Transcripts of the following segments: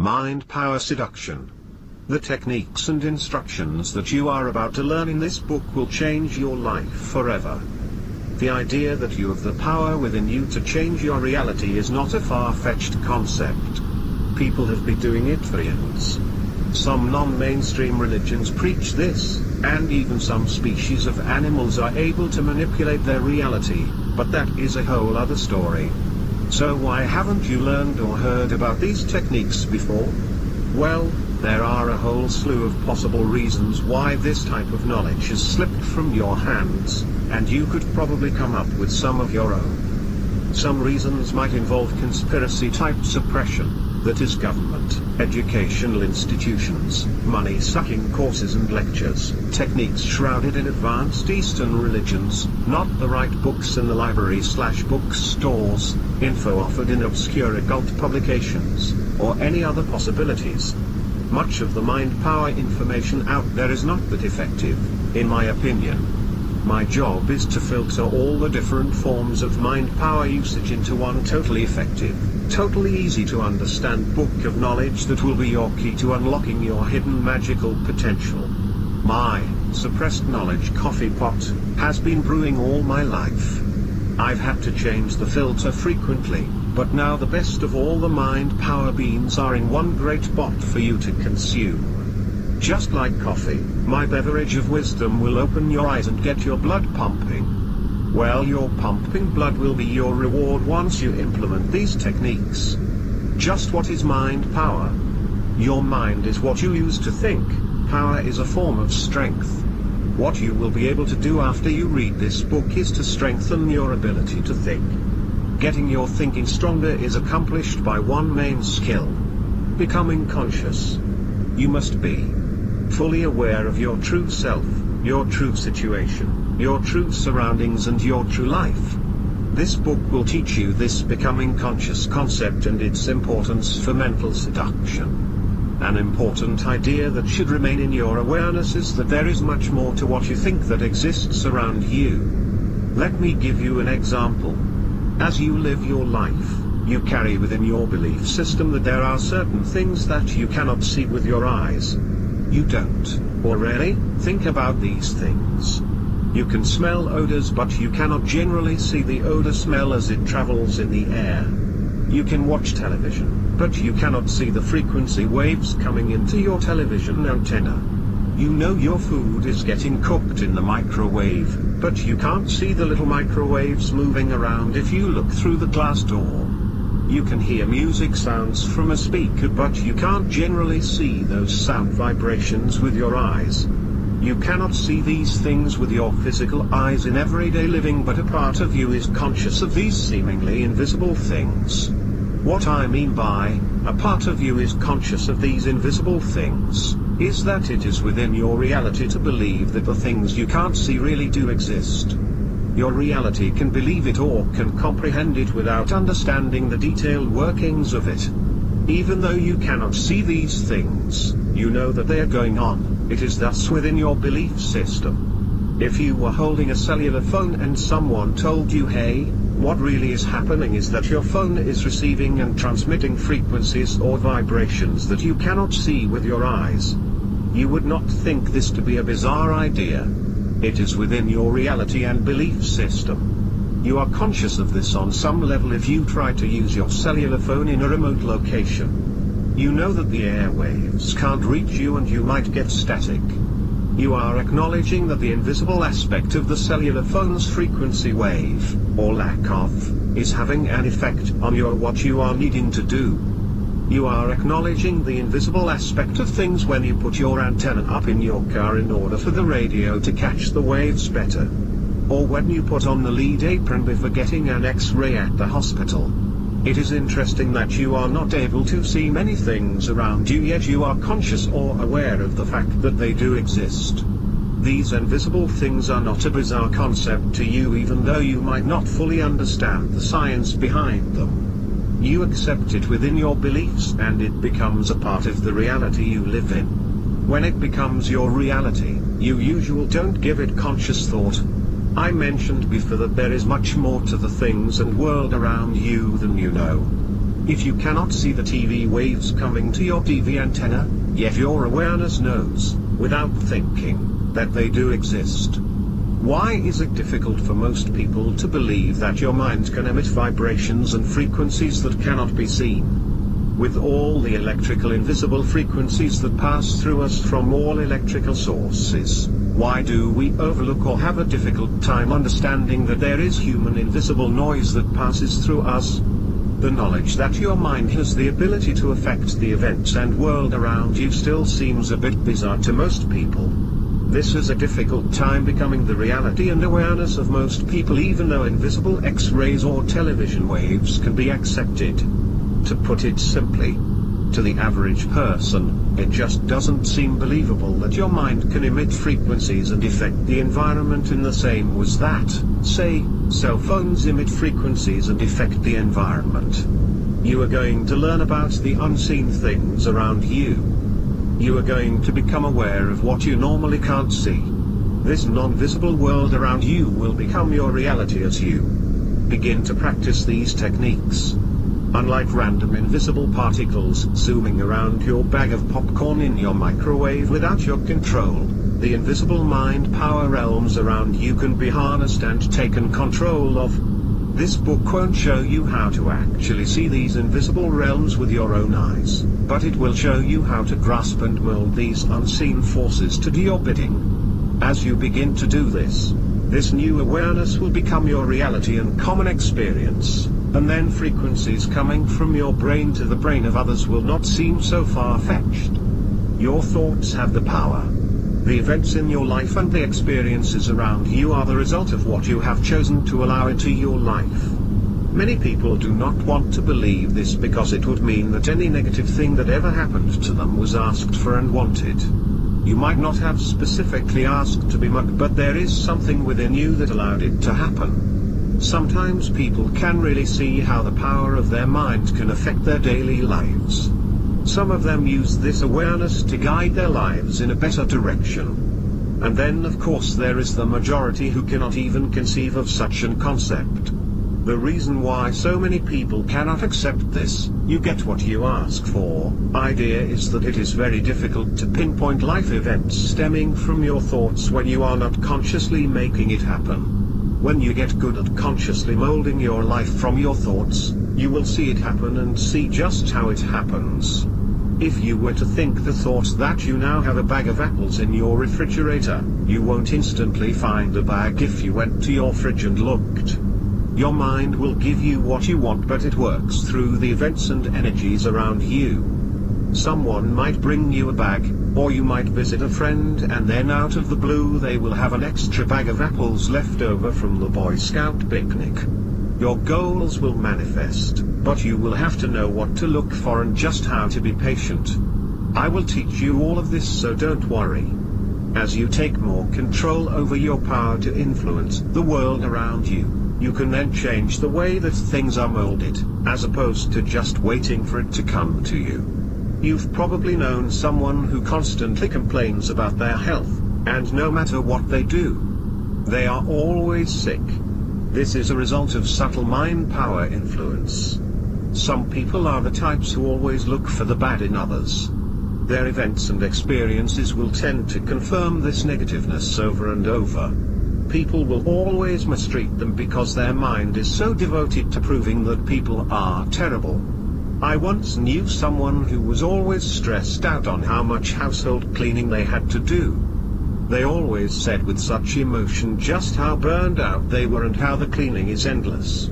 Mind Power Seduction. The techniques and instructions that you are about to learn in this book will change your life forever. The idea that you have the power within you to change your reality is not a far-fetched concept. People have been doing it for eons. Some non-mainstream religions preach this, and even some species of animals are able to manipulate their reality, but that is a whole other story. So why haven't you learned or heard about these techniques before? Well, there are a whole slew of possible reasons why this type of knowledge has slipped from your hands, and you could probably come up with some of your own. Some reasons might involve conspiracy-type suppression, that is government, educational institutions, money-sucking courses and lectures, techniques shrouded in advanced Eastern religions, not the right books in the library/bookstores, info offered in obscure occult publications, or any other possibilities. Much of the mind power information out there is not that effective, in my opinion. My job is to filter all the different forms of mind power usage into one totally effective, totally easy to understand book of knowledge that will be your key to unlocking your hidden magical potential. My suppressed knowledge coffee pot has been brewing all my life. I've had to change the filter frequently, but now the best of all the mind power beans are in one great pot for you to consume. Just like coffee, my beverage of wisdom will open your eyes and get your blood pumping. Well, your pumping blood will be your reward once you implement these techniques. Just what is mind power? Your mind is what you use to think. Power is a form of strength. What you will be able to do after you read this book is to strengthen your ability to think. Getting your thinking stronger is accomplished by one main skill: becoming conscious. You must be fully aware of your true self, your true situation, your true surroundings and your true life. This book will teach you this becoming conscious concept and its importance for mental seduction. An important idea that should remain in your awareness is that there is much more to what you think that exists around you. Let me give you an example. As you live your life, you carry within your belief system that there are certain things that you cannot see with your eyes. You don't, or rarely, think about these things. You can smell odors, but you cannot generally see the odor smell as it travels in the air. You can watch television, but you cannot see the frequency waves coming into your television antenna. You know your food is getting cooked in the microwave, but you can't see the little microwaves moving around if you look through the glass door. You can hear music sounds from a speaker, but you can't generally see those sound vibrations with your eyes. You cannot see these things with your physical eyes in everyday living, but a part of you is conscious of these seemingly invisible things. What I mean by, a part of you is conscious of these invisible things, is that it is within your reality to believe that the things you can't see really do exist. Your reality can believe it or can comprehend it without understanding the detailed workings of it. Even though you cannot see these things, you know that they are going on. It is thus within your belief system. If you were holding a cellular phone and someone told you, hey, what really is happening is that your phone is receiving and transmitting frequencies or vibrations that you cannot see with your eyes, you would not think this to be a bizarre idea. It is within your reality and belief system. You are conscious of this on some level if you try to use your cellular phone in a remote location. You know that the airwaves can't reach you and you might get static. You are acknowledging that the invisible aspect of the cellular phone's frequency wave, or lack of, is having an effect on what you are needing to do. You are acknowledging the invisible aspect of things when you put your antenna up in your car in order for the radio to catch the waves better. Or when you put on the lead apron before getting an X-ray at the hospital. It is interesting that you are not able to see many things around you, yet you are conscious or aware of the fact that they do exist. These invisible things are not a bizarre concept to you, even though you might not fully understand the science behind them. You accept it within your beliefs and it becomes a part of the reality you live in. When it becomes your reality, you usually don't give it conscious thought. I mentioned before that there is much more to the things and world around you than you know. If you cannot see the TV waves coming to your TV antenna, yet your awareness knows, without thinking, that they do exist. Why is it difficult for most people to believe that your mind can emit vibrations and frequencies that cannot be seen? With all the electrical invisible frequencies that pass through us from all electrical sources, why do we overlook or have a difficult time understanding that there is human invisible noise that passes through us? The knowledge that your mind has the ability to affect the events and world around you still seems a bit bizarre to most people. This is a difficult time becoming the reality and awareness of most people, even though invisible X-rays or television waves can be accepted. To put it simply, to the average person, it just doesn't seem believable that your mind can emit frequencies and affect the environment in the same way that, say, cell phones emit frequencies and affect the environment. You are going to learn about the unseen things around you. You are going to become aware of what you normally can't see. This non-visible world around you will become your reality as you begin to practice these techniques. Unlike random invisible particles zooming around your bag of popcorn in your microwave without your control, the invisible mind power realms around you can be harnessed and taken control of. This book won't show you how to actually see these invisible realms with your own eyes, but it will show you how to grasp and mold these unseen forces to do your bidding. As you begin to do this, this new awareness will become your reality and common experience, and then frequencies coming from your brain to the brain of others will not seem so far-fetched. Your thoughts have the power. The events in your life and the experiences around you are the result of what you have chosen to allow into your life. Many people do not want to believe this because it would mean that any negative thing that ever happened to them was asked for and wanted. You might not have specifically asked to be mugged, but there is something within you that allowed it to happen. Sometimes people can really see how the power of their mind can affect their daily lives. Some of them use this awareness to guide their lives in a better direction. And then of course there is the majority who cannot even conceive of such a concept. The reason why so many people cannot accept this, you get what you ask for, idea is that it is very difficult to pinpoint life events stemming from your thoughts when you are not consciously making it happen. When you get good at consciously molding your life from your thoughts, you will see it happen and see just how it happens. If you were to think the thought that you now have a bag of apples in your refrigerator, you won't instantly find the bag if you went to your fridge and looked. Your mind will give you what you want, but it works through the events and energies around you. Someone might bring you a bag, or you might visit a friend and then out of the blue they will have an extra bag of apples left over from the Boy Scout picnic. Your goals will manifest, but you will have to know what to look for and just how to be patient. I will teach you all of this, so don't worry. As you take more control over your power to influence the world around you, you can then change the way that things are molded, as opposed to just waiting for it to come to you. You've probably known someone who constantly complains about their health, and no matter what they do, they are always sick. This is a result of subtle mind power influence. Some people are the types who always look for the bad in others. Their events and experiences will tend to confirm this negativeness over and over. People will always mistreat them because their mind is so devoted to proving that people are terrible. I once knew someone who was always stressed out on how much household cleaning they had to do. They always said with such emotion just how burned out they were and how the cleaning is endless.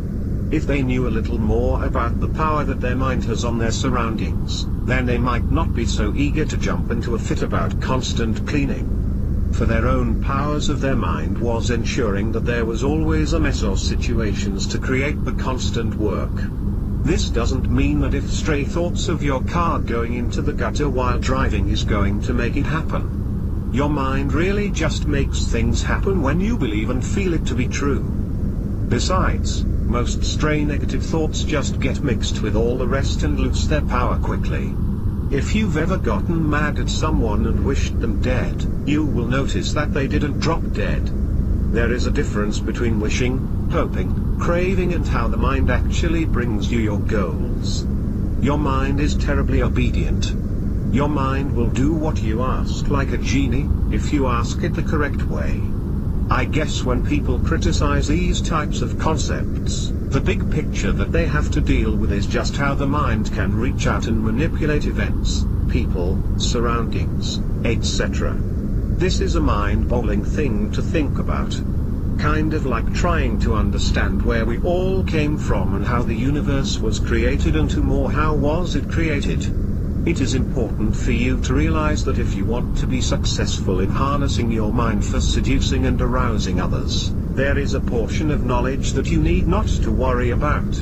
If they knew a little more about the power that their mind has on their surroundings, then they might not be so eager to jump into a fit about constant cleaning. For their own powers of their mind was ensuring that there was always a mess or situations to create the constant work. This doesn't mean that if stray thoughts of your car going into the gutter while driving is going to make it happen. Your mind really just makes things happen when you believe and feel it to be true. Besides, most stray negative thoughts just get mixed with all the rest and lose their power quickly. If you've ever gotten mad at someone and wished them dead, you will notice that they didn't drop dead. There is a difference between wishing, hoping, craving and how the mind actually brings you your goals. Your mind is terribly obedient. Your mind will do what you ask, like a genie, if you ask it the correct way. I guess when people criticize these types of concepts, the big picture that they have to deal with is just how the mind can reach out and manipulate events, people, surroundings, etc. This is a mind-boggling thing to think about. Kind of like trying to understand where we all came from and how the universe was created, and to more, how was it created? It is important for you to realize that if you want to be successful in harnessing your mind for seducing and arousing others, there is a portion of knowledge that you need not to worry about.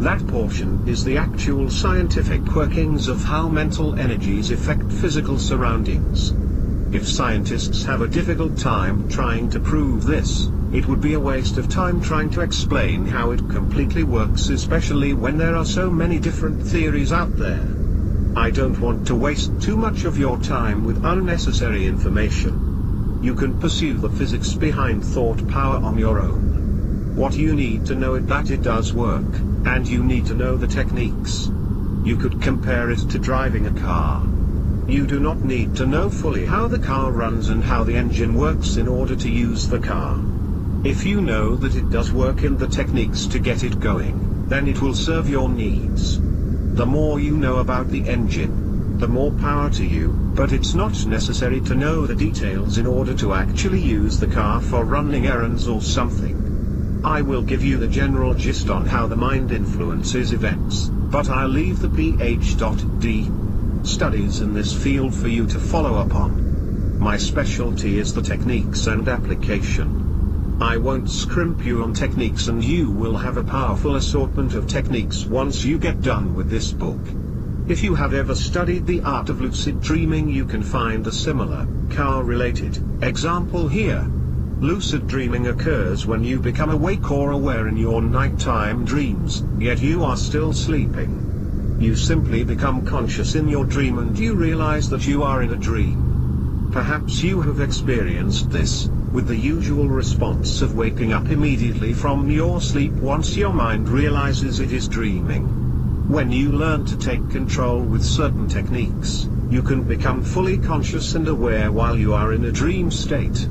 That portion is the actual scientific workings of how mental energies affect physical surroundings. If scientists have a difficult time trying to prove this, it would be a waste of time trying to explain how it completely works, especially when there are so many different theories out there. I don't want to waste too much of your time with unnecessary information. You can pursue the physics behind thought power on your own. What you need to know is that it does work, and you need to know the techniques. You could compare it to driving a car. You do not need to know fully how the car runs and how the engine works in order to use the car. If you know that it does work in the techniques to get it going, then it will serve your needs. The more you know about the engine, the more power to you, but it's not necessary to know the details in order to actually use the car for running errands or something. I will give you the general gist on how the mind influences events, but I'll leave the Ph.D. studies in this field for you to follow up on. My specialty is the techniques and application. I won't scrimp you on techniques, and you will have a powerful assortment of techniques once you get done with this book. If you have ever studied the art of lucid dreaming, you can find a similar, car-related, example here. Lucid dreaming occurs when you become awake or aware in your nighttime dreams, yet you are still sleeping. You simply become conscious in your dream and you realize that you are in a dream. Perhaps you have experienced this, with the usual response of waking up immediately from your sleep once your mind realizes it is dreaming. When you learn to take control with certain techniques, you can become fully conscious and aware while you are in a dream state.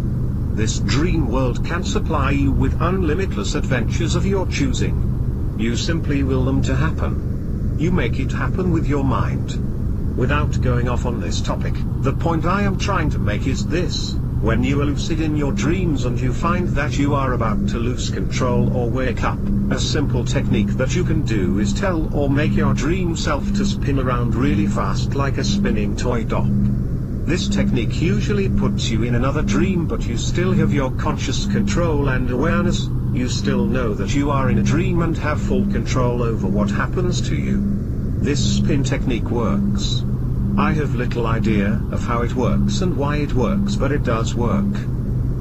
This dream world can supply you with unlimitless adventures of your choosing. You simply will them to happen. You make it happen with your mind. Without going off on this topic, the point I am trying to make is this. When you are lucid in your dreams and you find that you are about to lose control or wake up, a simple technique that you can do is tell or make your dream self to spin around really fast like a spinning toy top. This technique usually puts you in another dream, but you still have your conscious control and awareness. You still know that you are in a dream and have full control over what happens to you. This spin technique works. I have little idea of how it works and why it works, but it does work.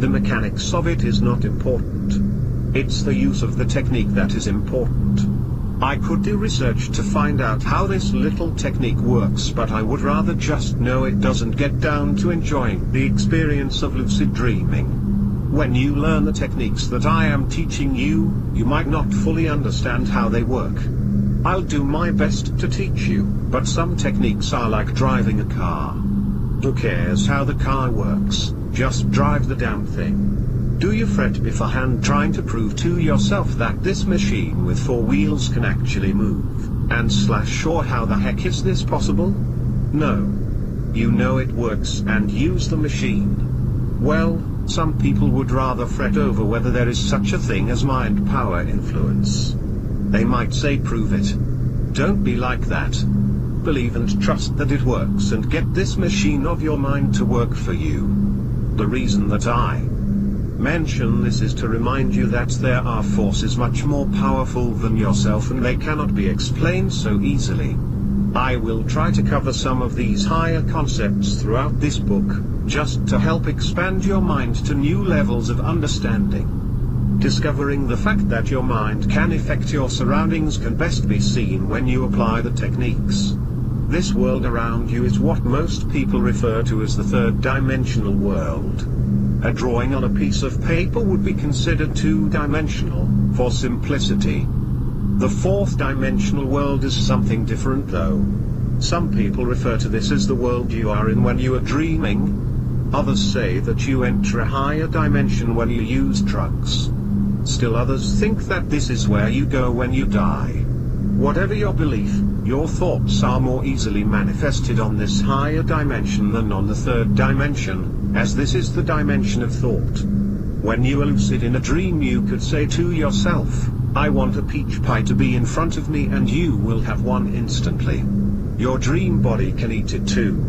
The mechanics of it is not important. It's the use of the technique that is important. I could do research to find out how this little technique works, but I would rather just know it doesn't get down to enjoying the experience of lucid dreaming. When you learn the techniques that I am teaching you, you might not fully understand how they work. I'll do my best to teach you, but some techniques are like driving a car. Who cares how the car works? Just drive the damn thing. Do you fret beforehand trying to prove to yourself that this machine with 4 wheels can actually move, and or how the heck is this possible? No. You know it works and use the machine. Well, some people would rather fret over whether there is such a thing as mind power influence. They might say prove it. Don't be like that. Believe and trust that it works and get this machine of your mind to work for you. The reason that I mention this is to remind you that there are forces much more powerful than yourself and they cannot be explained so easily. I will try to cover some of these higher concepts throughout this book, just to help expand your mind to new levels of understanding. Discovering the fact that your mind can affect your surroundings can best be seen when you apply the techniques. This world around you is what most people refer to as the third-dimensional world. A drawing on a piece of paper would be considered two-dimensional, for simplicity. The fourth dimensional world is something different though. Some people refer to this as the world you are in when you are dreaming. Others say that you enter a higher dimension when you use drugs. Still others think that this is where you go when you die. Whatever your belief, your thoughts are more easily manifested on this higher dimension than on the third dimension, as this is the dimension of thought. When you are lucid in a dream, you could say to yourself, "I want a peach pie to be in front of me," and you will have one instantly. Your dream body can eat it too.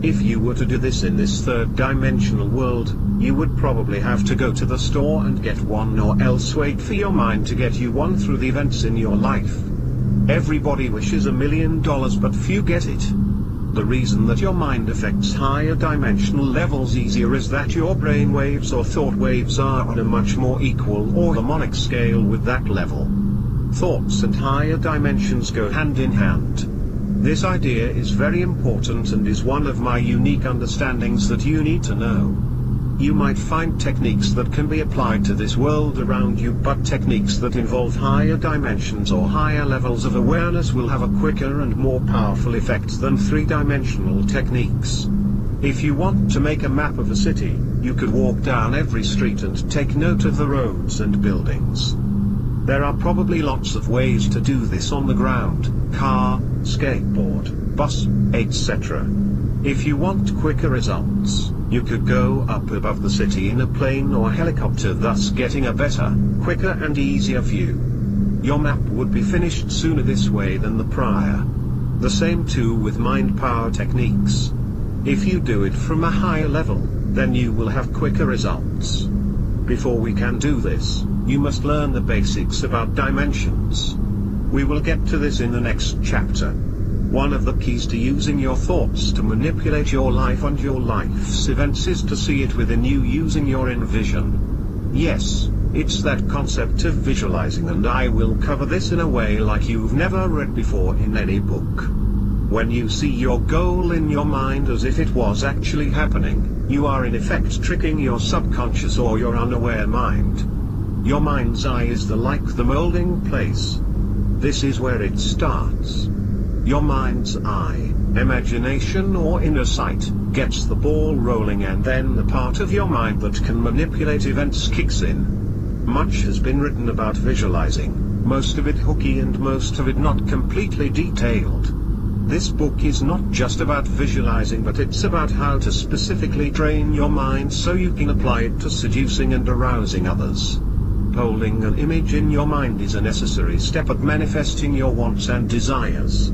If you were to do this in this third dimensional world, you would probably have to go to the store and get one, or else wait for your mind to get you one through the events in your life. Everybody wishes $1 million, but few get it. The reason that your mind affects higher dimensional levels easier is that your brain waves or thought waves are on a much more equal or harmonic scale with that level. Thoughts and higher dimensions go hand in hand. This idea is very important and is one of my unique understandings that you need to know. You might find techniques that can be applied to this world around you, but techniques that involve higher dimensions or higher levels of awareness will have a quicker and more powerful effect than three-dimensional techniques. If you want to make a map of a city, you could walk down every street and take note of the roads and buildings. There are probably lots of ways to do this on the ground: car, skateboard, bus, etc. If you want quicker results, you could go up above the city in a plane or helicopter, thus getting a better, quicker and easier view. Your map would be finished sooner this way than the prior. The same too with mind power techniques. If you do it from a higher level, then you will have quicker results. Before we can do this, you must learn the basics about dimensions. We will get to this in the next chapter. One of the keys to using your thoughts to manipulate your life and your life's events is to see it within you using your inner vision. Yes, it's that concept of visualizing, and I will cover this in a way like you've never read before in any book. When you see your goal in your mind as if it was actually happening, you are in effect tricking your subconscious or your unaware mind. Your mind's eye is the molding place. This is where it starts. Your mind's eye, imagination or inner sight, gets the ball rolling, and then the part of your mind that can manipulate events kicks in. Much has been written about visualizing, most of it hooky and most of it not completely detailed. This book is not just about visualizing, but it's about how to specifically train your mind so you can apply it to seducing and arousing others. Holding an image in your mind is a necessary step at manifesting your wants and desires.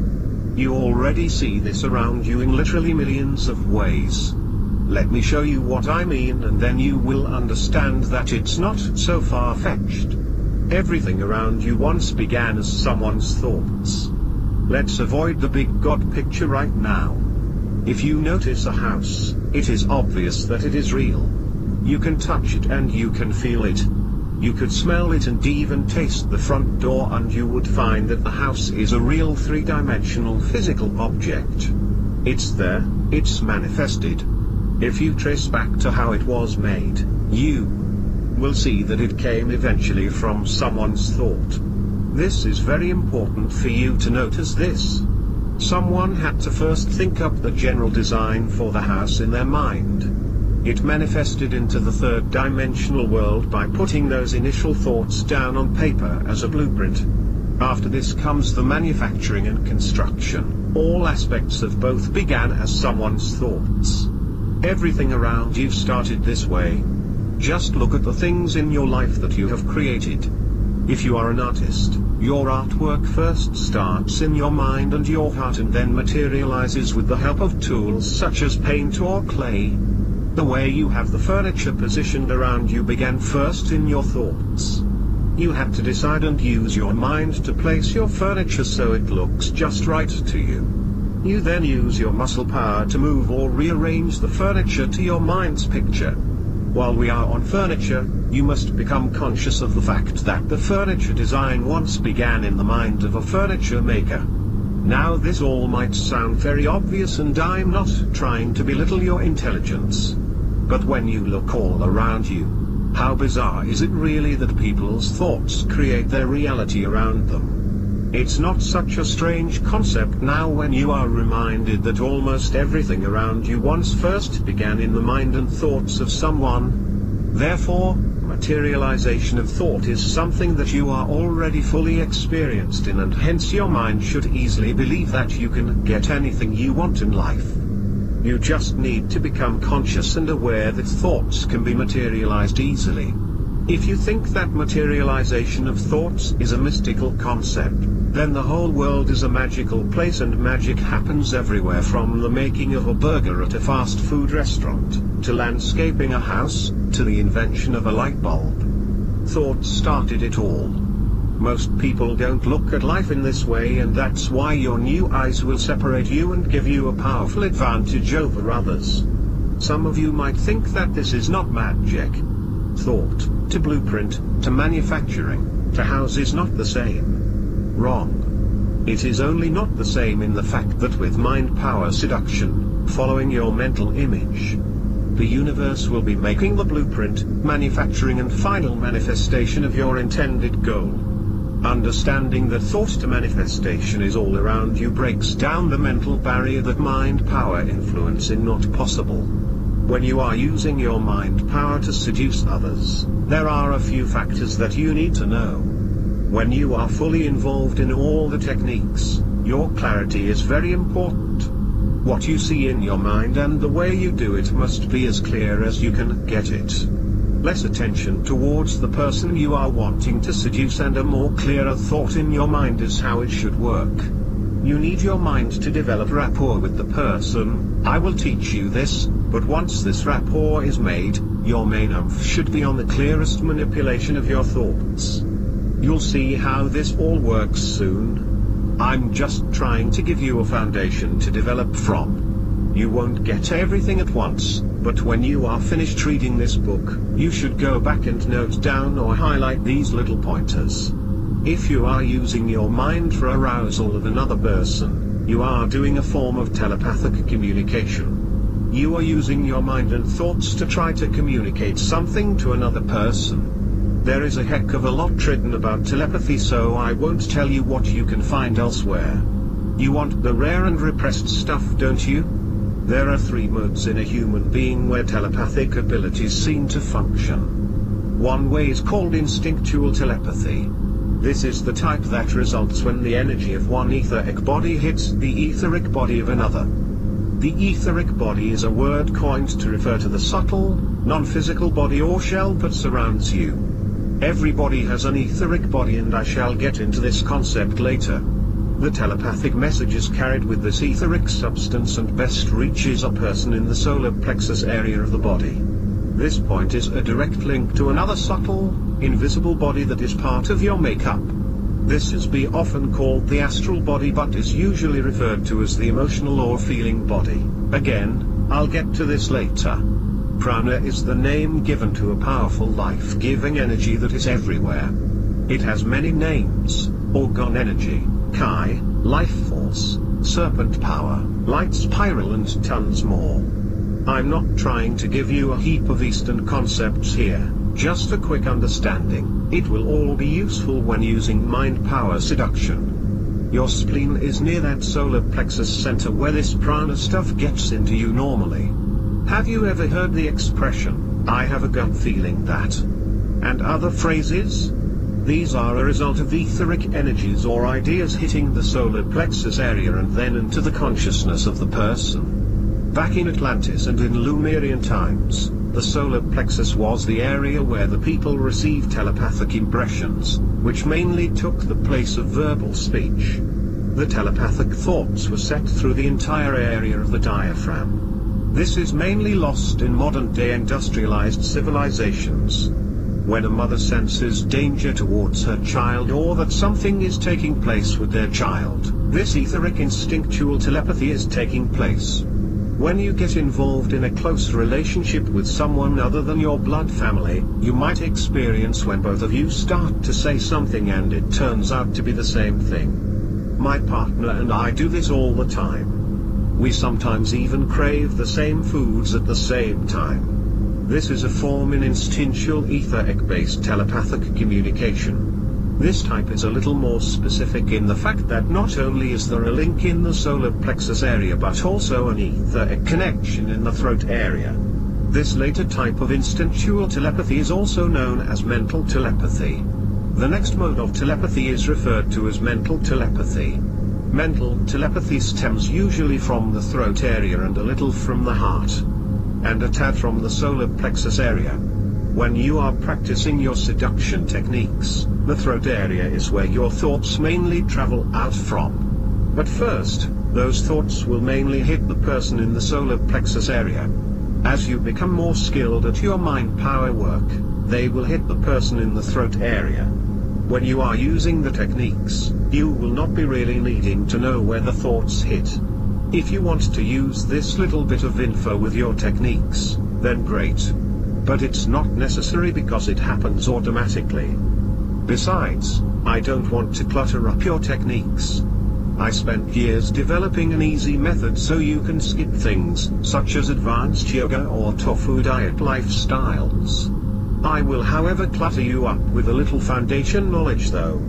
You already see this around you in literally millions of ways. Let me show you what I mean, and then you will understand that it's not so far-fetched. Everything around you once began as someone's thoughts. Let's avoid the big God picture right now. If you notice a house, it is obvious that it is real. You can touch it and you can feel it. You could smell it and even taste the front door, and you would find that the house is a real three-dimensional physical object. It's there, it's manifested. If you trace back to how it was made, you will see that it came eventually from someone's thought. This is very important for you to notice this. Someone had to first think up the general design for the house in their mind. It manifested into the third dimensional world by putting those initial thoughts down on paper as a blueprint. After this comes the manufacturing and construction. All aspects of both began as someone's thoughts. Everything around you started this way. Just look at the things in your life that you have created. If you are an artist, your artwork first starts in your mind and your heart and then materializes with the help of tools such as paint or clay. The way you have the furniture positioned around you began first in your thoughts. You had to decide and use your mind to place your furniture so it looks just right to you. You then use your muscle power to move or rearrange the furniture to your mind's picture. While we are on furniture, you must become conscious of the fact that the furniture design once began in the mind of a furniture maker. Now this all might sound very obvious, and I'm not trying to belittle your intelligence. But when you look all around you, how bizarre is it really that people's thoughts create their reality around them? It's not such a strange concept now when you are reminded that almost everything around you once first began in the mind and thoughts of someone. Therefore, materialization of thought is something that you are already fully experienced in, and hence your mind should easily believe that you can get anything you want in life. You just need to become conscious and aware that thoughts can be materialized easily. If you think that materialization of thoughts is a mystical concept, then the whole world is a magical place, and magic happens everywhere, from the making of a burger at a fast food restaurant, to landscaping a house, to the invention of a light bulb. Thought started it all. Most people don't look at life in this way, and that's why your new eyes will separate you and give you a powerful advantage over others. Some of you might think that this is not magic. Thought, to blueprint, to manufacturing, to house is not the same. Wrong. It is only not the same in the fact that with mind power seduction, following your mental image, the universe will be making the blueprint, manufacturing and final manifestation of your intended goal. Understanding that thought to manifestation is all around you breaks down the mental barrier that mind power influence is not possible. When you are using your mind power to seduce others, there are a few factors that you need to know. When you are fully involved in all the techniques, your clarity is very important. What you see in your mind and the way you do it must be as clear as you can get it. Less attention towards the person you are wanting to seduce and a more clearer thought in your mind is how it should work. You need your mind to develop rapport with the person. I will teach you this, but once this rapport is made, your main emphasis should be on the clearest manipulation of your thoughts. You'll see how this all works soon. I'm just trying to give you a foundation to develop from. You won't get everything at once, but when you are finished reading this book, you should go back and note down or highlight these little pointers. If you are using your mind for arousal of another person, you are doing a form of telepathic communication. You are using your mind and thoughts to try to communicate something to another person. There is a heck of a lot written about telepathy, so I won't tell you what you can find elsewhere. You want the rare and repressed stuff, don't you? There are 3 modes in a human being where telepathic abilities seem to function. One way is called instinctual telepathy. This is the type that results when the energy of one etheric body hits the etheric body of another. The etheric body is a word coined to refer to the subtle, non-physical body or shell that surrounds you. Everybody has an etheric body, and I shall get into this concept later. The telepathic message is carried with this etheric substance and best reaches a person in the solar plexus area of the body. This point is a direct link to another subtle, invisible body that is part of your makeup. This is often called the astral body, but is usually referred to as the emotional or feeling body. Again, I'll get to this later. Prana is the name given to a powerful life-giving energy that is everywhere. It has many names: organ energy, Chi, life force, serpent power, light spiral and tons more. I'm not trying to give you a heap of Eastern concepts here, just a quick understanding. It will all be useful when using mind power seduction. Your spleen is near that solar plexus center where this prana stuff gets into you normally. Have you ever heard the expression, "I have a gut feeling that," and other phrases? These are a result of etheric energies or ideas hitting the solar plexus area and then into the consciousness of the person. Back in Atlantis and in Lemurian times, the solar plexus was the area where the people received telepathic impressions, which mainly took the place of verbal speech. The telepathic thoughts were set through the entire area of the diaphragm. This is mainly lost in modern-day industrialized civilizations. When a mother senses danger towards her child or that something is taking place with their child, this etheric instinctual telepathy is taking place. When you get involved in a close relationship with someone other than your blood family, you might experience when both of you start to say something and it turns out to be the same thing. My partner and I do this all the time. We sometimes even crave the same foods at the same time. This is a form in instinctual etheric-based telepathic communication. This type is a little more specific in the fact that not only is there a link in the solar plexus area but also an etheric connection in the throat area. This later type of instinctual telepathy is also known as mental telepathy. The next mode of telepathy is referred to as mental telepathy. Mental telepathy stems usually from the throat area and a little from the heart, and a tad from the solar plexus area. When you are practicing your seduction techniques, the throat area is where your thoughts mainly travel out from. But first, those thoughts will mainly hit the person in the solar plexus area. As you become more skilled at your mind power work, they will hit the person in the throat area. When you are using the techniques, you will not be really needing to know where the thoughts hit. If you want to use this little bit of info with your techniques, then great. But it's not necessary because it happens automatically. Besides, I don't want to clutter up your techniques. I spent years developing an easy method so you can skip things, such as advanced yoga or tofu diet lifestyles. I will however clutter you up with a little foundation knowledge though.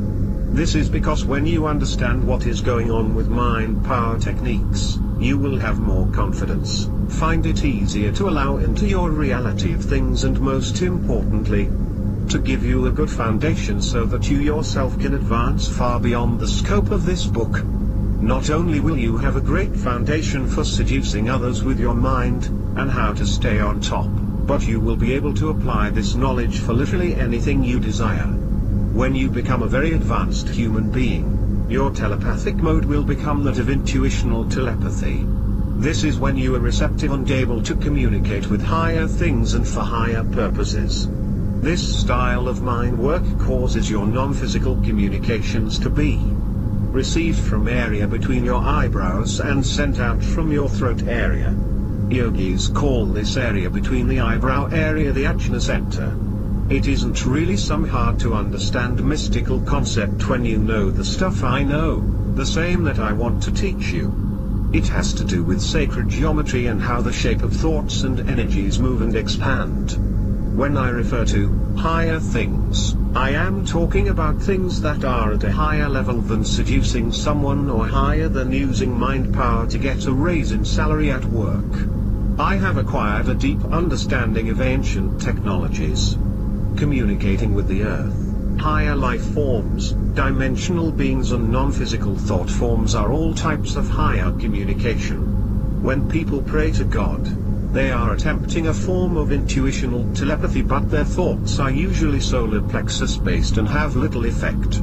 This is because when you understand what is going on with mind power techniques, you will have more confidence, find it easier to allow into your reality of things, and most importantly, to give you a good foundation so that you yourself can advance far beyond the scope of this book. Not only will you have a great foundation for seducing others with your mind, and how to stay on top, but you will be able to apply this knowledge for literally anything you desire. When you become a very advanced human being, your telepathic mode will become that of intuitional telepathy. This is when you are receptive and able to communicate with higher things and for higher purposes. This style of mind work causes your non-physical communications to be received from area between your eyebrows and sent out from your throat area. Yogis call this area between the eyebrow area the Ajna center. It isn't really some hard to understand mystical concept when you know the stuff I know, the same that I want to teach you. It has to do with sacred geometry and how the shape of thoughts and energies move and expand. When I refer to higher things, I am talking about things that are at a higher level than seducing someone or higher than using mind power to get a raise in salary at work. I have acquired a deep understanding of ancient technologies, communicating with the earth, higher life forms, dimensional beings and non-physical thought forms are all types of higher communication. When people pray to God, they are attempting a form of intuitional telepathy, but their thoughts are usually solar plexus based and have little effect.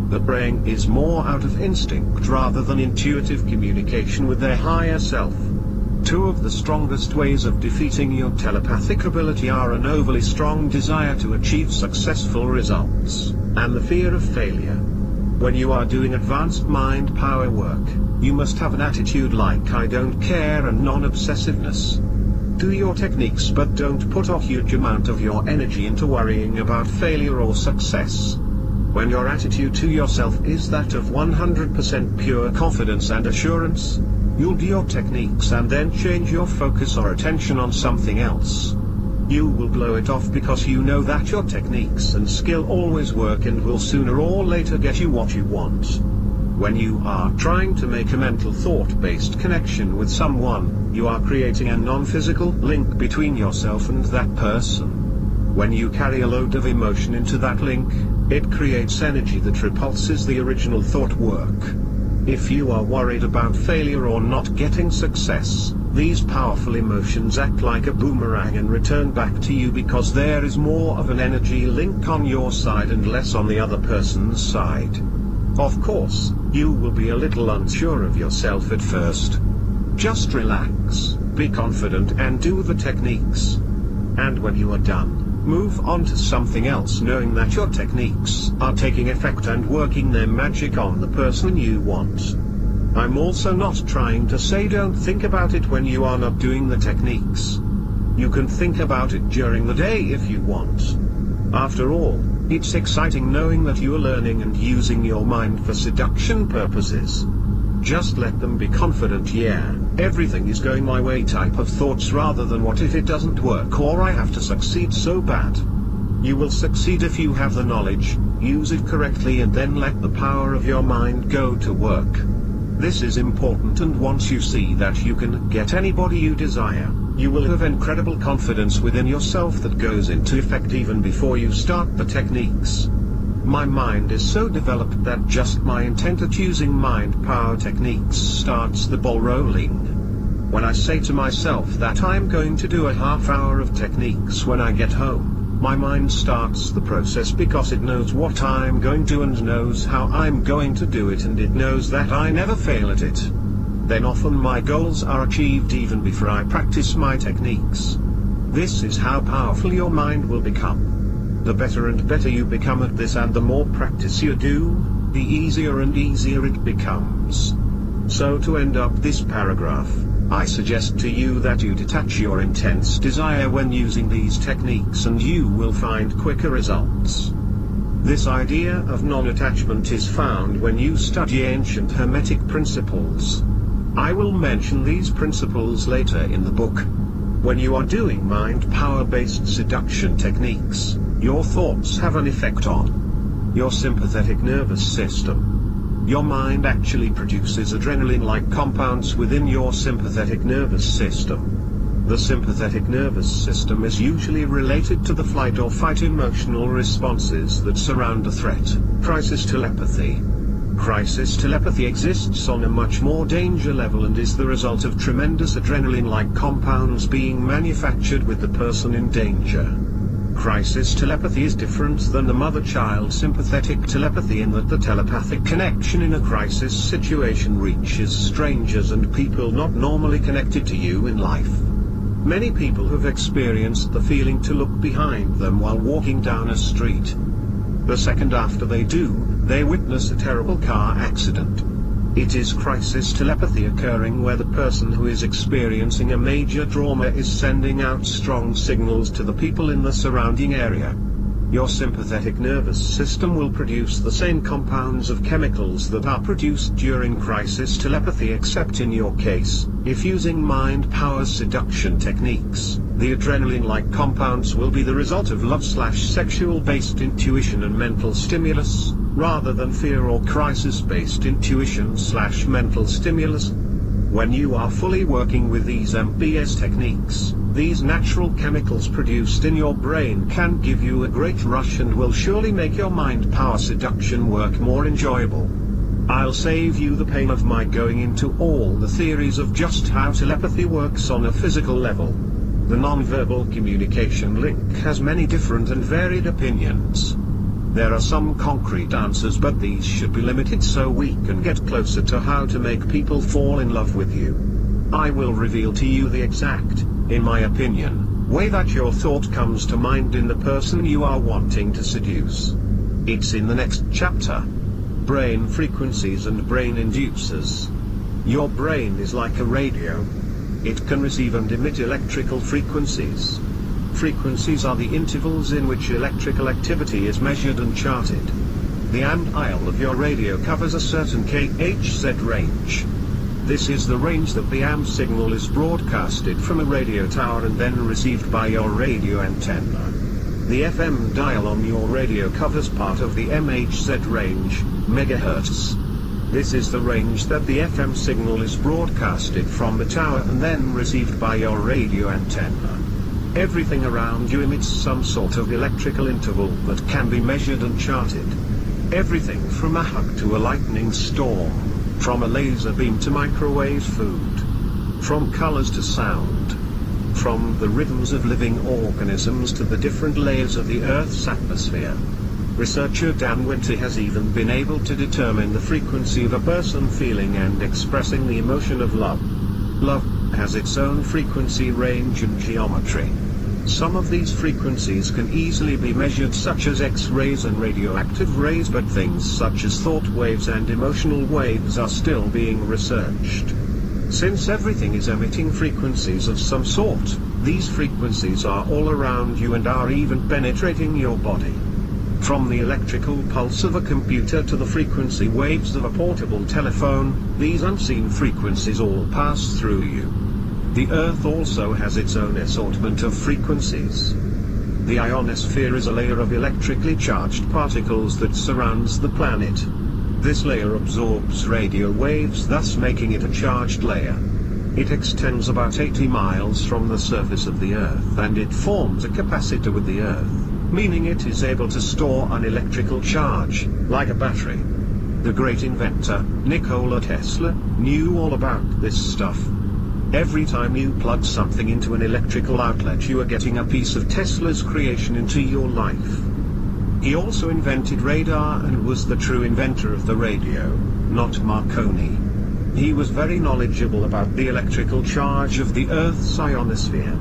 The praying is more out of instinct rather than intuitive communication with their higher self. Two of the strongest ways of defeating your telepathic ability are an overly strong desire to achieve successful results, and the fear of failure. When you are doing advanced mind power work, you must have an attitude like I don't care and non-obsessiveness. Do your techniques but don't put a huge amount of your energy into worrying about failure or success. When your attitude to yourself is that of 100% pure confidence and assurance, you'll do your techniques and then change your focus or attention on something else. You will blow it off because you know that your techniques and skill always work and will sooner or later get you what you want. When you are trying to make a mental thought-based connection with someone, you are creating a non-physical link between yourself and that person. When you carry a load of emotion into that link, it creates energy that repulses the original thought work. If you are worried about failure or not getting success, these powerful emotions act like a boomerang and return back to you because there is more of an energy link on your side and less on the other person's side. Of course, you will be a little unsure of yourself at first. Just relax, be confident and do the techniques. And when you are done, move on to something else knowing that your techniques are taking effect and working their magic on the person you want. I'm also not trying to say don't think about it when you are not doing the techniques. You can think about it during the day if you want. After all, it's exciting knowing that you are learning and using your mind for seduction purposes. Just let them be confident, yeah, everything is going my way type of thoughts rather than what if it doesn't work or I have to succeed so bad. You will succeed if you have the knowledge, use it correctly and then let the power of your mind go to work. This is important, and once you see that you can get anybody you desire, you will have incredible confidence within yourself that goes into effect even before you start the techniques. My mind is so developed that just my intent at using mind power techniques starts the ball rolling. When I say to myself that I'm going to do a half hour of techniques when I get home, my mind starts the process because it knows what I'm going to and knows how I'm going to do it, and it knows that I never fail at it. Then often my goals are achieved even before I practice my techniques. This is how powerful your mind will become. The better and better you become at this, and the more practice you do, the easier and easier it becomes. So to end up this paragraph, I suggest to you that you detach your intense desire when using these techniques, and you will find quicker results. This idea of non-attachment is found when you study ancient Hermetic principles. I will mention these principles later in the book. When you are doing mind power-based seduction techniques, your thoughts have an effect on your sympathetic nervous system. Your mind actually produces adrenaline-like compounds within your sympathetic nervous system. The sympathetic nervous system is usually related to the flight or fight emotional responses that surround a threat. Crisis telepathy. Crisis telepathy exists on a much more danger level and is the result of tremendous adrenaline-like compounds being manufactured with the person in danger. Crisis telepathy is different than the mother-child sympathetic telepathy in that the telepathic connection in a crisis situation reaches strangers and people not normally connected to you in life. Many people have experienced the feeling to look behind them while walking down a street. The second after they do, they witness a terrible car accident. It is crisis telepathy occurring where the person who is experiencing a major trauma is sending out strong signals to the people in the surrounding area. Your sympathetic nervous system will produce the same compounds of chemicals that are produced during crisis telepathy, except in your case, if using mind power seduction techniques, the adrenaline-like compounds will be the result of love/sexual-based intuition and mental stimulus, rather than fear or crisis-based intuition/mental stimulus. When you are fully working with these MPS techniques, these natural chemicals produced in your brain can give you a great rush and will surely make your mind power seduction work more enjoyable. I'll save you the pain of my going into all the theories of just how telepathy works on a physical level. The non-verbal communication link has many different and varied opinions. There are some concrete answers, but these should be limited so we can get closer to how to make people fall in love with you. I will reveal to you the exact, in my opinion, way that your thought comes to mind in the person you are wanting to seduce. It's in the next chapter. Brain frequencies and brain inducers. Your brain is like a radio. It can receive and emit electrical frequencies. Frequencies are the intervals in which electrical activity is measured and charted. The AM dial of your radio covers a certain kHz range. This is the range that the AM signal is broadcasted from a radio tower and then received by your radio antenna. The FM dial on your radio covers part of the MHz range, megahertz. This is the range that the FM signal is broadcasted from the tower and then received by your radio antenna. Everything around you emits some sort of electrical interval that can be measured and charted. Everything from a hug to a lightning storm, from a laser beam to microwave food, from colors to sound, from the rhythms of living organisms to the different layers of the Earth's atmosphere. Researcher Dan Winter has even been able to determine the frequency of a person feeling and expressing the emotion of love. Love has its own frequency range and geometry. Some of these frequencies can easily be measured, such as X-rays and radioactive rays, but things such as thought waves and emotional waves are still being researched. Since everything is emitting frequencies of some sort, these frequencies are all around you and are even penetrating your body. From the electrical pulse of a computer to the frequency waves of a portable telephone, these unseen frequencies all pass through you. The Earth also has its own assortment of frequencies. The ionosphere is a layer of electrically charged particles that surrounds the planet. This layer absorbs radio waves, thus making it a charged layer. It extends about 80 miles from the surface of the Earth, and it forms a capacitor with the Earth, meaning it is able to store an electrical charge, like a battery. The great inventor, Nikola Tesla, knew all about this stuff. Every time you plug something into an electrical outlet, you are getting a piece of Tesla's creation into your life. He also invented radar and was the true inventor of the radio, not Marconi. He was very knowledgeable about the electrical charge of the Earth's ionosphere.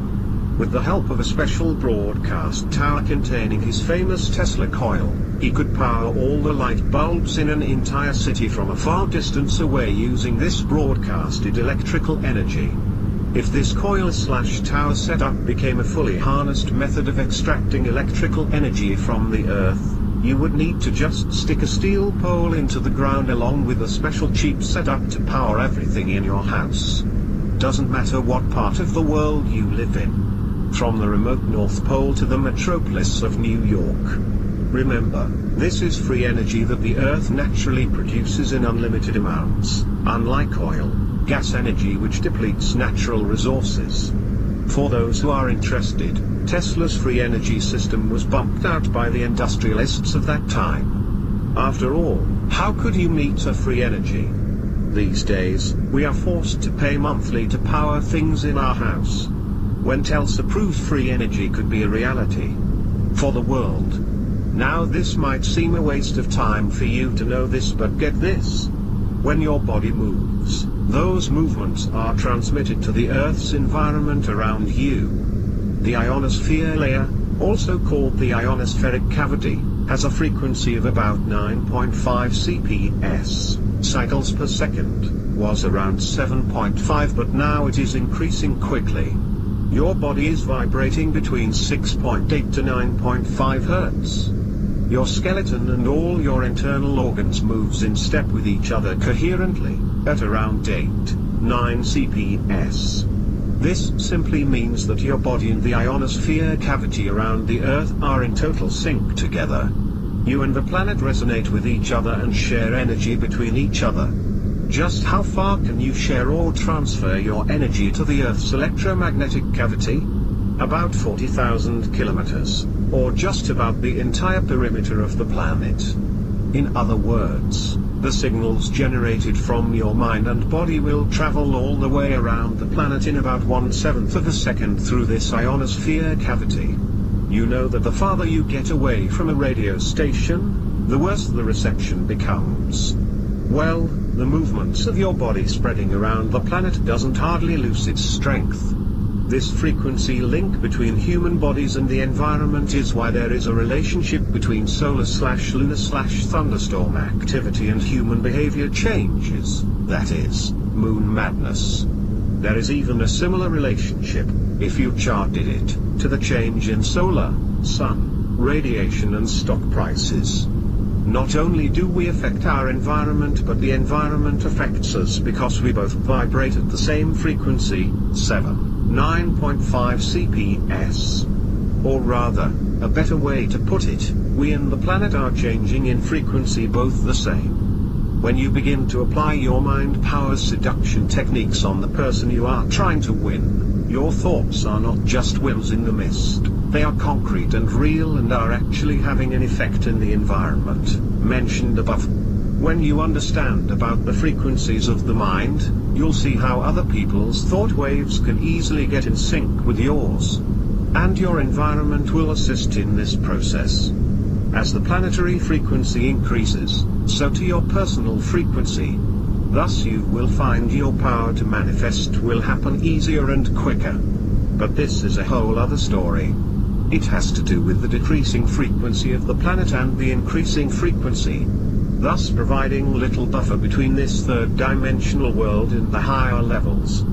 With the help of a special broadcast tower containing his famous Tesla coil, he could power all the light bulbs in an entire city from a far distance away using this broadcasted electrical energy. If this coil/tower setup became a fully harnessed method of extracting electrical energy from the Earth, you would need to just stick a steel pole into the ground along with a special cheap setup to power everything in your house. Doesn't matter what part of the world you live in. From the remote North Pole to the metropolis of New York. Remember, this is free energy that the Earth naturally produces in unlimited amounts, unlike oil, gas energy which depletes natural resources. For those who are interested, Tesla's free energy system was bumped out by the industrialists of that time. After all, how could you meet a free energy? These days, we are forced to pay monthly to power things in our house. When Tesla proved free energy could be a reality for the world. Now this might seem a waste of time for you to know this, but get this. When your body moves, those movements are transmitted to the Earth's environment around you. The ionosphere layer, also called the ionospheric cavity, has a frequency of about 9.5 CPS, cycles per second, was around 7.5, but now it is increasing quickly. Your body is vibrating between 6.8 to 9.5 Hz. Your skeleton and all your internal organs moves in step with each other coherently, at around 8-9 CPS. This simply means that your body and the ionosphere cavity around the Earth are in total sync together. You and the planet resonate with each other and share energy between each other. Just how far can you share or transfer your energy to the Earth's electromagnetic cavity? About 40,000 kilometers, or just about the entire perimeter of the planet. In other words, the signals generated from your mind and body will travel all the way around the planet in about 1/7 of a second through this ionosphere cavity. You know that the farther you get away from a radio station, the worse the reception becomes. Well, the movements of your body spreading around the planet doesn't hardly lose its strength. This frequency link between human bodies and the environment is why there is a relationship between solar/lunar/thunderstorm activity and human behavior changes, that is, moon madness. There is even a similar relationship, if you charted it, to the change in solar, sun, radiation and stock prices. Not only do we affect our environment, but the environment affects us because we both vibrate at the same frequency, 9.5 CPS. Or rather, a better way to put it, we and the planet are changing in frequency both the same. When you begin to apply your mind power seduction techniques on the person you are trying to win, your thoughts are not just whims in the mist, they are concrete and real and are actually having an effect in the environment, mentioned above. When you understand about the frequencies of the mind, you'll see how other people's thought waves can easily get in sync with yours. And your environment will assist in this process. As the planetary frequency increases, so to your personal frequency. Thus you will find your power to manifest will happen easier and quicker. But this is a whole other story. It has to do with the decreasing frequency of the planet and the increasing frequency, thus providing little buffer between this third-dimensional world and the higher levels.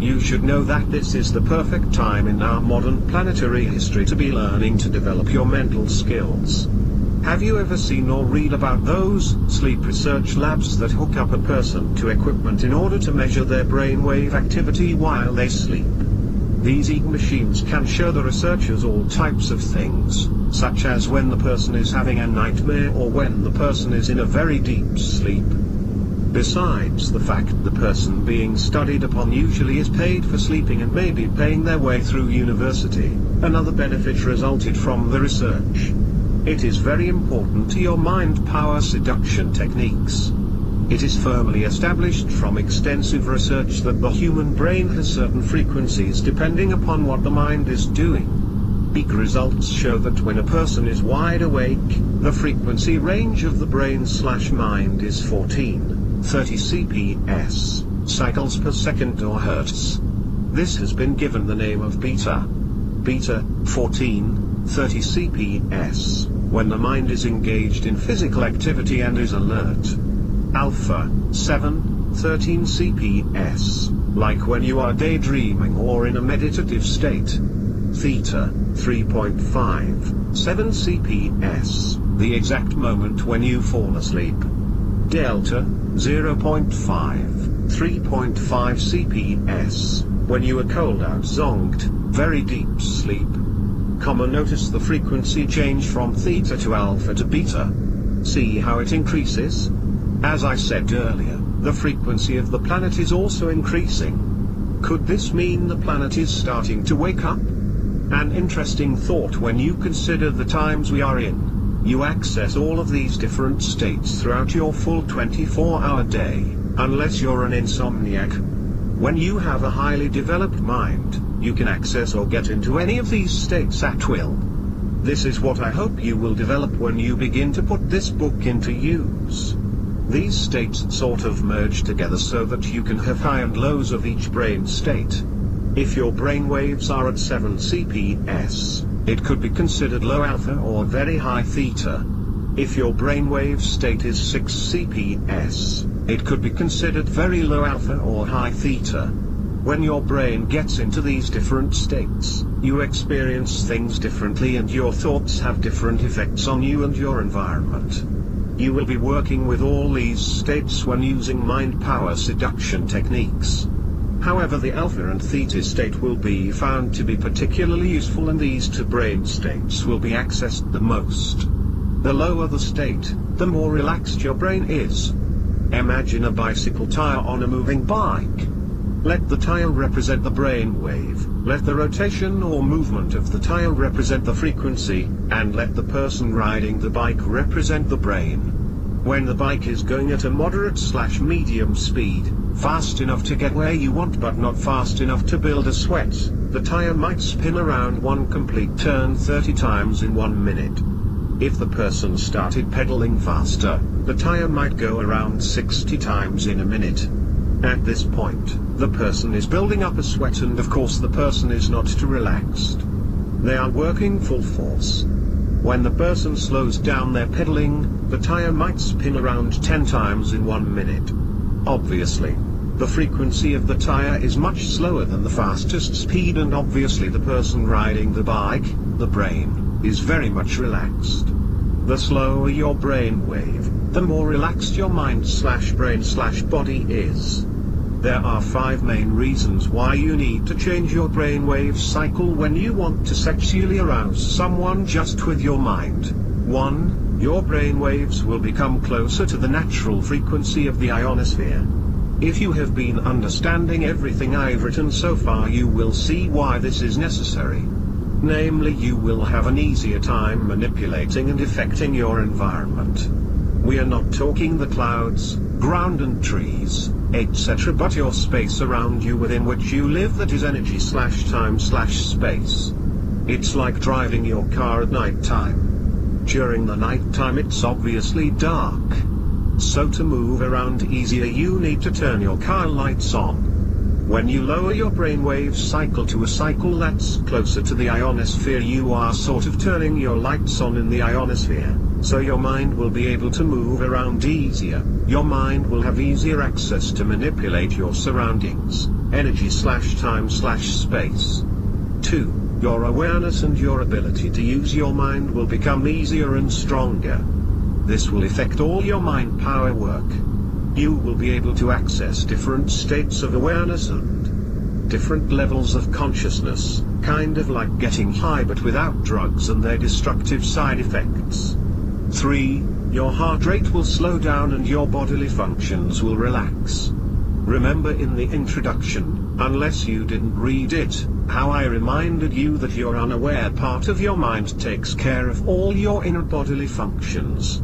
You should know that this is the perfect time in our modern planetary history to be learning to develop your mental skills. Have you ever seen or read about those sleep research labs that hook up a person to equipment in order to measure their brainwave activity while they sleep? These machines can show the researchers all types of things, such as when the person is having a nightmare or when the person is in a very deep sleep. Besides the fact the person being studied upon usually is paid for sleeping and may be paying their way through university, another benefit resulted from the research. It is very important to your mind power seduction techniques. It is firmly established from extensive research that the human brain has certain frequencies depending upon what the mind is doing. Big results show that when a person is wide awake, the frequency range of the brain/mind is 1430 cps, cycles per second or hertz. This has been given the name of beta. Beta, 1430 cps, when the mind is engaged in physical activity and is alert. Alpha, 713 cps, like when you are daydreaming or in a meditative state. Theta, 3.57 cps, the exact moment when you fall asleep. Delta, 0.5, 3.5 cps, when you are cold out zonked, very deep sleep. Notice the frequency change from theta to alpha to beta. See how it increases? As I said earlier, the frequency of the planet is also increasing. Could this mean the planet is starting to wake up? An interesting thought when you consider the times we are in. You access all of these different states throughout your full 24-hour day, unless you're an insomniac. When you have a highly developed mind, you can access or get into any of these states at will. This is what I hope you will develop when you begin to put this book into use. These states sort of merge together so that you can have high and lows of each brain state. If your brain waves are at 7 cps, it could be considered low alpha or very high theta. If your brainwave state is 6 cps, it could be considered very low alpha or high theta. When your brain gets into these different states, you experience things differently and your thoughts have different effects on you and your environment. You will be working with all these states when using mind power seduction techniques. However, the alpha and theta state will be found to be particularly useful and these two brain states will be accessed the most. The lower the state, the more relaxed your brain is. Imagine a bicycle tire on a moving bike. Let the tire represent the brain wave, let the rotation or movement of the tire represent the frequency, and let the person riding the bike represent the brain. When the bike is going at a moderate/medium speed, fast enough to get where you want but not fast enough to build a sweat, the tire might spin around one complete turn 30 times in 1 minute. If the person started pedaling faster, the tire might go around 60 times in a minute. At this point, the person is building up a sweat and of course the person is not too relaxed. They are working full force. When the person slows down their pedaling, the tire might spin around 10 times in 1 minute. Obviously, the frequency of the tire is much slower than the fastest speed and obviously the person riding the bike, the brain, is very much relaxed. The slower your brain wave, the more relaxed your mind/brain/body is. There are 5 main reasons why you need to change your brainwave cycle when you want to sexually arouse someone just with your mind. 1. Your brainwaves will become closer to the natural frequency of the ionosphere. If you have been understanding everything I've written so far, you will see why this is necessary. Namely, you will have an easier time manipulating and affecting your environment. We are not talking the clouds, ground and trees, etc., but your space around you within which you live, that is energy/time/space. It's like driving your car at night time. During the night time it's obviously dark. So to move around easier you need to turn your car lights on. When you lower your brainwave cycle to a cycle that's closer to the ionosphere, you are sort of turning your lights on in the ionosphere, so your mind will be able to move around easier. Your mind will have easier access to manipulate your surroundings, energy/time/space. 2. Your awareness and your ability to use your mind will become easier and stronger. This will affect all your mind power work. You will be able to access different states of awareness and at different levels of consciousness, kind of like getting high but without drugs and their destructive side effects. 3. Your heart rate will slow down and your bodily functions will relax. Remember in the introduction, unless you didn't read it, how I reminded you that your unaware part of your mind takes care of all your inner bodily functions.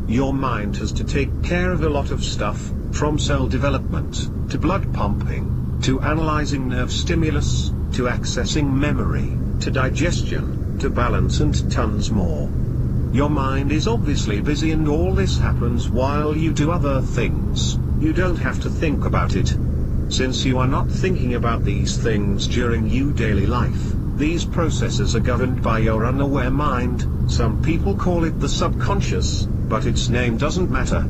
Your mind has to take care of a lot of stuff, from cell development, to blood pumping, to analyzing nerve stimulus, to accessing memory, to digestion, to balance and tons more. Your mind is obviously busy and all this happens while you do other things. You don't have to think about it. Since you are not thinking about these things during your daily life, these processes are governed by your unaware mind. Some people call it the subconscious, but its name doesn't matter.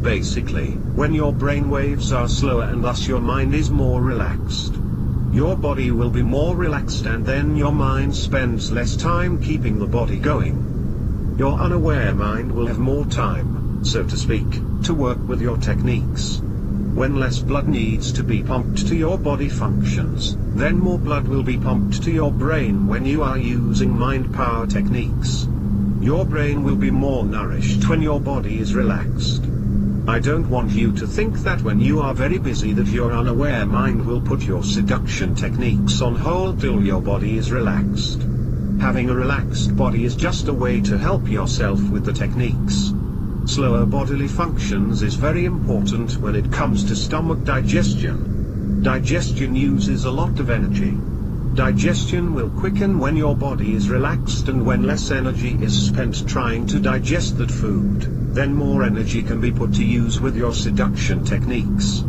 Basically, when your brain waves are slower and thus your mind is more relaxed, your body will be more relaxed and then your mind spends less time keeping the body going. Your unaware mind will have more time, so to speak, to work with your techniques. When less blood needs to be pumped to your body functions, then more blood will be pumped to your brain when you are using mind power techniques. Your brain will be more nourished when your body is relaxed. I don't want you to think that when you are very busy that your unaware mind will put your seduction techniques on hold till your body is relaxed. Having a relaxed body is just a way to help yourself with the techniques. Slower bodily functions is very important when it comes to stomach digestion. Digestion uses a lot of energy. Digestion will quicken when your body is relaxed and when less energy is spent trying to digest that food, then more energy can be put to use with your seduction techniques.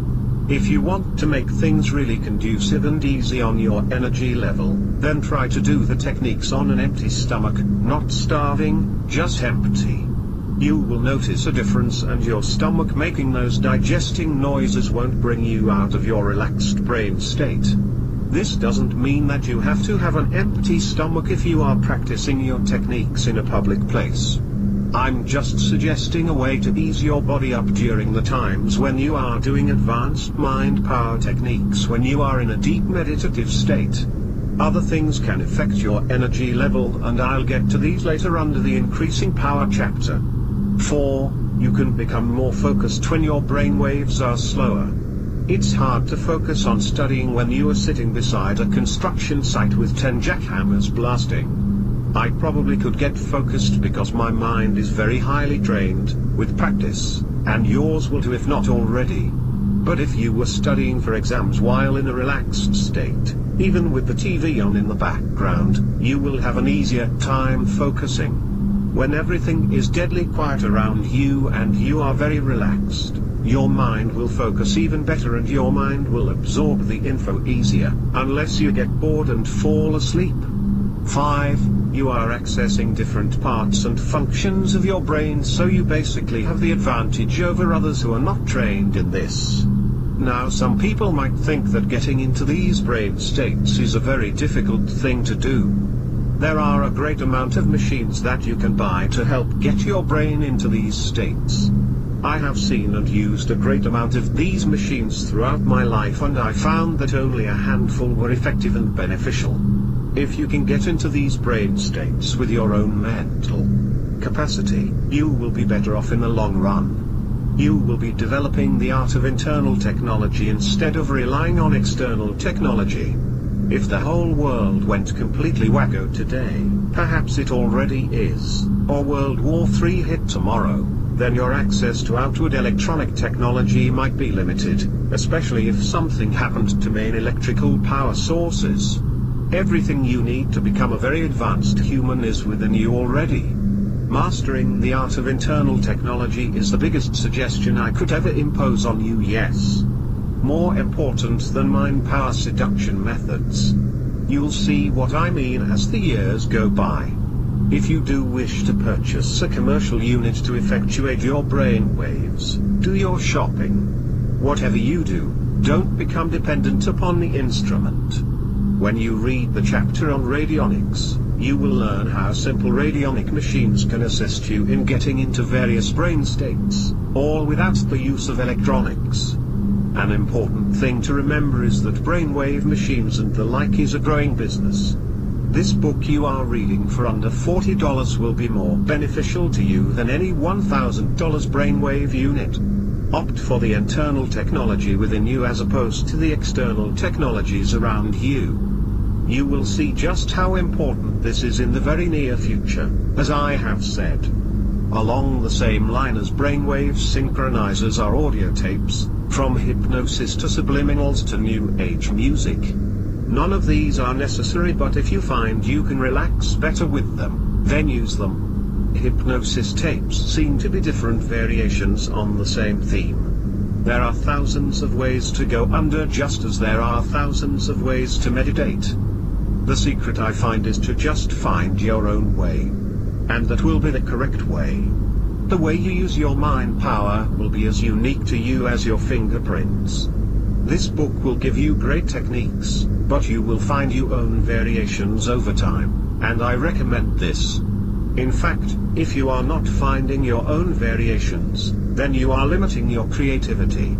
If you want to make things really conducive and easy on your energy level, then try to do the techniques on an empty stomach, not starving, just empty. You will notice a difference and your stomach making those digesting noises won't bring you out of your relaxed brain state. This doesn't mean that you have to have an empty stomach if you are practicing your techniques in a public place. I'm just suggesting a way to ease your body up during the times when you are doing advanced mind power techniques when you are in a deep meditative state. Other things can affect your energy level and I'll get to these later under the increasing power chapter. 4. You can become more focused when your brain waves are slower. It's hard to focus on studying when you are sitting beside a construction site with 10 jackhammers blasting. I probably could get focused because my mind is very highly trained, with practice, and yours will too if not already. But if you were studying for exams while in a relaxed state, even with the TV on in the background, you will have an easier time focusing. When everything is deadly quiet around you and you are very relaxed, your mind will focus even better and your mind will absorb the info easier, unless you get bored and fall asleep. 5. You are accessing different parts and functions of your brain, so you basically have the advantage over others who are not trained in this. Now some people might think that getting into these brain states is a very difficult thing to do. There are a great amount of machines that you can buy to help get your brain into these states. I have seen and used a great amount of these machines throughout my life and I found that only a handful were effective and beneficial. If you can get into these brain states with your own mental capacity, you will be better off in the long run. You will be developing the art of internal technology instead of relying on external technology. If the whole world went completely wacko today, perhaps it already is, or World War III hit tomorrow, then your access to outward electronic technology might be limited, especially if something happened to main electrical power sources. Everything you need to become a very advanced human is within you already. Mastering the art of internal technology is the biggest suggestion I could ever impose on you, yes. More important than mind power seduction methods. You'll see what I mean as the years go by. If you do wish to purchase a commercial unit to effectuate your brain waves, do your shopping. Whatever you do, don't become dependent upon the instrument. When you read the chapter on radionics, you will learn how simple radionic machines can assist you in getting into various brain states, all without the use of electronics. An important thing to remember is that brainwave machines and the like is a growing business. This book you are reading for under $40 will be more beneficial to you than any $1,000 brainwave unit. Opt for the internal technology within you as opposed to the external technologies around you. You will see just how important this is in the very near future, as I have said. Along the same line as brainwave synchronizers are audio tapes, from hypnosis to subliminals to new age music. None of these are necessary, but if you find you can relax better with them, then use them. Hypnosis tapes seem to be different variations on the same theme. There are thousands of ways to go under, just as there are thousands of ways to meditate. The secret I find is to just find your own way. And that will be the correct way. The way you use your mind power will be as unique to you as your fingerprints. This book will give you great techniques, but you will find your own variations over time, and I recommend this. In fact, if you are not finding your own variations, then you are limiting your creativity.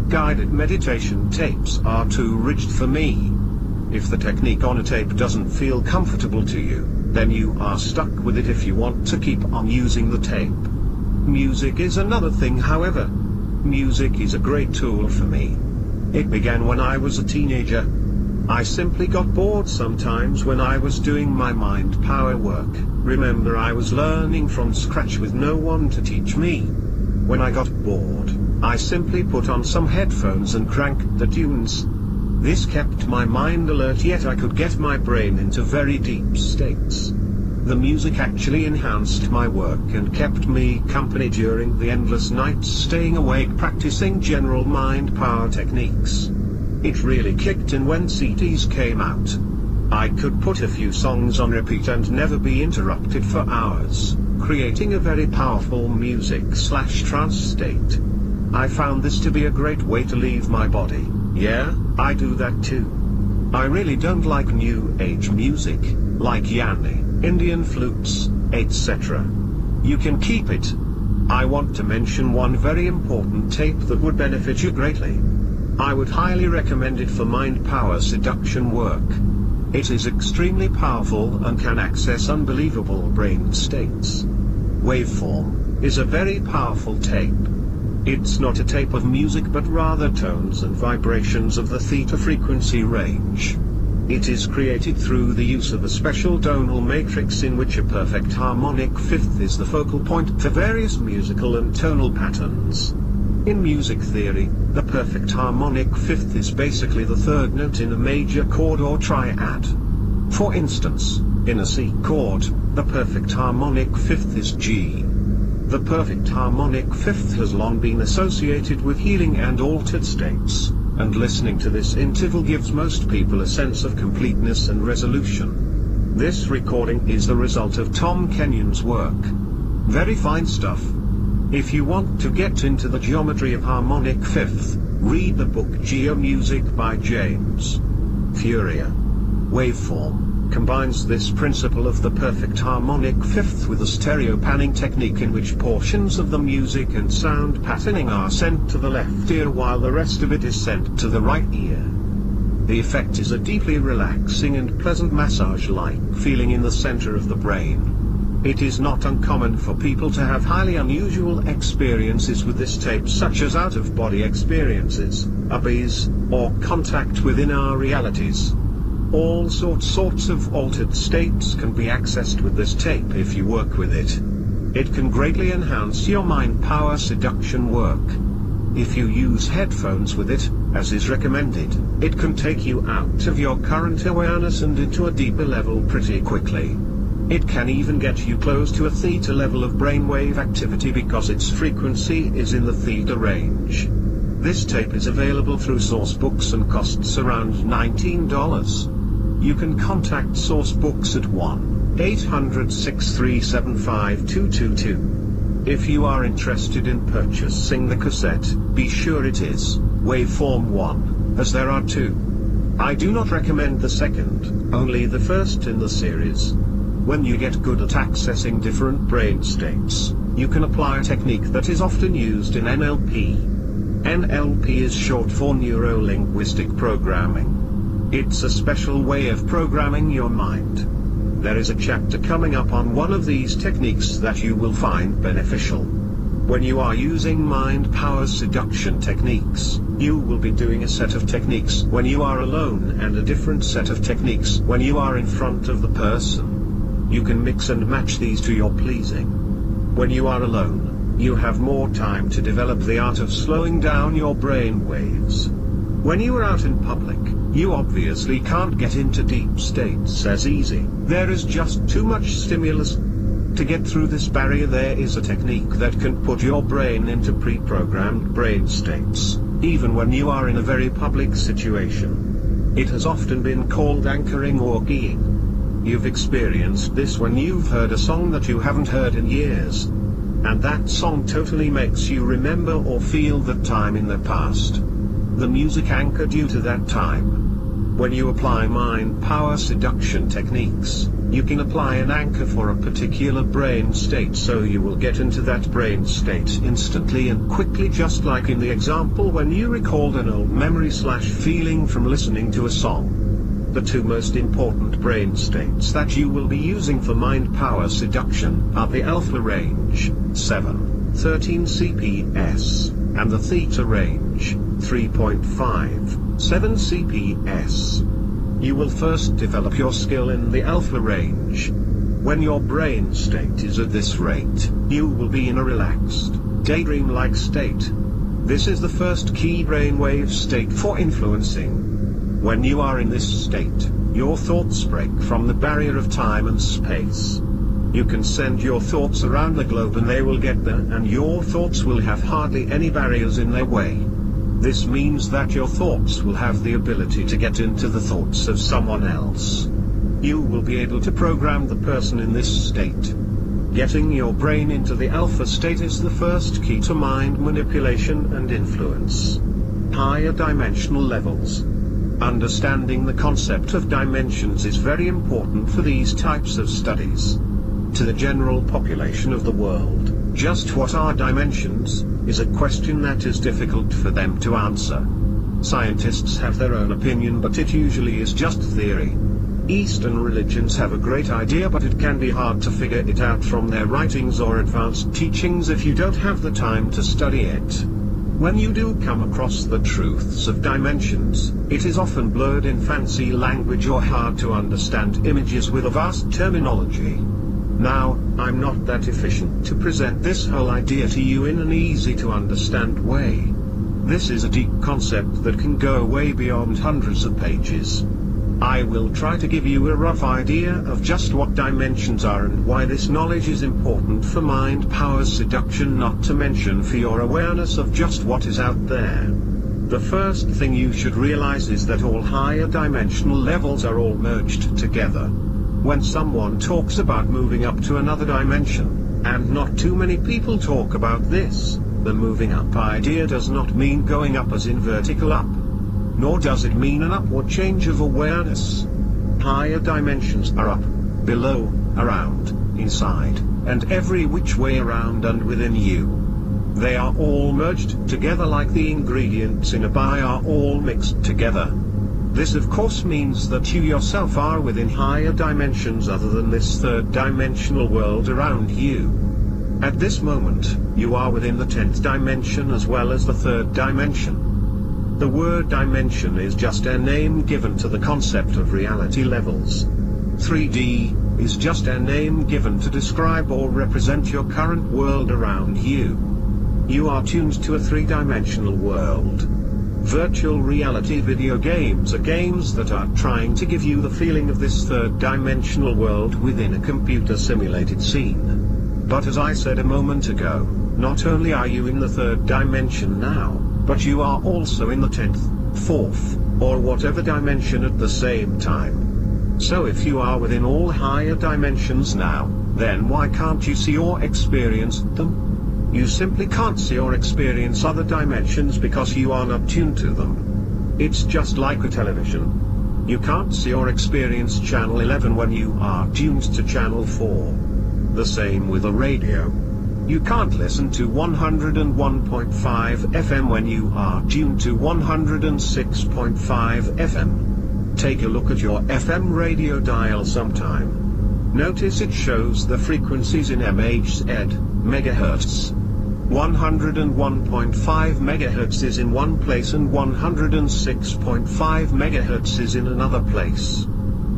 Guided meditation tapes are too rigid for me. If the technique on a tape doesn't feel comfortable to you, then you are stuck with it if you want to keep on using the tape. Music is another thing, however. Music is a great tool for me. It began when I was a teenager. I simply got bored sometimes when I was doing my mind power work. Remember, I was learning from scratch with no one to teach me. When I got bored, I simply put on some headphones and cranked the tunes. This kept my mind alert, yet I could get my brain into very deep states. The music actually enhanced my work and kept me company during the endless nights staying awake practicing general mind power techniques. It really kicked in when CDs came out. I could put a few songs on repeat and never be interrupted for hours, creating a very powerful music/trance state. I found this to be a great way to leave my body. Yeah, I do that too. I really don't like new age music, like Yanni, Indian flutes, etc. You can keep it. I want to mention one very important tape that would benefit you greatly. I would highly recommend it for mind power seduction work. It is extremely powerful and can access unbelievable brain states. Waveform is a very powerful tape. It's not a tape of music but rather tones and vibrations of the theta frequency range. It is created through the use of a special tonal matrix in which a perfect harmonic fifth is the focal point for various musical and tonal patterns. In music theory, the perfect harmonic fifth is basically the third note in a major chord or triad. For instance, in a C chord, the perfect harmonic fifth is G. The perfect harmonic fifth has long been associated with healing and altered states, and listening to this interval gives most people a sense of completeness and resolution. This recording is the result of Tom Kenyon's work. Very fine stuff. If you want to get into the geometry of harmonic fifth, read the book Geomusic by James Furrier. Waveform combines this principle of the perfect harmonic fifth with a stereo panning technique in which portions of the music and sound patterning are sent to the left ear while the rest of it is sent to the right ear. The effect is a deeply relaxing and pleasant massage-like feeling in the center of the brain. It is not uncommon for people to have highly unusual experiences with this tape, such as out-of-body experiences, abbeys, or contact within our realities. All sorts of altered states can be accessed with this tape if you work with it. It can greatly enhance your mind power seduction work. If you use headphones with it, as is recommended, it can take you out of your current awareness and into a deeper level pretty quickly. It can even get you close to a theta level of brainwave activity because its frequency is in the theta range. This tape is available through Sourcebooks and costs around $19. You can contact Sourcebooks at 1-800-637-5222. If you are interested in purchasing the cassette, be sure it is Waveform 1, as there are two. I do not recommend the second, only the first in the series. When you get good at accessing different brain states, you can apply a technique that is often used in NLP. NLP is short for Neuro-Linguistic Programming. It's a special way of programming your mind. There is a chapter coming up on one of these techniques that you will find beneficial. When you are using mind power seduction techniques, you will be doing a set of techniques when you are alone and a different set of techniques when you are in front of the person. You can mix and match these to your pleasing. When you are alone, you have more time to develop the art of slowing down your brain waves. When you are out in public, you obviously can't get into deep states as easy. There is just too much stimulus. To get through this barrier, there is a technique that can put your brain into pre-programmed brain states, even when you are in a very public situation. It has often been called anchoring or keying. You've experienced this when you've heard a song that you haven't heard in years. And that song totally makes you remember or feel that time in the past. The music anchored you to that time. When you apply mind power seduction techniques, you can apply an anchor for a particular brain state, so you will get into that brain state instantly and quickly, just like in the example when you recalled an old memory/feeling from listening to a song. The two most important brain states that you will be using for mind power seduction are the alpha range, 7.13 CPS, and the theta range, 3.57 CPS. You will first develop your skill in the alpha range. When your brain state is at this rate, you will be in a relaxed, daydream-like state. This is the first key brainwave state for influencing. When you are in this state, your thoughts break from the barrier of time and space. You can send your thoughts around the globe and they will get there, and your thoughts will have hardly any barriers in their way. This means that your thoughts will have the ability to get into the thoughts of someone else. You will be able to program the person in this state. Getting your brain into the alpha state is the first key to mind manipulation and influence. Higher dimensional levels. Understanding the concept of dimensions is very important for these types of studies. To the general population of the world, just what are dimensions, is a question that is difficult for them to answer. Scientists have their own opinion, but it usually is just theory. Eastern religions have a great idea, but it can be hard to figure it out from their writings or advanced teachings if you don't have the time to study it. When you do come across the truths of dimensions, it is often blurred in fancy language or hard to understand images with a vast terminology. Now, I'm not that efficient to present this whole idea to you in an easy to understand way. This is a deep concept that can go way beyond hundreds of pages. I will try to give you a rough idea of just what dimensions are and why this knowledge is important for mind power seduction, not to mention for your awareness of just what is out there. The first thing you should realize is that all higher dimensional levels are all merged together. When someone talks about moving up to another dimension, and not too many people talk about this, the moving up idea does not mean going up as in vertical up. Nor does it mean an upward change of awareness. Higher dimensions are up, below, around, inside, and every which way around and within you. They are all merged together like the ingredients in a pie are all mixed together. This of course means that you yourself are within higher dimensions other than this third dimensional world around you. At this moment, you are within the 10th dimension as well as the 3rd dimension. The word dimension is just a name given to the concept of reality levels. 3D is just a name given to describe or represent your current world around you. You are tuned to a 3-dimensional world. Virtual reality video games are games that are trying to give you the feeling of this 3rd-dimensional world within a computer-simulated scene. But as I said a moment ago, not only are you in the 3rd dimension now, but you are also in the 10th, 4th, or whatever dimension at the same time. So if you are within all higher dimensions now, then why can't you see or experience them? You simply can't see or experience other dimensions because you are not tuned to them. It's just like a television. You can't see or experience channel 11 when you are tuned to channel 4. The same with a radio. You can't listen to 101.5 FM when you are tuned to 106.5 FM. Take a look at your FM radio dial sometime. Notice it shows the frequencies in MHz, megahertz. 101.5 megahertz is in one place and 106.5 megahertz is in another place.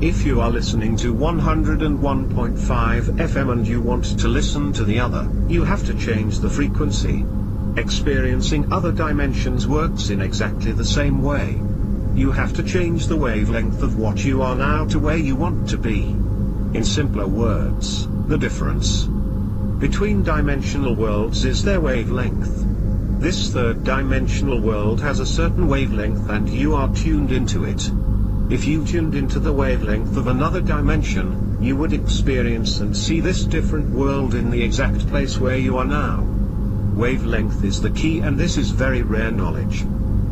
If you are listening to 101.5 FM and you want to listen to the other, you have to change the frequency. Experiencing other dimensions works in exactly the same way. You have to change the wavelength of what you are now to where you want to be. In simpler words, the difference between dimensional worlds is their wavelength. This third dimensional world has a certain wavelength and you are tuned into it. If you tuned into the wavelength of another dimension, you would experience and see this different world in the exact place where you are now. Wavelength is the key, and this is very rare knowledge.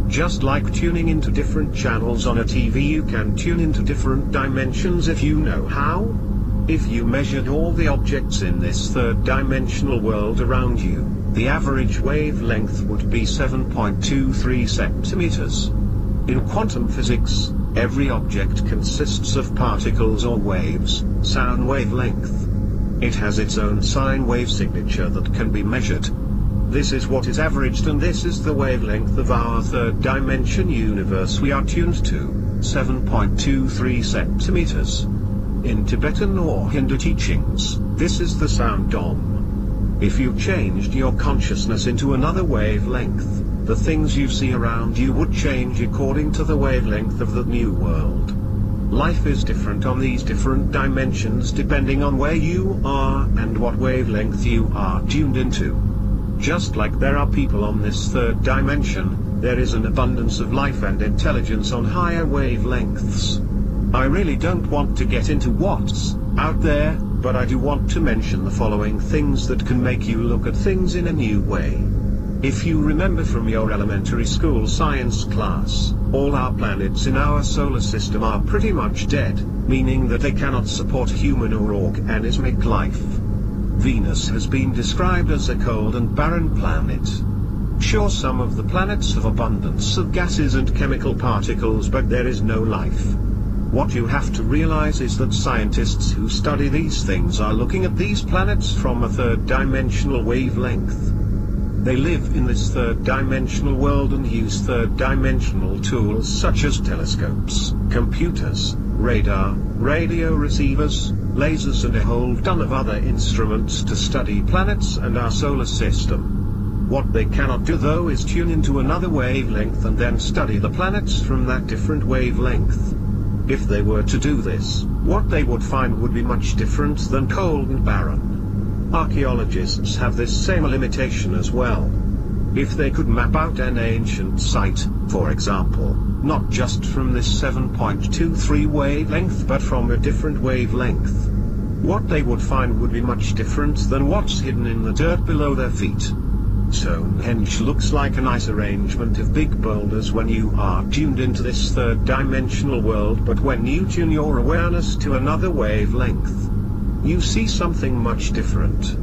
Just like tuning into different channels on a TV, you can tune into different dimensions if you know how. If you measured all the objects in this third dimensional world around you, the average wavelength would be 7.23 centimeters. In quantum physics, every object consists of particles or waves, sound wavelength. It has its own sine wave signature that can be measured. This is what is averaged, and this is the wavelength of our third dimension universe we are tuned to, 7.23 centimeters. In Tibetan or Hindu teachings, this is the sound Om. If you changed your consciousness into another wavelength, the things you see around you would change according to the wavelength of the new world. Life is different on these different dimensions depending on where you are and what wavelength you are tuned into. Just like there are people on this third dimension, there is an abundance of life and intelligence on higher wavelengths. I really don't want to get into what's out there, but I do want to mention the following things that can make you look at things in a new way. If you remember from your elementary school science class, all our planets in our solar system are pretty much dead, meaning that they cannot support human or organismic life. Venus has been described as a cold and barren planet. Sure, some of the planets have abundance of gases and chemical particles, but there is no life. What you have to realize is that scientists who study these things are looking at these planets from a third dimensional wavelength. They live in this third dimensional world and use third dimensional tools such as telescopes, computers, radar, radio receivers, lasers and a whole ton of other instruments to study planets and our solar system. What they cannot do though is tune into another wavelength and then study the planets from that different wavelength. If they were to do this, what they would find would be much different than cold and barren. Archaeologists have this same limitation as well. If they could map out an ancient site, for example, not just from this 7.23 wavelength but from a different wavelength, what they would find would be much different than what's hidden in the dirt below their feet. Stonehenge looks like a nice arrangement of big boulders when you are tuned into this third dimensional world, but when you tune your awareness to another wavelength, you see something much different.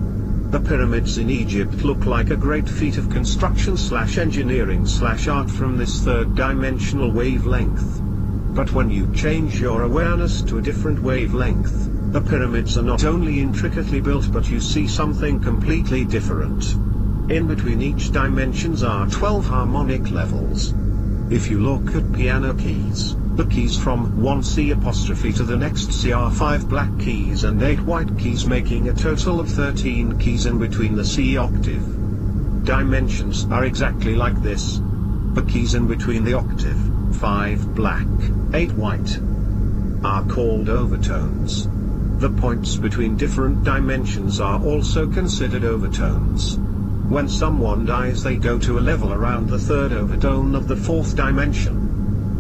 The pyramids in Egypt look like a great feat of construction/engineering/art from this third dimensional wavelength. But when you change your awareness to a different wavelength, the pyramids are not only intricately built but you see something completely different. In between each dimensions are 12 harmonic levels. If you look at piano keys, the keys from one C' to the next C are 5 black keys and 8 white keys, making a total of 13 keys in between the C octave. Dimensions are exactly like this. The keys in between the octave, 5 black, 8 white, are called overtones. The points between different dimensions are also considered overtones. When someone dies, they go to a level around the third overtone of the fourth dimension.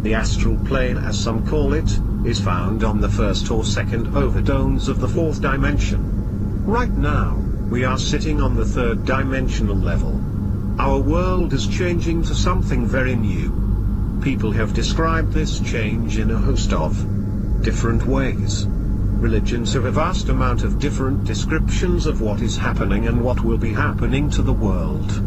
The astral plane, as some call it, is found on the first or second overtones of the fourth dimension. Right now, we are sitting on the third dimensional level. Our world is changing to something very new. People have described this change in a host of different ways. Religions have a vast amount of different descriptions of what is happening and what will be happening to the world.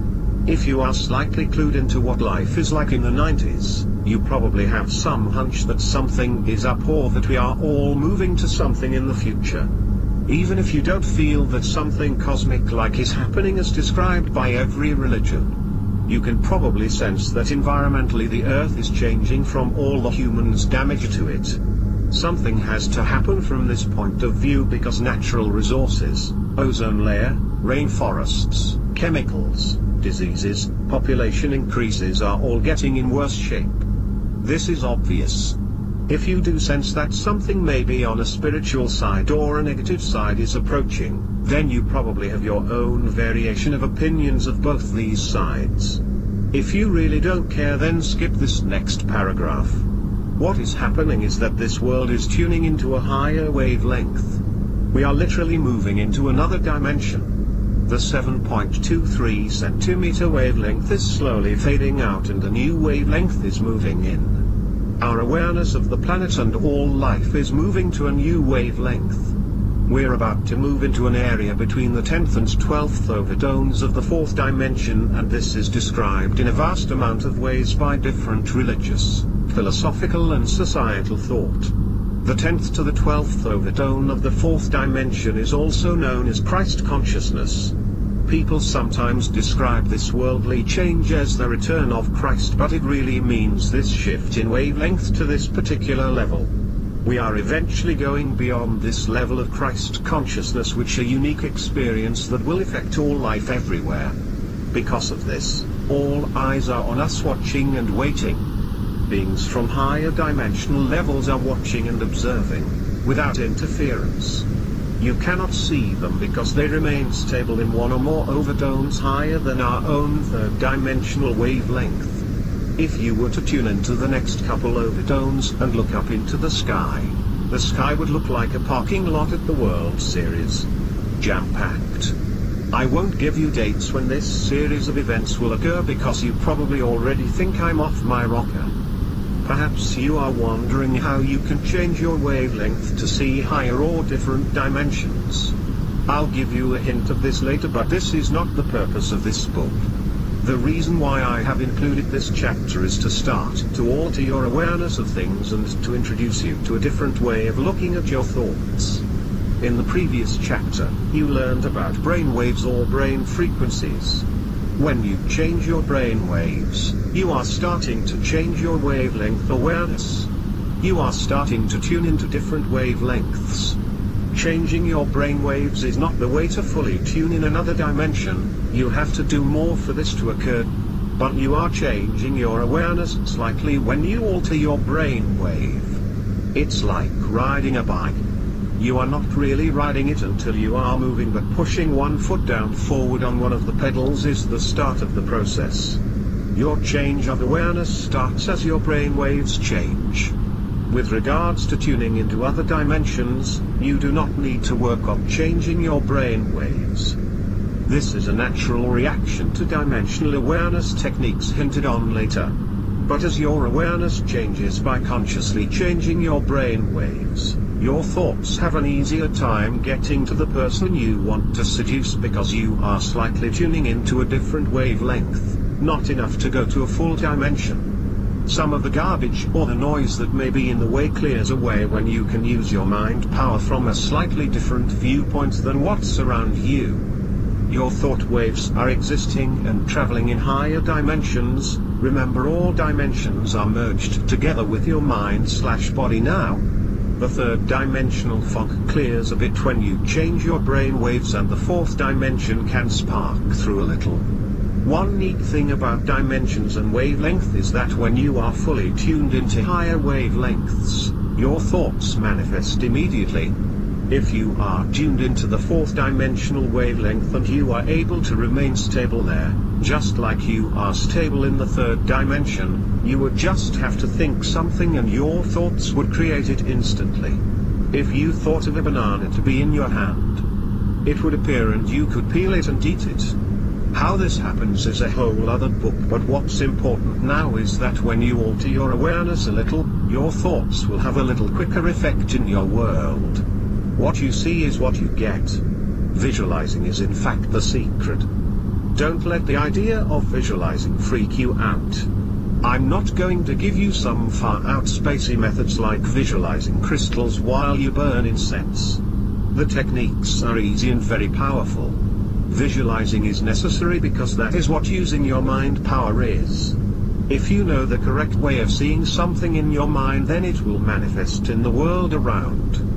If you are slightly clued into what life is like in the 90s, you probably have some hunch that something is up or that we are all moving to something in the future. Even if you don't feel that something cosmic-like is happening as described by every religion, you can probably sense that environmentally the Earth is changing from all the humans' damage to it. Something has to happen from this point of view because natural resources, ozone layer, rainforests, chemicals, diseases, population increases are all getting in worse shape. This is obvious. If you do sense that something maybe on a spiritual side or a negative side is approaching, then you probably have your own variation of opinions of both these sides. If you really don't care, then skip this next paragraph. What is happening is that this world is tuning into a higher wavelength. We are literally moving into another dimension. The 7.23 centimeter wavelength is slowly fading out and a new wavelength is moving in. Our awareness of the planet and all life is moving to a new wavelength. We're about to move into an area between the 10th and 12th overtones of the 4th dimension, and this is described in a vast amount of ways by different religious, philosophical and societal thought. The 10th to the 12th overtone of the 4th dimension is also known as Christ consciousness. People sometimes describe this worldly change as the return of Christ, but it really means this shift in wavelength to this particular level. We are eventually going beyond this level of Christ consciousness, which is a unique experience that will affect all life everywhere. Because of this, all eyes are on us, watching and waiting. Beings from higher dimensional levels are watching and observing, without interference. You cannot see them because they remain stable in one or more overtones higher than our own third dimensional wavelength. If you were to tune into the next couple overtones and look up into the sky would look like a parking lot at the World Series. Jam-packed. I won't give you dates when this series of events will occur because you probably already think I'm off my rocker. Perhaps you are wondering how you can change your wavelength to see higher or different dimensions. I'll give you a hint of this later, but this is not the purpose of this book. The reason why I have included this chapter is to start to alter your awareness of things and to introduce you to a different way of looking at your thoughts. In the previous chapter, you learned about brain waves or brain frequencies. When you change your brain waves, you are starting to change your wavelength awareness. You are starting to tune into different wavelengths. Changing your brain waves is not the way to fully tune in another dimension. You have to do more for this to occur. But you are changing your awareness slightly when you alter your brain wave. It's like riding a bike. You are not really riding it until you are moving, but pushing one foot down forward on one of the pedals is the start of the process. Your change of awareness starts as your brain waves change. With regards to tuning into other dimensions, you do not need to work on changing your brain waves. This is a natural reaction to dimensional awareness techniques hinted on later. But as your awareness changes by consciously changing your brain waves, your thoughts have an easier time getting to the person you want to seduce because you are slightly tuning into a different wavelength, not enough to go to a full dimension. Some of the garbage or the noise that may be in the way clears away when you can use your mind power from a slightly different viewpoint than what's around you. Your thought waves are existing and traveling in higher dimensions. Remember, all dimensions are merged together with your mind/body now. The third dimensional fog clears a bit when you change your brain waves, and the fourth dimension can spark through a little. One neat thing about dimensions and wavelength is that when you are fully tuned into higher wavelengths, your thoughts manifest immediately. If you are tuned into the fourth dimensional wavelength and you are able to remain stable there, just like you are stable in the third dimension, you would just have to think something and your thoughts would create it instantly. If you thought of a banana to be in your hand, it would appear and you could peel it and eat it. How this happens is a whole other book, but what's important now is that when you alter your awareness a little, your thoughts will have a little quicker effect in your world. What you see is what you get. Visualizing is in fact the secret. Don't let the idea of visualizing freak you out. I'm not going to give you some far-out spacey methods like visualizing crystals while you burn incense. The techniques are easy and very powerful. Visualizing is necessary because that is what using your mind power is. If you know the correct way of seeing something in your mind, then it will manifest in the world around.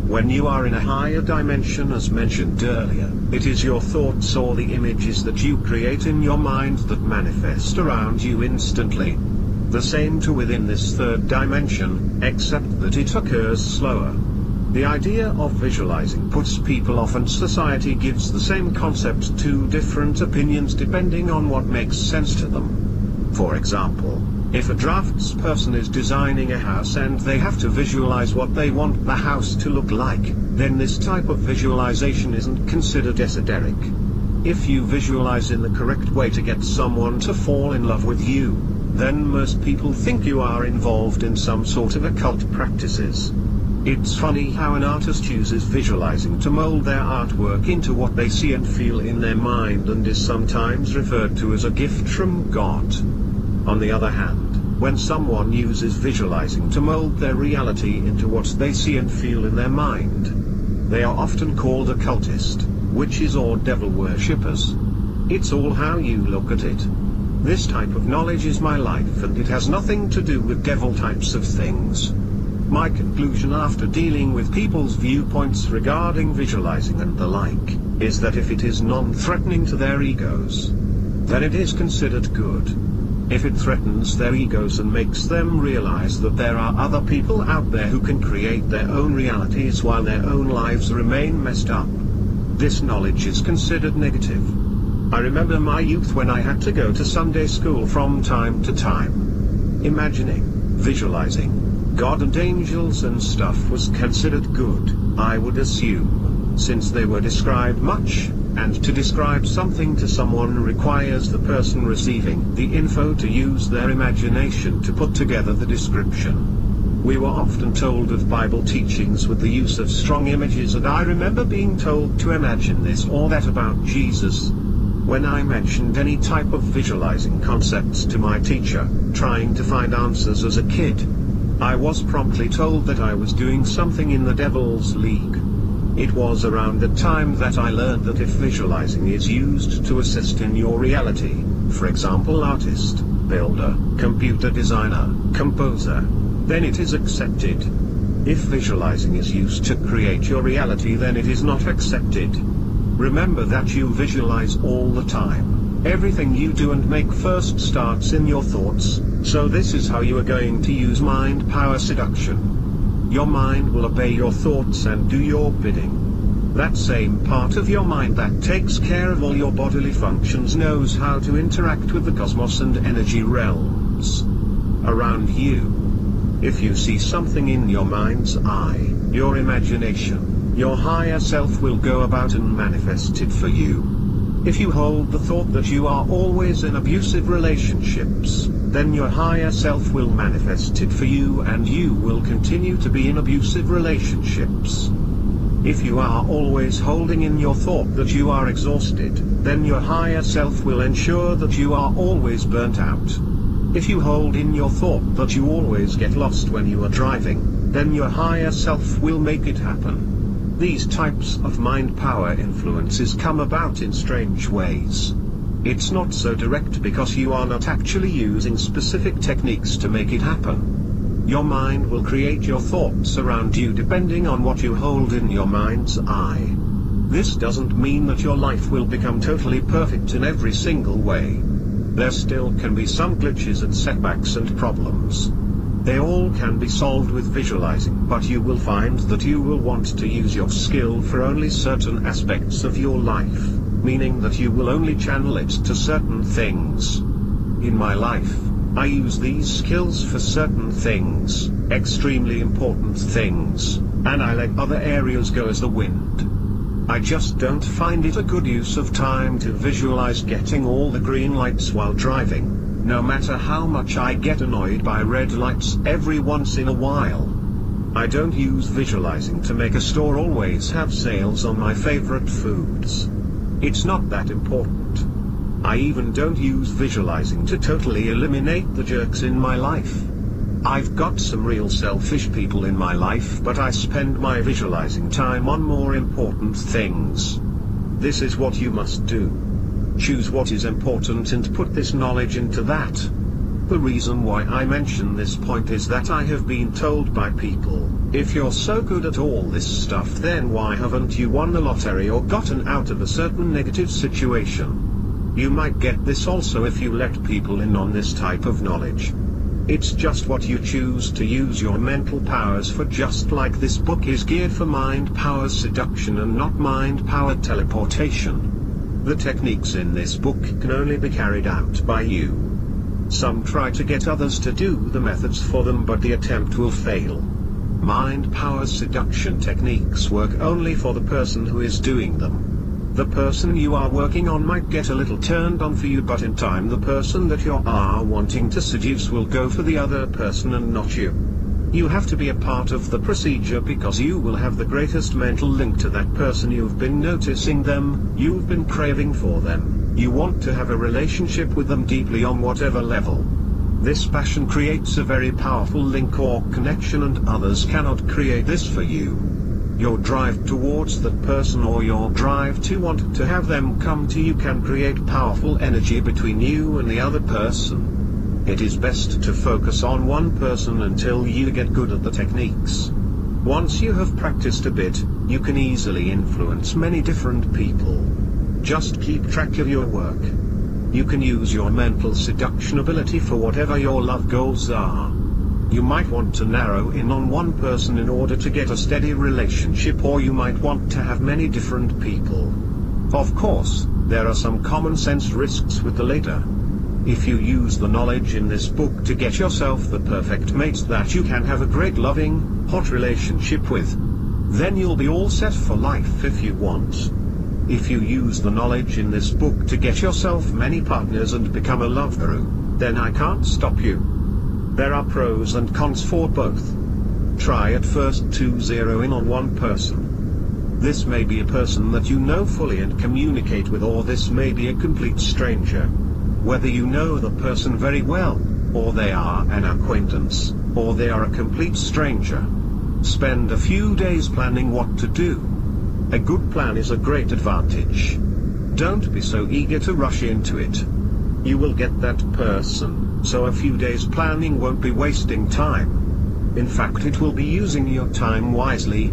When you are in a higher dimension, as mentioned earlier, it is your thoughts or the images that you create in your mind that manifest around you instantly. The same to within this third dimension, except that it occurs slower. The idea of visualizing puts people off, and society gives the same concept two different opinions depending on what makes sense to them. For example, if a draftsperson is designing a house and they have to visualize what they want the house to look like, then this type of visualization isn't considered esoteric. If you visualize in the correct way to get someone to fall in love with you, then most people think you are involved in some sort of occult practices. It's funny how an artist uses visualizing to mold their artwork into what they see and feel in their mind, and is sometimes referred to as a gift from God. On the other hand, when someone uses visualizing to mold their reality into what they see and feel in their mind, they are often called occultist, witches or devil worshippers. It's all how you look at it. This type of knowledge is my life, and it has nothing to do with devil types of things. My conclusion after dealing with people's viewpoints regarding visualizing and the like, is that if it is non-threatening to their egos, then it is considered good. If it threatens their egos and makes them realize that there are other people out there who can create their own realities while their own lives remain messed up, this knowledge is considered negative. I remember my youth when I had to go to Sunday school from time to time. Imagining, visualizing God and angels and stuff was considered good, I would assume, since they were described much, and to describe something to someone requires the person receiving the info to use their imagination to put together the description. We were often told of Bible teachings with the use of strong images, and I remember being told to imagine this or that about Jesus. When I mentioned any type of visualizing concepts to my teacher, trying to find answers as a kid, I was promptly told that I was doing something in the devil's league. It was around the time that I learned that if visualizing is used to assist in your reality, for example artist, builder, computer designer, composer, then it is accepted. If visualizing is used to create your reality, then it is not accepted. Remember that you visualize all the time. Everything you do and make first starts in your thoughts, so this is how you are going to use mind power seduction. Your mind will obey your thoughts and do your bidding. That same part of your mind that takes care of all your bodily functions knows how to interact with the cosmos and energy realms around you. If you see something in your mind's eye, your imagination, your higher self will go about and manifest it for you. If you hold the thought that you are always in abusive relationships, then your higher self will manifest it for you, and you will continue to be in abusive relationships. If you are always holding in your thought that you are exhausted, then your higher self will ensure that you are always burnt out. If you hold in your thought that you always get lost when you are driving, then your higher self will make it happen. These types of mind power influences come about in strange ways. It's not so direct because you are not actually using specific techniques to make it happen. Your mind will create your thoughts around you depending on what you hold in your mind's eye. This doesn't mean that your life will become totally perfect in every single way. There still can be some glitches and setbacks and problems. They all can be solved with visualizing, but you will find that you will want to use your skill for only certain aspects of your life, meaning that you will only channel it to certain things. In my life, I use these skills for certain things, extremely important things, and I let other areas go as the wind. I just don't find it a good use of time to visualize getting all the green lights while driving. No matter how much I get annoyed by red lights every once in a while. I don't use visualizing to make a store always have sales on my favorite foods. It's not that important. I even don't use visualizing to totally eliminate the jerks in my life. I've got some real selfish people in my life, but I spend my visualizing time on more important things. This is what you must do. Choose what is important and put this knowledge into that. The reason why I mention this point is that I have been told by people, if you're so good at all this stuff, then why haven't you won the lottery or gotten out of a certain negative situation? You might get this also if you let people in on this type of knowledge. It's just what you choose to use your mental powers for, just like this book is geared for mind power seduction and not mind power teleportation. The techniques in this book can only be carried out by you. Some try to get others to do the methods for them, but the attempt will fail. Mind power seduction techniques work only for the person who is doing them. The person you are working on might get a little turned on for you, but in time the person that you are wanting to seduce will go for the other person and not you. You have to be a part of the procedure because you will have the greatest mental link to that person. You've been noticing them, you've been craving for them, you want to have a relationship with them deeply on whatever level. This passion creates a very powerful link or connection, and others cannot create this for you. Your drive towards that person or your drive to want to have them come to you can create powerful energy between you and the other person. It is best to focus on one person until you get good at the techniques. Once you have practiced a bit, you can easily influence many different people. Just keep track of your work. You can use your mental seduction ability for whatever your love goals are. You might want to narrow in on one person in order to get a steady relationship, or you might want to have many different people. Of course, there are some common sense risks with the latter. If you use the knowledge in this book to get yourself the perfect mate that you can have a great loving, hot relationship with, then you'll be all set for life if you want. If you use the knowledge in this book to get yourself many partners and become a love guru, then I can't stop you. There are pros and cons for both. Try at first to zero in on one person. This may be a person that you know fully and communicate with, or this may be a complete stranger. Whether you know the person very well, or they are an acquaintance, or they are a complete stranger, spend a few days planning what to do. A good plan is a great advantage. Don't be so eager to rush into it. You will get that person, so a few days planning won't be wasting time. In fact, it will be using your time wisely.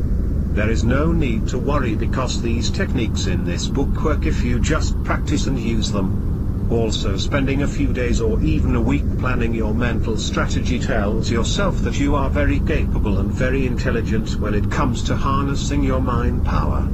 There is no need to worry because these techniques in this book work if you just practice and use them. Also, spending a few days or even a week planning your mental strategy tells yourself that you are very capable and very intelligent when it comes to harnessing your mind power.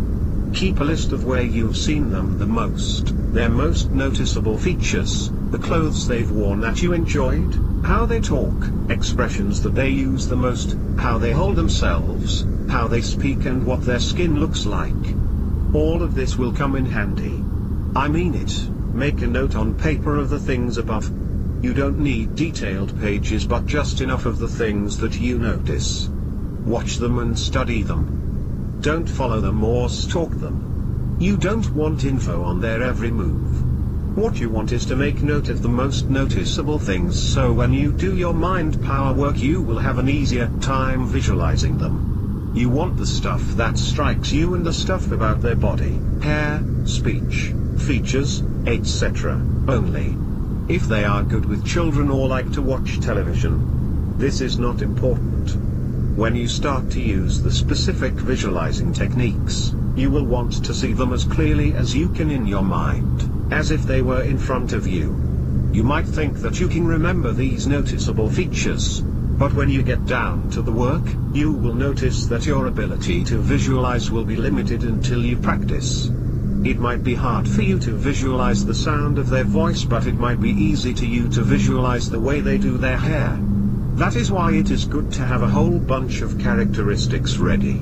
Keep a list of where you've seen them the most, their most noticeable features, the clothes they've worn that you enjoyed, how they talk, expressions that they use the most, how they hold themselves, how they speak, and what their skin looks like. All of this will come in handy. I mean it. Make a note on paper of the things above. You don't need detailed pages, but just enough of the things that you notice. Watch them and study them. Don't follow them or stalk them. You don't want info on their every move. What you want is to make note of the most noticeable things, so when you do your mind power work you will have an easier time visualizing them. You want the stuff that strikes you and the stuff about their body, hair, speech, features, etc. only. If they are good with children or like to watch television, this is not important. When you start to use the specific visualizing techniques, you will want to see them as clearly as you can in your mind, as if they were in front of you. You might think that you can remember these noticeable features, but when you get down to the work, you will notice that your ability to visualize will be limited until you practice. It might be hard for you to visualize the sound of their voice, but it might be easy to you to visualize the way they do their hair. That is why it is good to have a whole bunch of characteristics ready.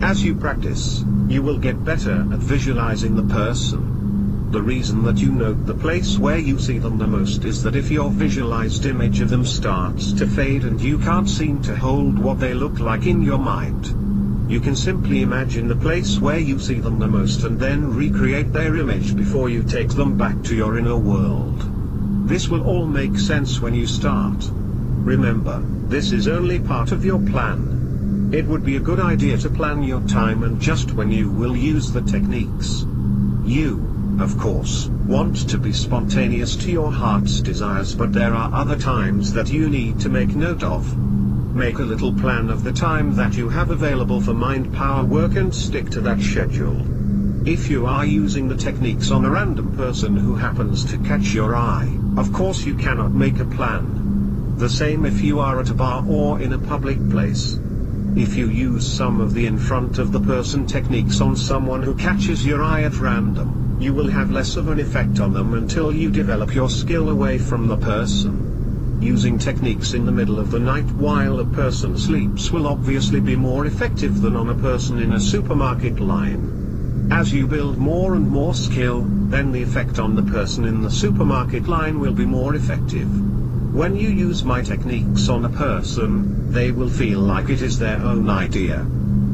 As you practice, you will get better at visualizing the person. The reason that you note the place where you see them the most is that if your visualized image of them starts to fade and you can't seem to hold what they look like in your mind, you can simply imagine the place where you see them the most and then recreate their image before you take them back to your inner world. This will all make sense when you start. Remember, this is only part of your plan. It would be a good idea to plan your time and just when you will use the techniques. You, of course, want to be spontaneous to your heart's desires, but there are other times that you need to make note of. Make a little plan of the time that you have available for mind power work and stick to that schedule. If you are using the techniques on a random person who happens to catch your eye, of course you cannot make a plan. The same if you are at a bar or in a public place. If you use some of the in front of the person techniques on someone who catches your eye at random, you will have less of an effect on them until you develop your skill away from the person. Using techniques in the middle of the night while a person sleeps will obviously be more effective than on a person in a supermarket line. As you build more and more skill, then the effect on the person in the supermarket line will be more effective. When you use my techniques on a person, they will feel like it is their own idea.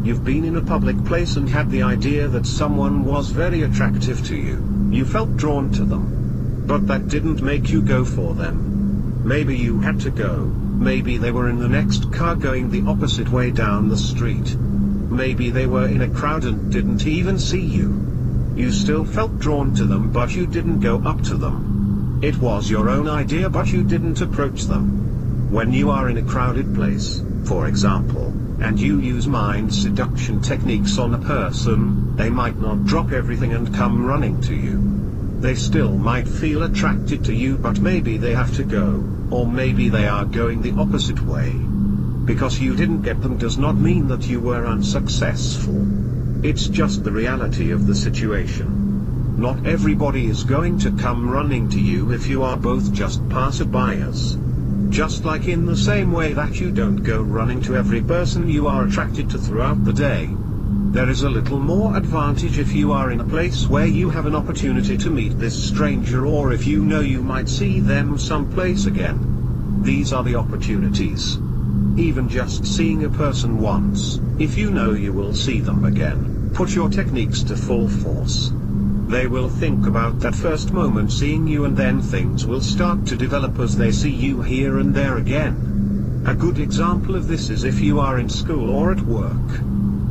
You've been in a public place and had the idea that someone was very attractive to you. You felt drawn to them. But that didn't make you go for them. Maybe you had to go, maybe they were in the next car going the opposite way down the street. Maybe they were in a crowd and didn't even see you. You still felt drawn to them but you didn't go up to them. It was your own idea but you didn't approach them. When you are in a crowded place, for example, and you use mind seduction techniques on a person, they might not drop everything and come running to you. They still might feel attracted to you but maybe they have to go, or maybe they are going the opposite way. Because you didn't get them does not mean that you were unsuccessful. It's just the reality of the situation. Not everybody is going to come running to you if you are both just passerbyers. Just like in the same way that you don't go running to every person you are attracted to throughout the day. There is a little more advantage if you are in a place where you have an opportunity to meet this stranger or if you know you might see them someplace again. These are the opportunities. Even just seeing a person once, if you know you will see them again, put your techniques to full force. They will think about that first moment seeing you and then things will start to develop as they see you here and there again. A good example of this is if you are in school or at work.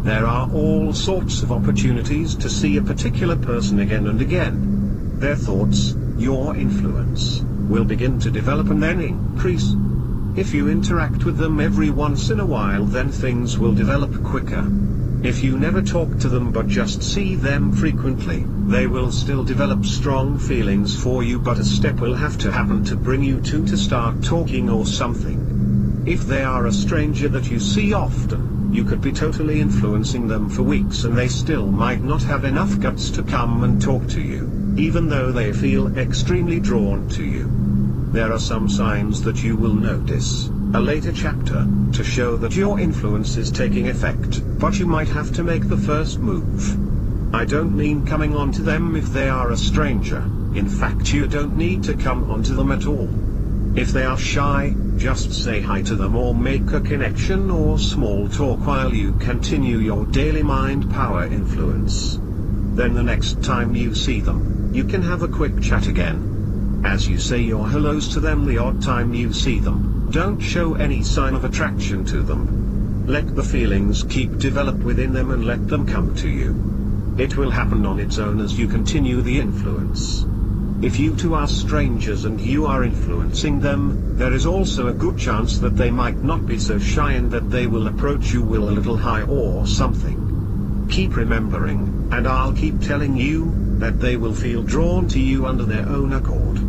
There are all sorts of opportunities to see a particular person again and again. Their thoughts, your influence, will begin to develop and then increase. If you interact with them every once in a while then things will develop quicker. If you never talk to them but just see them frequently, they will still develop strong feelings for you but a step will have to happen to bring you two to start talking or something. If they are a stranger that you see often, you could be totally influencing them for weeks and they still might not have enough guts to come and talk to you, even though they feel extremely drawn to you. There are some signs that you will notice, a later chapter, to show that your influence is taking effect, but you might have to make the first move. I don't mean coming onto them if they are a stranger, in fact you don't need to come onto them at all. If they are shy, just say hi to them or make a connection or small talk while you continue your daily mind power influence. Then the next time you see them, you can have a quick chat again. As you say your hellos to them the odd time you see them, don't show any sign of attraction to them. Let the feelings keep develop within them and let them come to you. It will happen on its own as you continue the influence. If you two are strangers and you are influencing them, there is also a good chance that they might not be so shy and that they will approach you with a little hi or something. Keep remembering, and I'll keep telling you, that they will feel drawn to you under their own accord.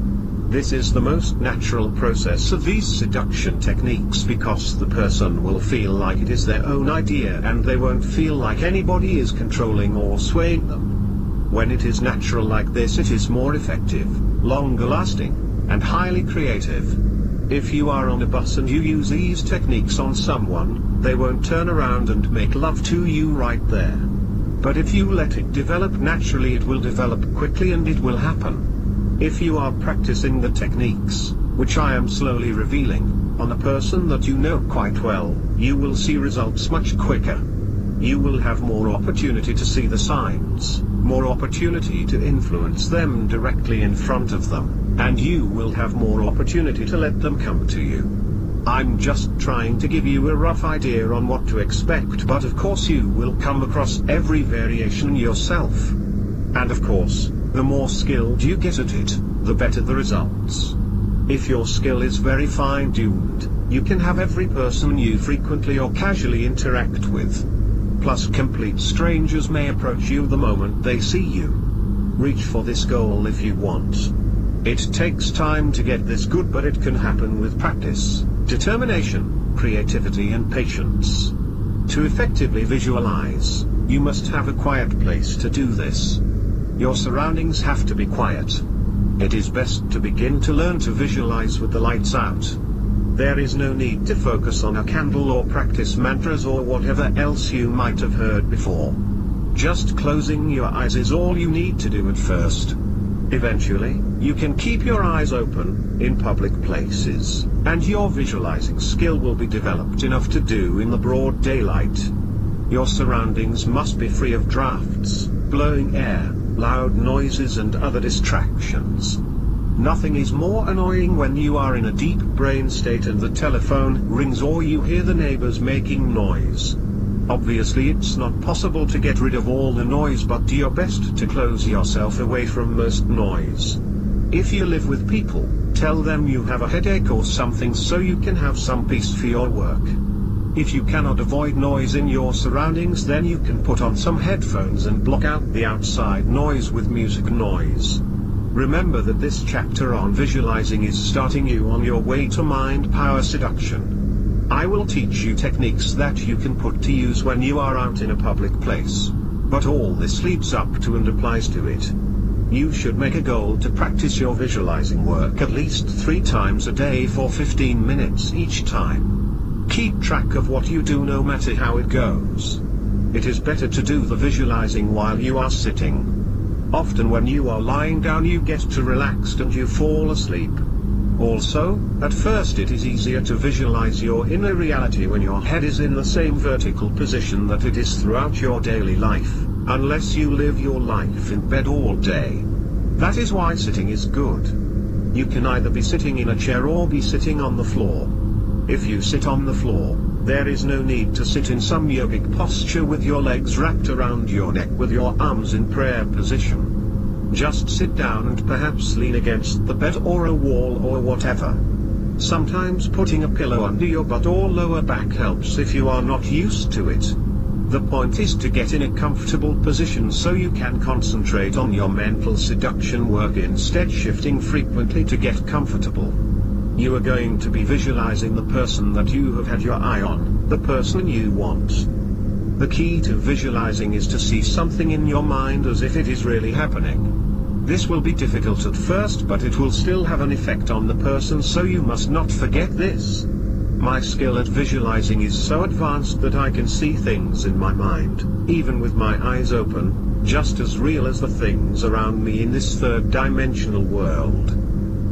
This is the most natural process of these seduction techniques because the person will feel like it is their own idea and they won't feel like anybody is controlling or swaying them. When it is natural like this it is more effective, longer lasting, and highly creative. If you are on a bus and you use these techniques on someone, they won't turn around and make love to you right there. But if you let it develop naturally, it will develop quickly and it will happen. If you are practicing the techniques, which I am slowly revealing, on a person that you know quite well, you will see results much quicker. You will have more opportunity to see the signs, more opportunity to influence them directly in front of them, and you will have more opportunity to let them come to you. I'm just trying to give you a rough idea on what to expect, but of course you will come across every variation yourself. And of course, the more skilled you get at it, the better the results. If your skill is very fine-tuned, you can have every person you frequently or casually interact with. Plus complete strangers may approach you the moment they see you. Reach for this goal if you want. It takes time to get this good, but it can happen with practice, determination, creativity and patience. To effectively visualize, you must have a quiet place to do this. Your surroundings have to be quiet. It is best to begin to learn to visualize with the lights out. There is no need to focus on a candle or practice mantras or whatever else you might have heard before. Just closing your eyes is all you need to do at first. Eventually, you can keep your eyes open, in public places, and your visualizing skill will be developed enough to do in the broad daylight. Your surroundings must be free of drafts, blowing air, loud noises and other distractions. Nothing is more annoying when you are in a deep brain state and the telephone rings or you hear the neighbors making noise. Obviously it's not possible to get rid of all the noise, but do your best to close yourself away from most noise. If you live with people, tell them you have a headache or something so you can have some peace for your work. If you cannot avoid noise in your surroundings, then you can put on some headphones and block out the outside noise with music noise. Remember that this chapter on visualizing is starting you on your way to mind power seduction. I will teach you techniques that you can put to use when you are out in a public place. But all this leads up to and applies to it. You should make a goal to practice your visualizing work at least 3 times a day for 15 minutes each time. Keep track of what you do no matter how it goes. It is better to do the visualizing while you are sitting. Often when you are lying down you get too relaxed and you fall asleep. Also, at first it is easier to visualize your inner reality when your head is in the same vertical position that it is throughout your daily life, unless you live your life in bed all day. That is why sitting is good. You can either be sitting in a chair or be sitting on the floor. If you sit on the floor, there is no need to sit in some yogic posture with your legs wrapped around your neck with your arms in prayer position. Just sit down and perhaps lean against the bed or a wall or whatever. Sometimes putting a pillow under your butt or lower back helps if you are not used to it. The point is to get in a comfortable position so you can concentrate on your mental seduction work instead shifting frequently to get comfortable. You are going to be visualizing the person that you have had your eye on, the person you want. The key to visualizing is to see something in your mind as if it is really happening. This will be difficult at first, but it will still have an effect on the person, so you must not forget this. My skill at visualizing is so advanced that I can see things in my mind, even with my eyes open, just as real as the things around me in this third-dimensional world.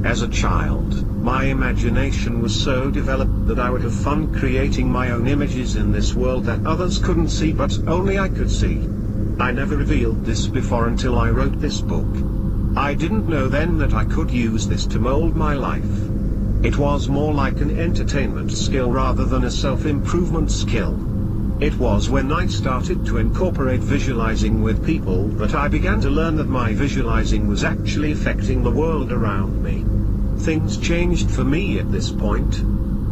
As a child, my imagination was so developed that I would have fun creating my own images in this world that others couldn't see but only I could see. I never revealed this before until I wrote this book. I didn't know then that I could use this to mold my life. It was more like an entertainment skill rather than a self-improvement skill. It was when I started to incorporate visualizing with people that I began to learn that my visualizing was actually affecting the world around me. Things changed for me at this point.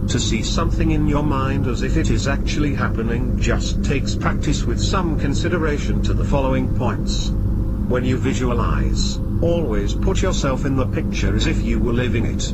To see something in your mind as if it is actually happening just takes practice with some consideration to the following points. When you visualize, always put yourself in the picture as if you were living it.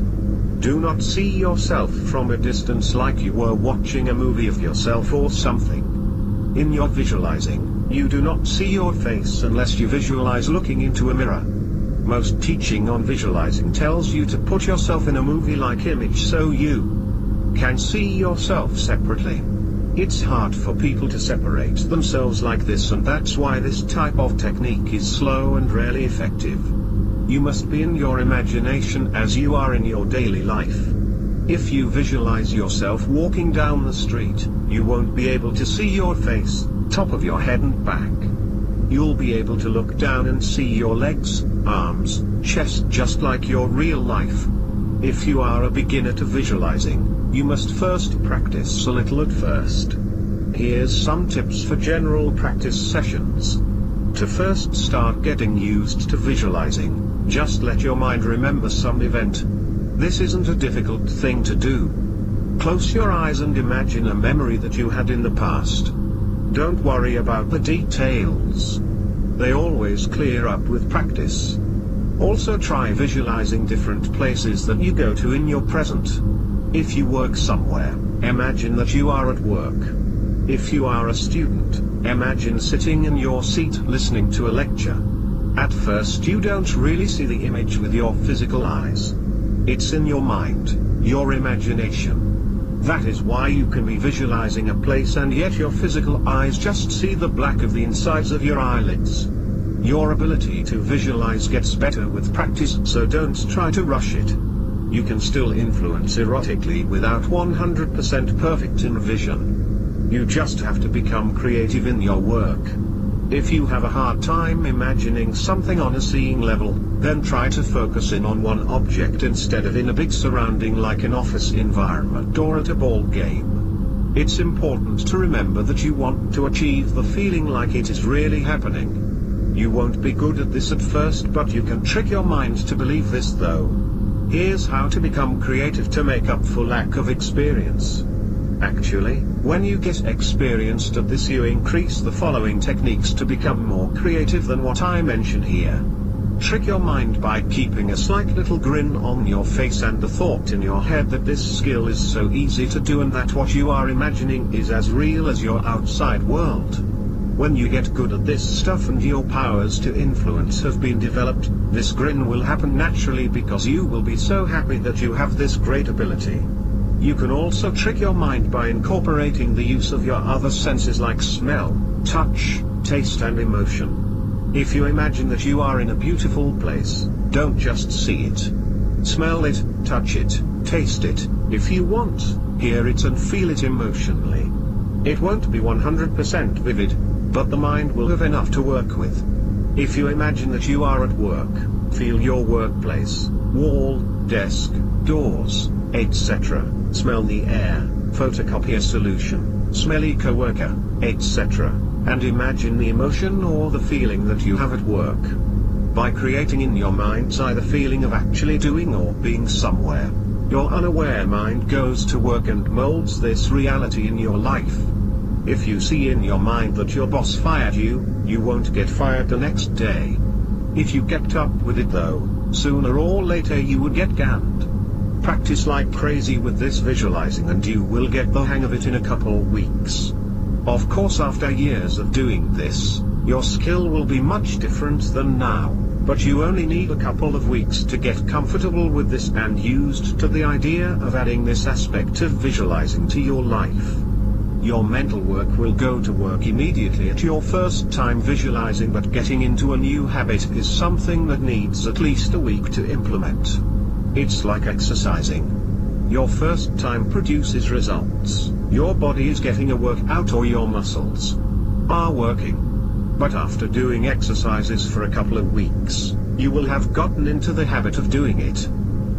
Do not see yourself from a distance like you were watching a movie of yourself or something. In your visualizing, you do not see your face unless you visualize looking into a mirror. Most teaching on visualizing tells you to put yourself in a movie-like image so you can see yourself separately. It's hard for people to separate themselves like this, and that's why this type of technique is slow and rarely effective. You must be in your imagination as you are in your daily life. If you visualize yourself walking down the street, you won't be able to see your face, top of your head and back. You'll be able to look down and see your legs, arms, chest just like your real life. If you are a beginner to visualizing, you must first practice a little at first. Here's some tips for general practice sessions. To first start getting used to visualizing, just let your mind remember some event. This isn't a difficult thing to do. Close your eyes and imagine a memory that you had in the past. Don't worry about the details. They always clear up with practice. Also try visualizing different places that you go to in your present. If you work somewhere, imagine that you are at work. If you are a student, imagine sitting in your seat listening to a lecture. At first you don't really see the image with your physical eyes. It's in your mind, your imagination. That is why you can be visualizing a place and yet your physical eyes just see the black of the insides of your eyelids. Your ability to visualize gets better with practice, so don't try to rush it. You can still influence erotically without 100% perfect in vision. You just have to become creative in your work. If you have a hard time imagining something on a seeing level, then try to focus in on one object instead of in a big surrounding like an office environment or at a ball game. It's important to remember that you want to achieve the feeling like it is really happening. You won't be good at this at first, but you can trick your mind to believe this though. Here's how to become creative to make up for lack of experience. Actually, when you get experienced at this, you increase the following techniques to become more creative than what I mention here. Trick your mind by keeping a slight little grin on your face and the thought in your head that this skill is so easy to do and that what you are imagining is as real as your outside world. When you get good at this stuff and your powers to influence have been developed, this grin will happen naturally because you will be so happy that you have this great ability. You can also trick your mind by incorporating the use of your other senses like smell, touch, taste and emotion. If you imagine that you are in a beautiful place, don't just see it. Smell it, touch it, taste it, if you want, hear it and feel it emotionally. It won't be 100% vivid, but the mind will have enough to work with. If you imagine that you are at work, feel your workplace, wall, desk, doors, etc. Smell the air, photocopier solution, smelly coworker, etc. And imagine the emotion or the feeling that you have at work. By creating in your mind's eye the feeling of actually doing or being somewhere, your unaware mind goes to work and molds this reality in your life. If you see in your mind that your boss fired you, you won't get fired the next day. If you kept up with it though, sooner or later you would get canned. Practice like crazy with this visualizing and you will get the hang of it in a couple weeks. Of course, after years of doing this, your skill will be much different than now, but you only need a couple of weeks to get comfortable with this and used to the idea of adding this aspect of visualizing to your life. Your mental work will go to work immediately at your first time visualizing, but getting into a new habit is something that needs at least a week to implement. It's like exercising. Your first time produces results. Your body is getting a workout or your muscles are working. But after doing exercises for a couple of weeks, you will have gotten into the habit of doing it.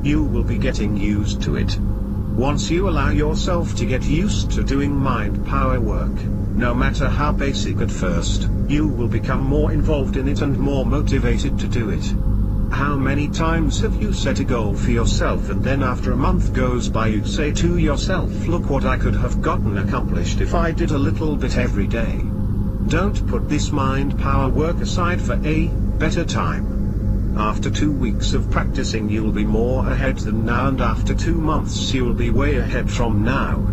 You will be getting used to it. Once you allow yourself to get used to doing mind power work, no matter how basic at first, you will become more involved in it and more motivated to do it. How many times have you set a goal for yourself and then after a month goes by you say to yourself, look what I could have gotten accomplished if I did a little bit every day. Don't put this mind power work aside for a better time. After 2 weeks of practicing you'll be more ahead than now, and after 2 months you'll be way ahead from now.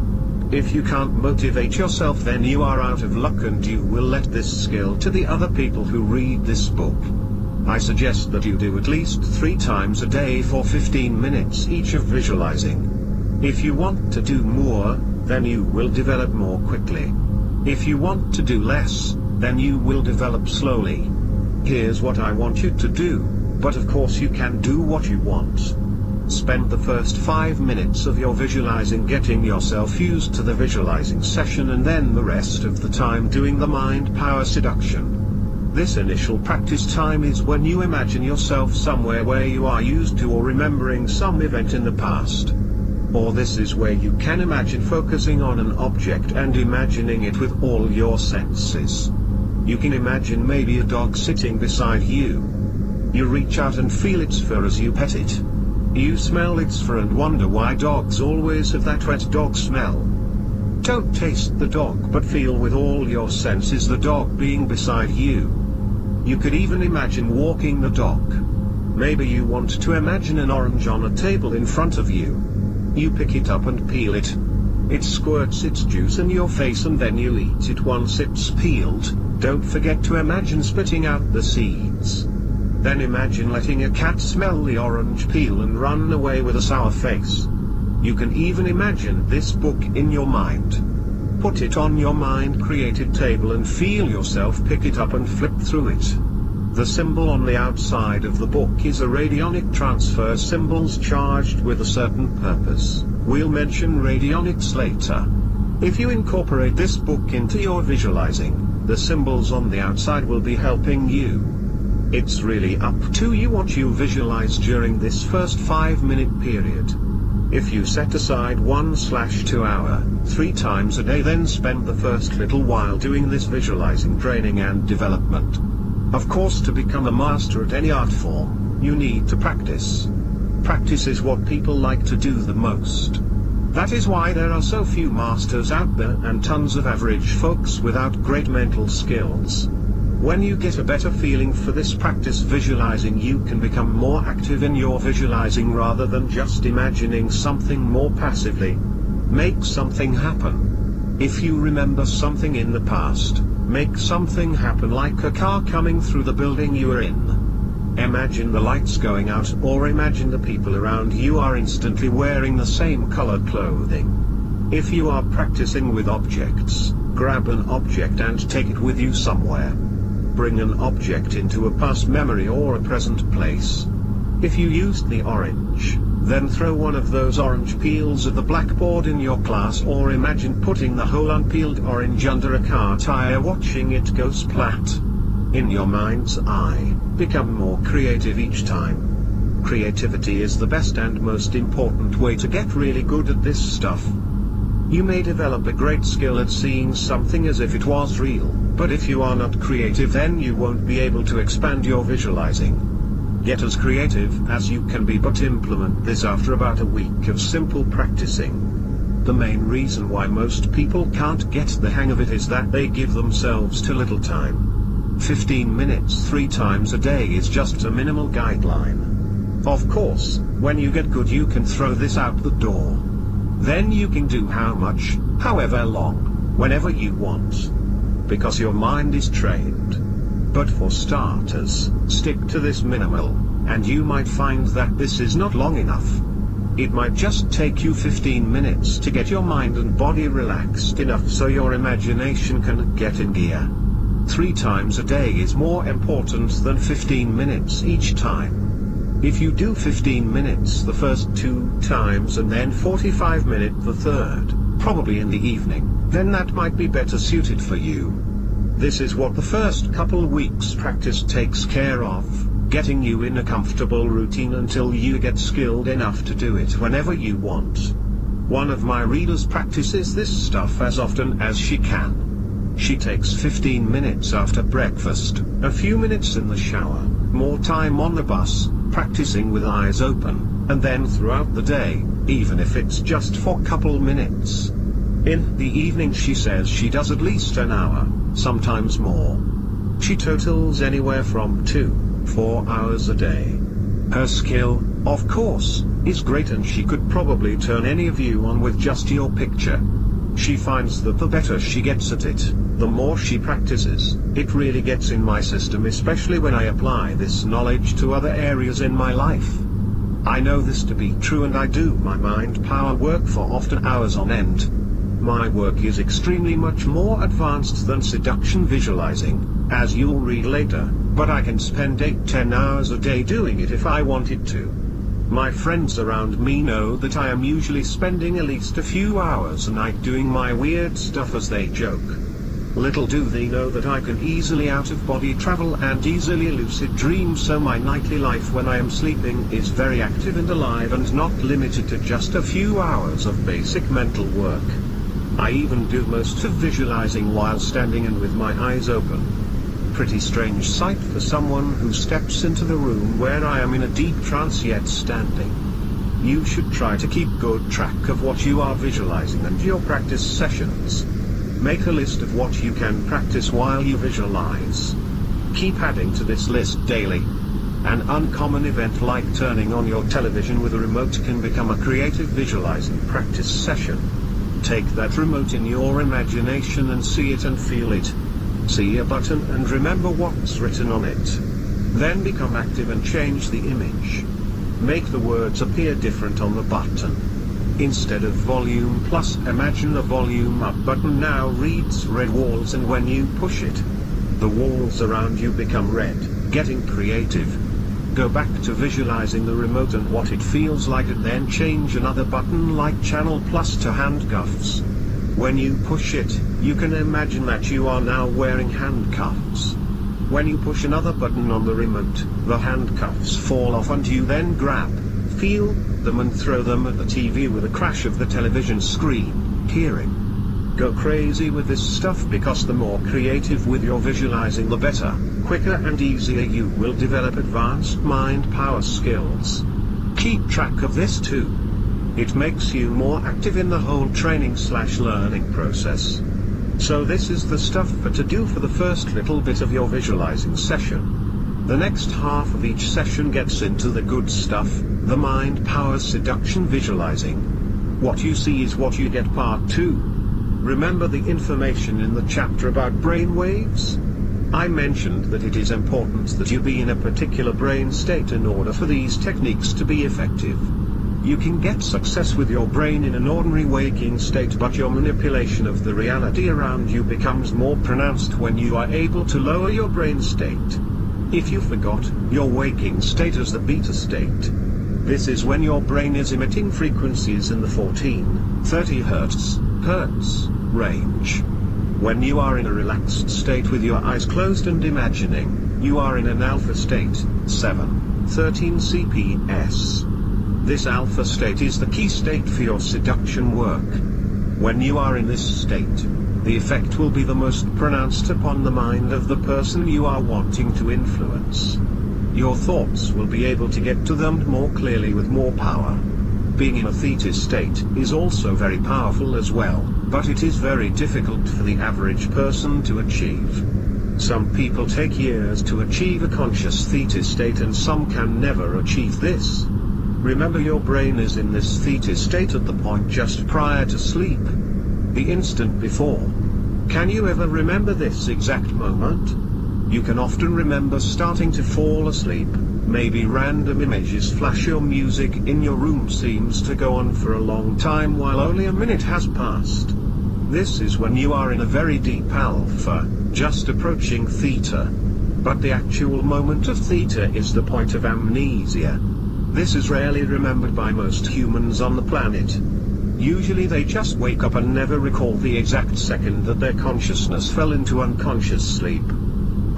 If you can't motivate yourself, then you are out of luck and you will let this skill to the other people who read this book. I suggest that you do at least 3 times a day for 15 minutes each of visualizing. If you want to do more, then you will develop more quickly. If you want to do less, then you will develop slowly. Here's what I want you to do, but of course you can do what you want. Spend the first 5 minutes of your visualizing getting yourself used to the visualizing session, and then the rest of the time doing the mind power seduction. This initial practice time is when you imagine yourself somewhere where you are used to or remembering some event in the past. Or this is where you can imagine focusing on an object and imagining it with all your senses. You can imagine maybe a dog sitting beside you. You reach out and feel its fur as you pet it. You smell its fur and wonder why dogs always have that wet dog smell. Don't taste the dog, but feel with all your senses the dog being beside you. You could even imagine walking the dog. Maybe you want to imagine an orange on a table in front of you. You pick it up and peel it. It squirts its juice in your face and then you eat it once it's peeled. Don't forget to imagine spitting out the seeds. Then imagine letting a cat smell the orange peel and run away with a sour face. You can even imagine this book in your mind. Put it on your mind created table and feel yourself pick it up and flip through it. The symbol on the outside of the book is a radionic transfer, symbols charged with a certain purpose. We'll mention radionics later. If you incorporate this book into your visualizing, the symbols on the outside will be helping you. It's really up to you what you visualize during this first 5-minute period. If you set aside 1/2 hour, 3 times a day, then spend the first little while doing this visualizing training and development. Of course, to become a master at any art form, you need to practice. Practice is what people like to do the most. That is why there are so few masters out there and tons of average folks without great mental skills. When you get a better feeling for this practice visualizing, you can become more active in your visualizing rather than just imagining something more passively. Make something happen. If you remember something in the past, make something happen, like a car coming through the building you are in. Imagine the lights going out, or imagine the people around you are instantly wearing the same colored clothing. If you are practicing with objects, grab an object and take it with you somewhere. Bring an object into a past memory or a present place. If you used the orange, then throw one of those orange peels at the blackboard in your class, or imagine putting the whole unpeeled orange under a car tire, watching it go splat. In your mind's eye, become more creative each time. Creativity is the best and most important way to get really good at this stuff. You may develop a great skill at seeing something as if it was real, but if you are not creative, then you won't be able to expand your visualizing. Get as creative as you can be, but implement this after about a week of simple practicing. The main reason why most people can't get the hang of it is that they give themselves too little time. 15 minutes 3 times a day is just a minimal guideline. Of course, when you get good, you can throw this out the door. Then you can do how much, however long, whenever you want. Because your mind is trained. But for starters, stick to this minimal, and you might find that this is not long enough. It might just take you 15 minutes to get your mind and body relaxed enough so your imagination can get in gear. 3 times a day is more important than 15 minutes each time. If you do 15 minutes the first 2 times and then 45 minutes the third, probably in the evening, then that might be better suited for you. This is what the first couple weeks practice takes care of, getting you in a comfortable routine until you get skilled enough to do it whenever you want. One of my readers practices this stuff as often as she can. She takes 15 minutes after breakfast, a few minutes in the shower, more time on the bus, practicing with eyes open, and then throughout the day, even if it's just for a couple minutes. In the evening she says she does at least an hour, sometimes more. She totals anywhere from 2-4 hours a day. Her skill, of course, is great, and she could probably turn any of you on with just your picture. She finds that the better she gets at it, the more she practices, it really gets in my system, especially when I apply this knowledge to other areas in my life. I know this to be true, and I do my mind power work for often hours on end. My work is extremely much more advanced than seduction visualizing, as you'll read later, but I can spend 8-10 hours a day doing it if I wanted to. My friends around me know that I am usually spending at least a few hours a night doing my weird stuff as they joke. Little do they know that I can easily out-of-body travel and easily lucid dream, so my nightly life when I am sleeping is very active and alive and not limited to just a few hours of basic mental work. I even do most of visualizing while standing and with my eyes open. Pretty strange sight for someone who steps into the room where I am in a deep trance yet standing. You should try to keep good track of what you are visualizing and your practice sessions. Make a list of what you can practice while you visualize. Keep adding to this list daily. An uncommon event like turning on your television with a remote can become a creative visualizing practice session. Take that remote in your imagination and see it and feel it. See a button and remember what's written on it. Then become active and change the image. Make the words appear different on the button. Instead of volume plus, imagine a volume up button now reads red walls, and when you push it, the walls around you become red. Getting creative. Go back to visualizing the remote and what it feels like, and then change another button like channel plus to handcuffs. When you push it, you can imagine that you are now wearing handcuffs. When you push another button on the remote, the handcuffs fall off and you then grab, feel them and throw them at the TV with a crash of the television screen, hearing. Go crazy with this stuff, because the more creative with your visualizing the better, quicker and easier you will develop advanced mind power skills. Keep track of this too. It makes you more active in the whole training/learning process. So this is the stuff to do for the first little bit of your visualizing session. The next half of each session gets into the good stuff, the mind power seduction visualizing. What you see is what you get, part 2. Remember the information in the chapter about brain waves? I mentioned that it is important that you be in a particular brain state in order for these techniques to be effective. You can get success with your brain in an ordinary waking state, but your manipulation of the reality around you becomes more pronounced when you are able to lower your brain state. If you forgot, your waking state is the beta state. This is when your brain is emitting frequencies in the 14-30 Hz range. When you are in a relaxed state with your eyes closed and imagining, you are in an alpha state, 7-13 CPS. This alpha state is the key state for your seduction work. When you are in this state, the effect will be the most pronounced upon the mind of the person you are wanting to influence. Your thoughts will be able to get to them more clearly with more power. Being in a theta state is also very powerful as well, but it is very difficult for the average person to achieve. Some people take years to achieve a conscious theta state, and some can never achieve this. Remember, your brain is in this theta state at the point just prior to sleep. The instant before. Can you ever remember this exact moment? You can often remember starting to fall asleep. Maybe random images flash. Your music in your room seems to go on for a long time while only a minute has passed. This is when you are in a very deep alpha, just approaching theta. But the actual moment of theta is the point of amnesia. This is rarely remembered by most humans on the planet. Usually they just wake up and never recall the exact second that their consciousness fell into unconscious sleep.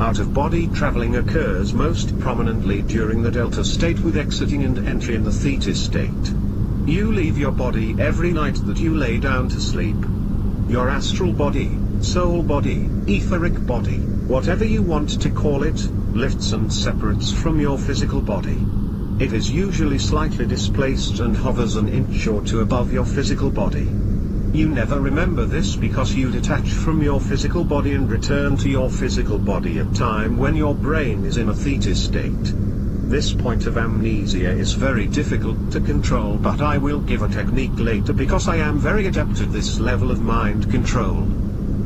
Out-of-body traveling occurs most prominently during the delta state, with exiting and entry in the theta state. You leave your body every night that you lay down to sleep. Your astral body, soul body, etheric body, whatever you want to call it, lifts and separates from your physical body. It is usually slightly displaced and hovers an inch or two above your physical body. You never remember this because you detach from your physical body and return to your physical body at time when your brain is in a theta state. This point of amnesia is very difficult to control, but I will give a technique later because I am very adept at this level of mind control.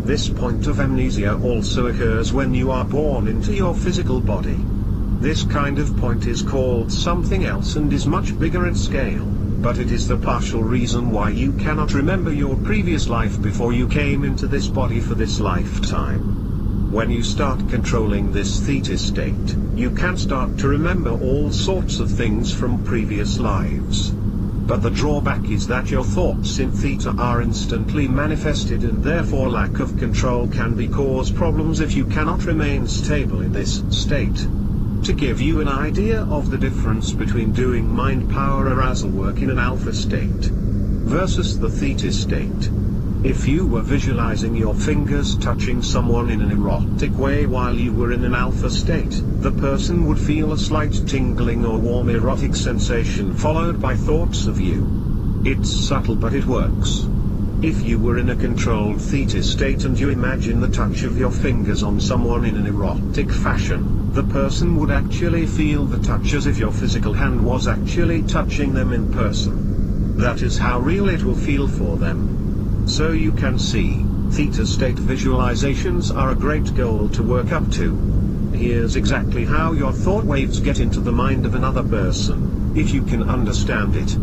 This point of amnesia also occurs when you are born into your physical body. This kind of point is called something else and is much bigger in scale. but it is the partial reason why you cannot remember your previous life before you came into this body for this lifetime. When you start controlling this theta state, you can start to remember all sorts of things from previous lives. But the drawback is that your thoughts in theta are instantly manifested, and therefore lack of control can cause problems if you cannot remain stable in this state. To give you an idea of the difference between doing mind power arousal work in an alpha state versus the theta state. If you were visualizing your fingers touching someone in an erotic way while you were in an alpha state, the person would feel a slight tingling or warm erotic sensation followed by thoughts of you. It's subtle, but it works. If you were in a controlled theta state and you imagine the touch of your fingers on someone in an erotic fashion, the person would actually feel the touch as if your physical hand was actually touching them in person. That is how real it will feel for them. So you can see, theta state visualizations are a great goal to work up to. Here's exactly how your thought waves get into the mind of another person, if you can understand it.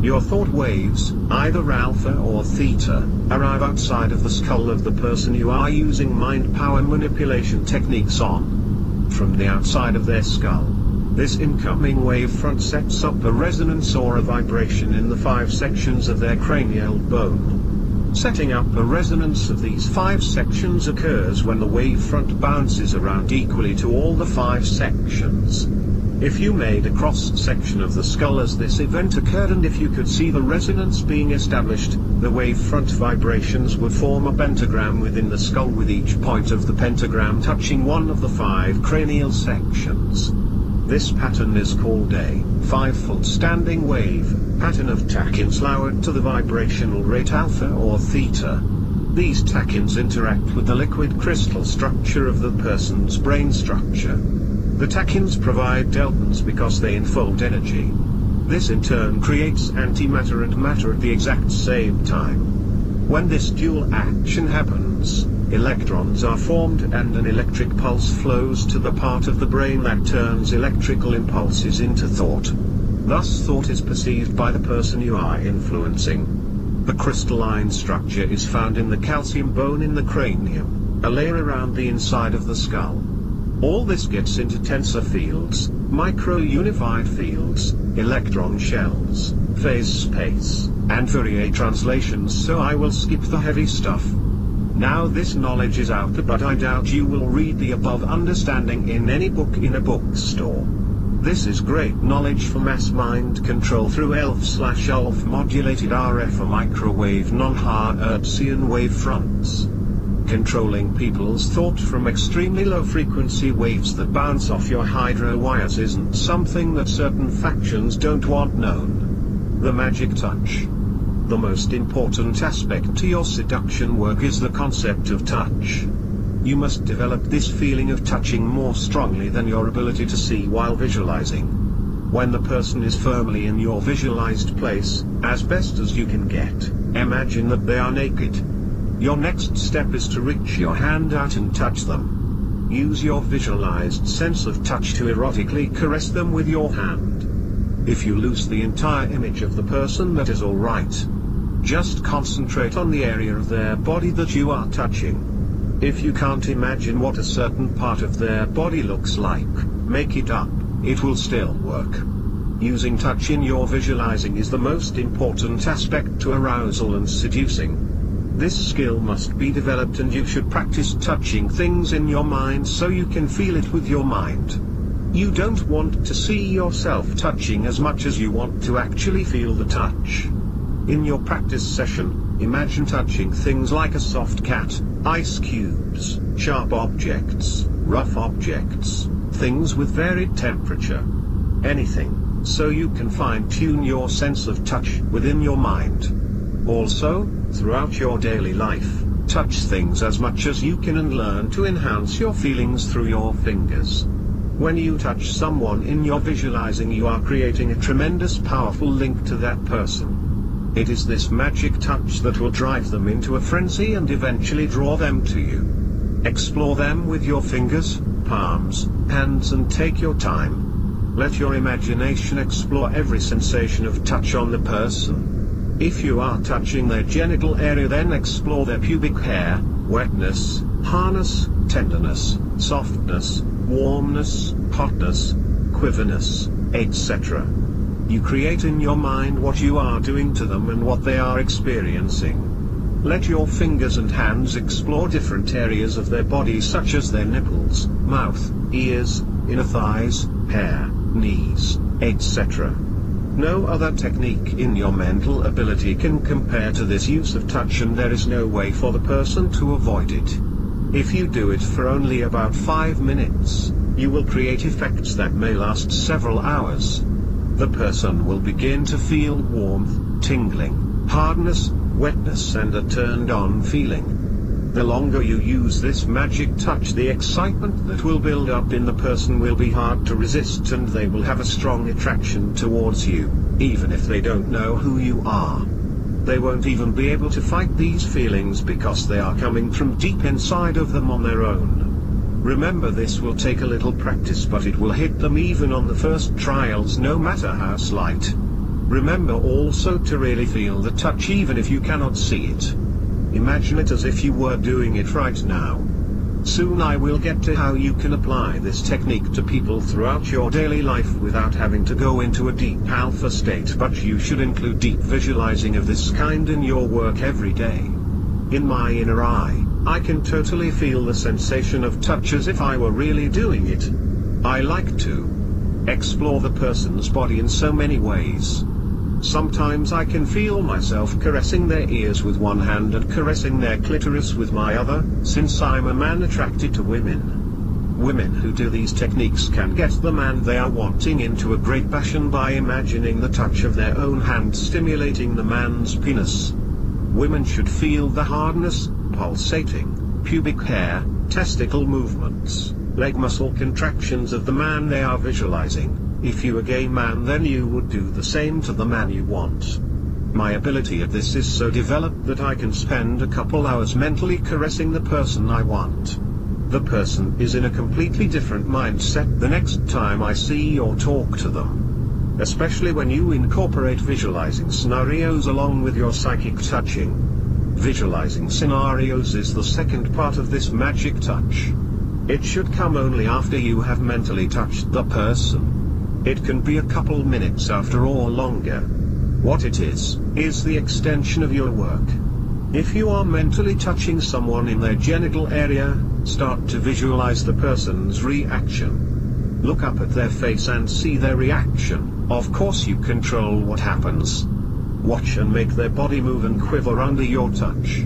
Your thought waves, either alpha or theta, arrive outside of the skull of the person you are using mind power manipulation techniques on. From the outside of their skull, this incoming wavefront sets up a resonance or a vibration in the 5 sections of their cranial bone. Setting up a resonance of these 5 sections occurs when the wavefront bounces around equally to all the 5 sections. If you made a cross-section of the skull as this event occurred, and if you could see the resonance being established, the wavefront vibrations would form a pentagram within the skull, with each point of the pentagram touching one of the 5 cranial sections. This pattern is called a 5-foot standing wave pattern of tachins lowered to the vibrational rate alpha or theta. These tachins interact with the liquid crystal structure of the person's brain structure. The tachins provide deltons because they enfold energy. This in turn creates antimatter and matter at the exact same time. When this dual action happens, electrons are formed and an electric pulse flows to the part of the brain that turns electrical impulses into thought. Thus thought is perceived by the person you are influencing. The crystalline structure is found in the calcium bone in the cranium, a layer around the inside of the skull. All this gets into tensor fields, micro-unified fields, electron shells, phase space, and Fourier translations, so I will skip the heavy stuff. Now this knowledge is out there, but I doubt you will read the above understanding in any book in a bookstore. This is great knowledge for mass mind control through ELF/ULF modulated RF or microwave non-Hertzian wavefronts. Controlling people's thought from extremely low frequency waves that bounce off your hydro wires isn't something that certain factions don't want known. The magic touch. The most important aspect to your seduction work is the concept of touch. You must develop this feeling of touching more strongly than your ability to see while visualizing. When the person is firmly in your visualized place, as best as you can get, imagine that they are naked. Your next step is to reach your hand out and touch them. Use your visualized sense of touch to erotically caress them with your hand. If you lose the entire image of the person, that is alright. Just concentrate on the area of their body that you are touching. If you can't imagine what a certain part of their body looks like, make it up, it will still work. Using touch in your visualizing is the most important aspect to arousal and seducing. This skill must be developed, and you should practice touching things in your mind so you can feel it with your mind. You don't want to see yourself touching as much as you want to actually feel the touch. In your practice session, imagine touching things like a soft cat, ice cubes, sharp objects, rough objects, things with varied temperature. Anything, so you can fine-tune your sense of touch within your mind. Also, throughout your daily life, touch things as much as you can and learn to enhance your feelings through your fingers. When you touch someone in your visualizing, you are creating a tremendous powerful link to that person. It is this magic touch that will drive them into a frenzy and eventually draw them to you. Explore them with your fingers, palms, hands, and take your time. Let your imagination explore every sensation of touch on the person. If you are touching their genital area, then explore their pubic hair, wetness, hardness, tenderness, softness, warmness, hotness, quiverness, etc. You create in your mind what you are doing to them and what they are experiencing. Let your fingers and hands explore different areas of their body, such as their nipples, mouth, ears, inner thighs, hair, knees, etc. No other technique in your mental ability can compare to this use of touch, and there is no way for the person to avoid it. If you do it for only about 5 minutes, you will create effects that may last several hours. The person will begin to feel warmth, tingling, hardness, wetness and a turned-on feeling. The longer you use this magic touch, the excitement that will build up in the person will be hard to resist, and they will have a strong attraction towards you, even if they don't know who you are. They won't even be able to fight these feelings because they are coming from deep inside of them on their own. Remember, this will take a little practice, but it will hit them even on the first trials, no matter how slight. Remember also to really feel the touch even if you cannot see it. Imagine it as if you were doing it right now. Soon I will get to how you can apply this technique to people throughout your daily life without having to go into a deep alpha state, but you should include deep visualizing of this kind in your work every day. In my inner eye, I can totally feel the sensation of touch as if I were really doing it. I like to explore the person's body in so many ways. Sometimes I can feel myself caressing their ears with one hand and caressing their clitoris with my other, since I'm a man attracted to women. Women who do these techniques can get the man they are wanting into a great passion by imagining the touch of their own hand stimulating the man's penis. Women should feel the hardness, pulsating, pubic hair, testicle movements, leg muscle contractions of the man they are visualizing. If you are a gay man, then you would do the same to the man you want. My ability at this is so developed that I can spend a couple hours mentally caressing the person I want. The person is in a completely different mindset the next time I see or talk to them. Especially when you incorporate visualizing scenarios along with your psychic touching. Visualizing scenarios is the second part of this magic touch. It should come only after you have mentally touched the person. It can be a couple minutes after or longer. What it is the extension of your work. If you are mentally touching someone in their genital area, start to visualize the person's reaction. Look up at their face and see their reaction. Of course you control what happens. Watch and make their body move and quiver under your touch.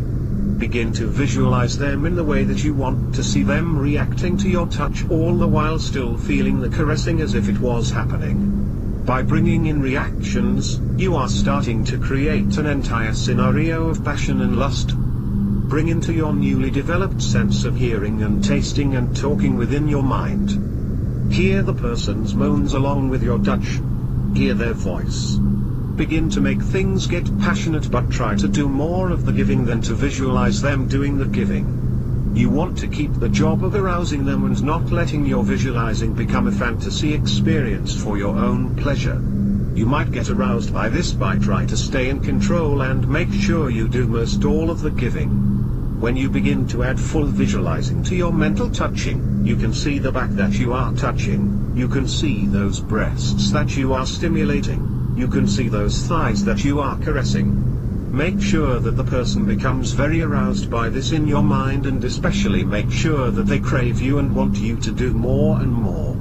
Begin to visualize them in the way that you want to see them reacting to your touch, all the while still feeling the caressing as if it was happening. By bringing in reactions, you are starting to create an entire scenario of passion and lust. Bring into your newly developed sense of hearing and tasting and talking within your mind. Hear the person's moans along with your touch. Hear their voice. Begin to make things get passionate, but try to do more of the giving than to visualize them doing the giving. You want to keep the job of arousing them and not letting your visualizing become a fantasy experience for your own pleasure. You might get aroused by this by trying to stay in control and make sure you do most all of the giving. When you begin to add full visualizing to your mental touching, you can see the back that you are touching, you can see those breasts that you are stimulating. You can see those thighs that you are caressing. Make sure that the person becomes very aroused by this in your mind, and especially make sure that they crave you and want you to do more and more.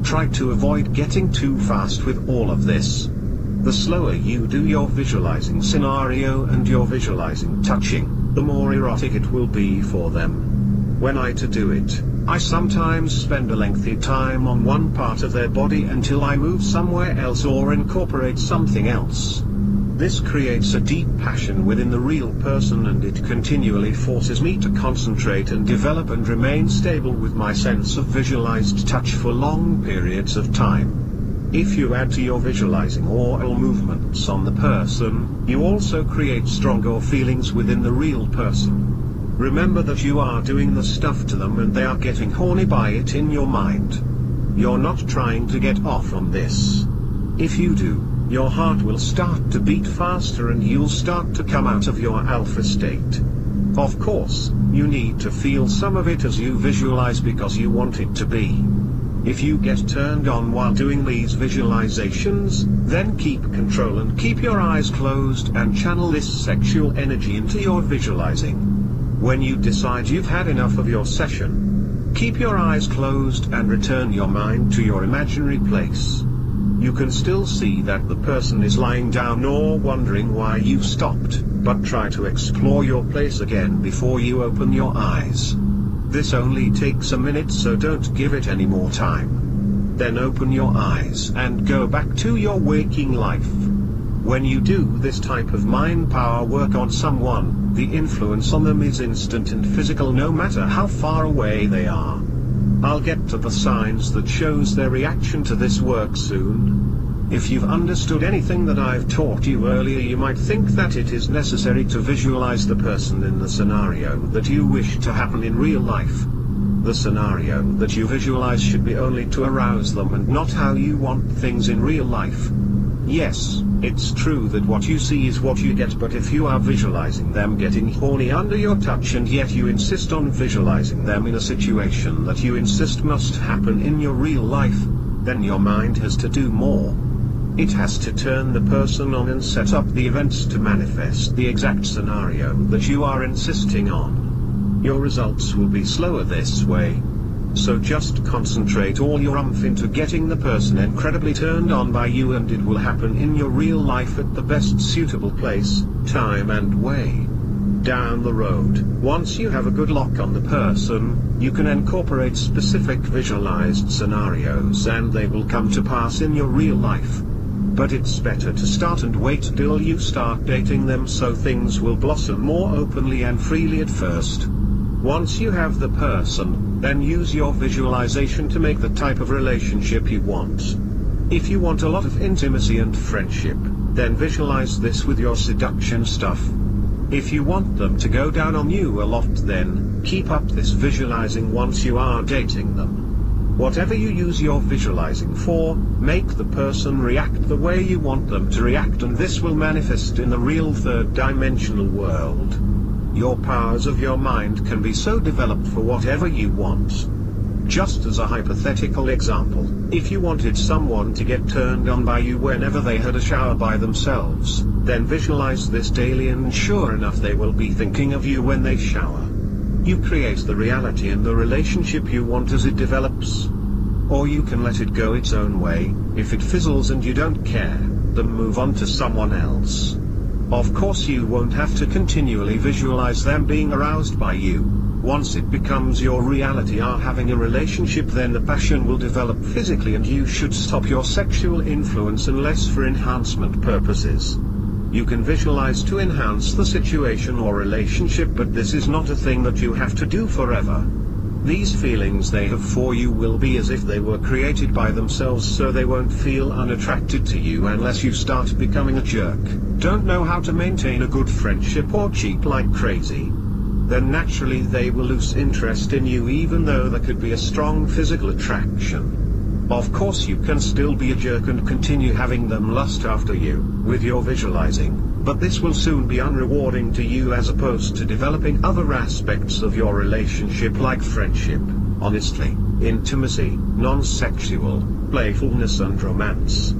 Try to avoid getting too fast with all of this. The slower you do your visualizing scenario and your visualizing touching, the more erotic it will be for them. When I do it, I sometimes spend a lengthy time on one part of their body until I move somewhere else or incorporate something else. This creates a deep passion within the real person, and it continually forces me to concentrate and develop and remain stable with my sense of visualized touch for long periods of time. If you add to your visualizing oral movements on the person, you also create stronger feelings within the real person. Remember that you are doing the stuff to them and they are getting horny by it in your mind. you're not trying to get off on this. If you do, your heart will start to beat faster and you'll start to come out of your alpha state. Of course, you need to feel some of it as you visualize because you want it to be. If you get turned on while doing these visualizations, then keep control and keep your eyes closed and channel this sexual energy into your visualizing. When you decide you've had enough of your session, keep your eyes closed and return your mind to your imaginary place. You can still see that the person is lying down or wondering why you stopped, but try to explore your place again before you open your eyes. This only takes a minute, so don't give it any more time. Then open your eyes and go back to your waking life. When you do this type of mind power work on someone, the influence on them is instant and physical no matter how far away they are. I'll get to the signs that shows their reaction to this work soon. If you've understood anything that I've taught you earlier, you might think that it is necessary to visualize the person in the scenario that you wish to happen in real life. The scenario that you visualize should be only to arouse them and not how you want things in real life. Yes, it's true that what you see is what you get, but if you are visualizing them getting horny under your touch and yet you insist on visualizing them in a situation that you insist must happen in your real life, then your mind has to do more. It has to turn the person on and set up the events to manifest the exact scenario that you are insisting on. Your results will be slower this way. So just concentrate all your umph into getting the person incredibly turned on by you, and it will happen in your real life at the best suitable place, time and way. Down the road, once you have a good lock on the person, you can incorporate specific visualized scenarios and they will come to pass in your real life. But it's better to start and wait till you start dating them so things will blossom more openly and freely at first. Once you have the person, then use your visualization to make the type of relationship you want. If you want a lot of intimacy and friendship, then visualize this with your seduction stuff. If you want them to go down on you a lot, then keep up this visualizing once you are dating them. Whatever you use your visualizing for, make the person react the way you want them to react, and this will manifest in the real third-dimensional world. Your powers of your mind can be so developed for whatever you want. Just as a hypothetical example, if you wanted someone to get turned on by you whenever they had a shower by themselves, then visualize this daily and sure enough they will be thinking of you when they shower. You create the reality and the relationship you want as it develops. Or you can let it go its own way. If it fizzles and you don't care, then move on to someone else. Of course you won't have to continually visualize them being aroused by you. Once it becomes your reality are having a relationship, then the passion will develop physically and you should stop your sexual influence unless for enhancement purposes. You can visualize to enhance the situation or relationship, but this is not a thing that you have to do forever. These feelings they have for you will be as if they were created by themselves, so they won't feel unattracted to you unless you start becoming a jerk, don't know how to maintain a good friendship or cheat like crazy. Then naturally they will lose interest in you even though there could be a strong physical attraction. Of course you can still be a jerk and continue having them lust after you, with your visualizing. But this will soon be unrewarding to you as opposed to developing other aspects of your relationship like friendship, honesty, intimacy, non-sexual, playfulness and romance.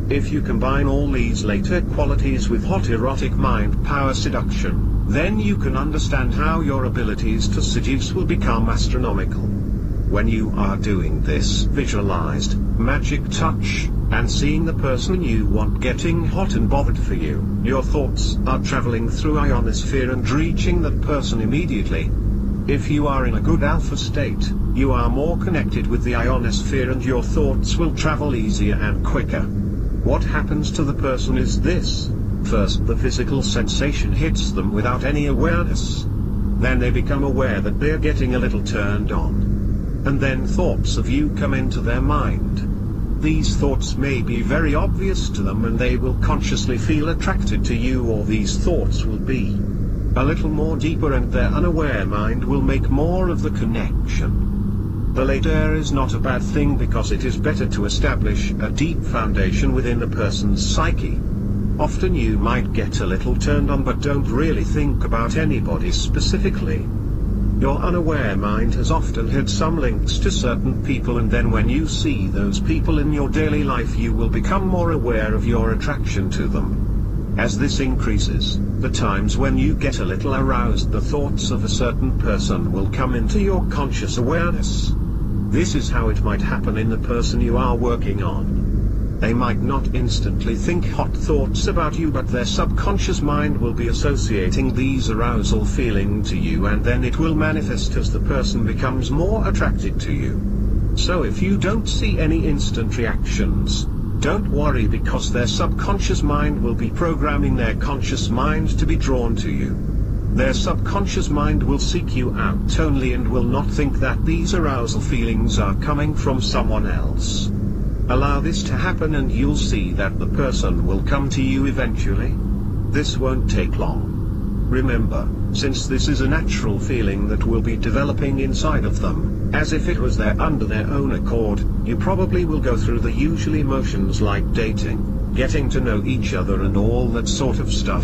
If you combine all these later qualities with hot erotic mind power seduction, then you can understand how your abilities to seduce will become astronomical. When you are doing this visualized, magic touch, and seeing the person you want getting hot and bothered for you, your thoughts are traveling through ionosphere and reaching that person immediately. If you are in a good alpha state, you are more connected with the ionosphere and your thoughts will travel easier and quicker. What happens to the person is this. First the physical sensation hits them without any awareness. Then they become aware that they're getting a little turned on. And then thoughts of you come into their mind. These thoughts may be very obvious to them and they will consciously feel attracted to you, or these thoughts will be a little more deeper and their unaware mind will make more of the connection. The latter is not a bad thing because it is better to establish a deep foundation within a person's psyche. Often you might get a little turned on but don't really think about anybody specifically. Your unaware mind has often had some links to certain people, and then when you see those people in your daily life you will become more aware of your attraction to them. As this increases, the times when you get a little aroused, the thoughts of a certain person will come into your conscious awareness. This is how it might happen in the person you are working on. They might not instantly think hot thoughts about you, but their subconscious mind will be associating these arousal feelings to you, and then it will manifest as the person becomes more attracted to you. So if you don't see any instant reactions, don't worry, because their subconscious mind will be programming their conscious mind to be drawn to you. Their subconscious mind will seek you out only and will not think that these arousal feelings are coming from someone else. Allow this to happen and you'll see that the person will come to you eventually. This won't take long. Remember, since this is a natural feeling that will be developing inside of them, as if it was there under their own accord, you probably will go through the usual emotions like dating, getting to know each other and all that sort of stuff.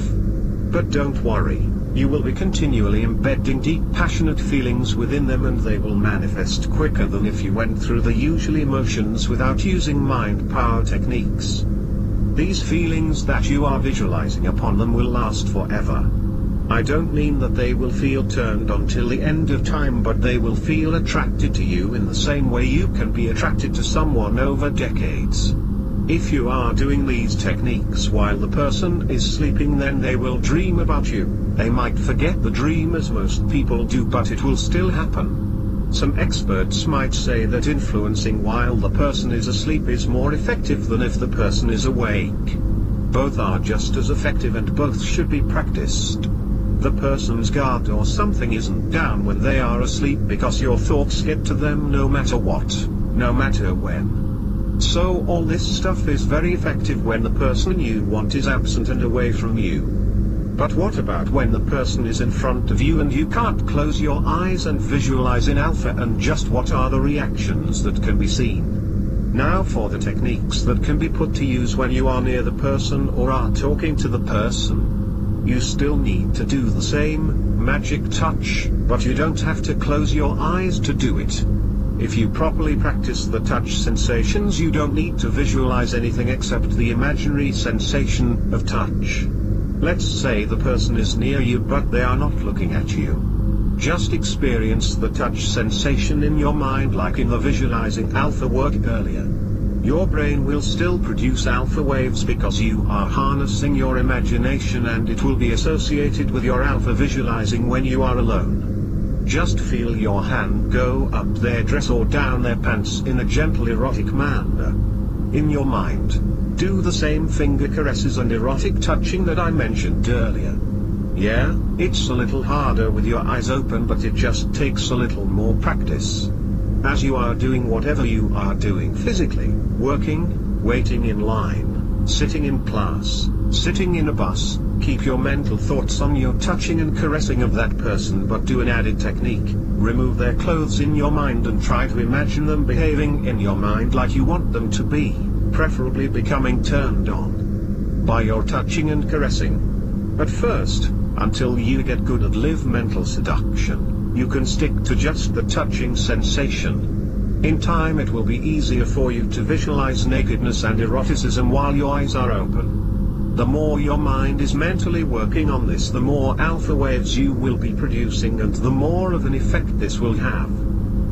But don't worry, you will be continually embedding deep passionate feelings within them, and they will manifest quicker than if you went through the usual emotions without using mind power techniques. These feelings that you are visualizing upon them will last forever. I don't mean that they will feel turned on till the end of time, but they will feel attracted to you in the same way you can be attracted to someone over decades. If you are doing these techniques while the person is sleeping, then they will dream about you. They might forget the dream as most people do, but it will still happen. Some experts might say that influencing while the person is asleep is more effective than if the person is awake. Both are just as effective and both should be practiced. The person's guard or something isn't down when they are asleep because your thoughts get to them no matter what, no matter when. So all this stuff is very effective when the person you want is absent and away from you. But what about when the person is in front of you and you can't close your eyes and visualize in alpha, and just what are the reactions that can be seen? Now for the techniques that can be put to use when you are near the person or are talking to the person. You still need to do the same magic touch, but you don't have to close your eyes to do it. If you properly practice the touch sensations, you don't need to visualize anything except the imaginary sensation of touch. Let's say the person is near you but they are not looking at you. Just experience the touch sensation in your mind like in the visualizing alpha work earlier. Your brain will still produce alpha waves because you are harnessing your imagination, and it will be associated with your alpha visualizing when you are alone. Just feel your hand go up their dress or down their pants in a gentle erotic manner. In your mind, do the same finger caresses and erotic touching that I mentioned earlier. Yeah, it's a little harder with your eyes open, but it just takes a little more practice. As you are doing whatever you are doing physically, working, waiting in line, sitting in class, sitting in a bus, keep your mental thoughts on your touching and caressing of that person, but do an added technique. Remove their clothes in your mind and try to imagine them behaving in your mind like you want them to be, preferably becoming turned on by your touching and caressing. At first, until you get good at live mental seduction, you can stick to just the touching sensation. In time it will be easier for you to visualize nakedness and eroticism while your eyes are open. The more your mind is mentally working on this, the more alpha waves you will be producing and the more of an effect this will have.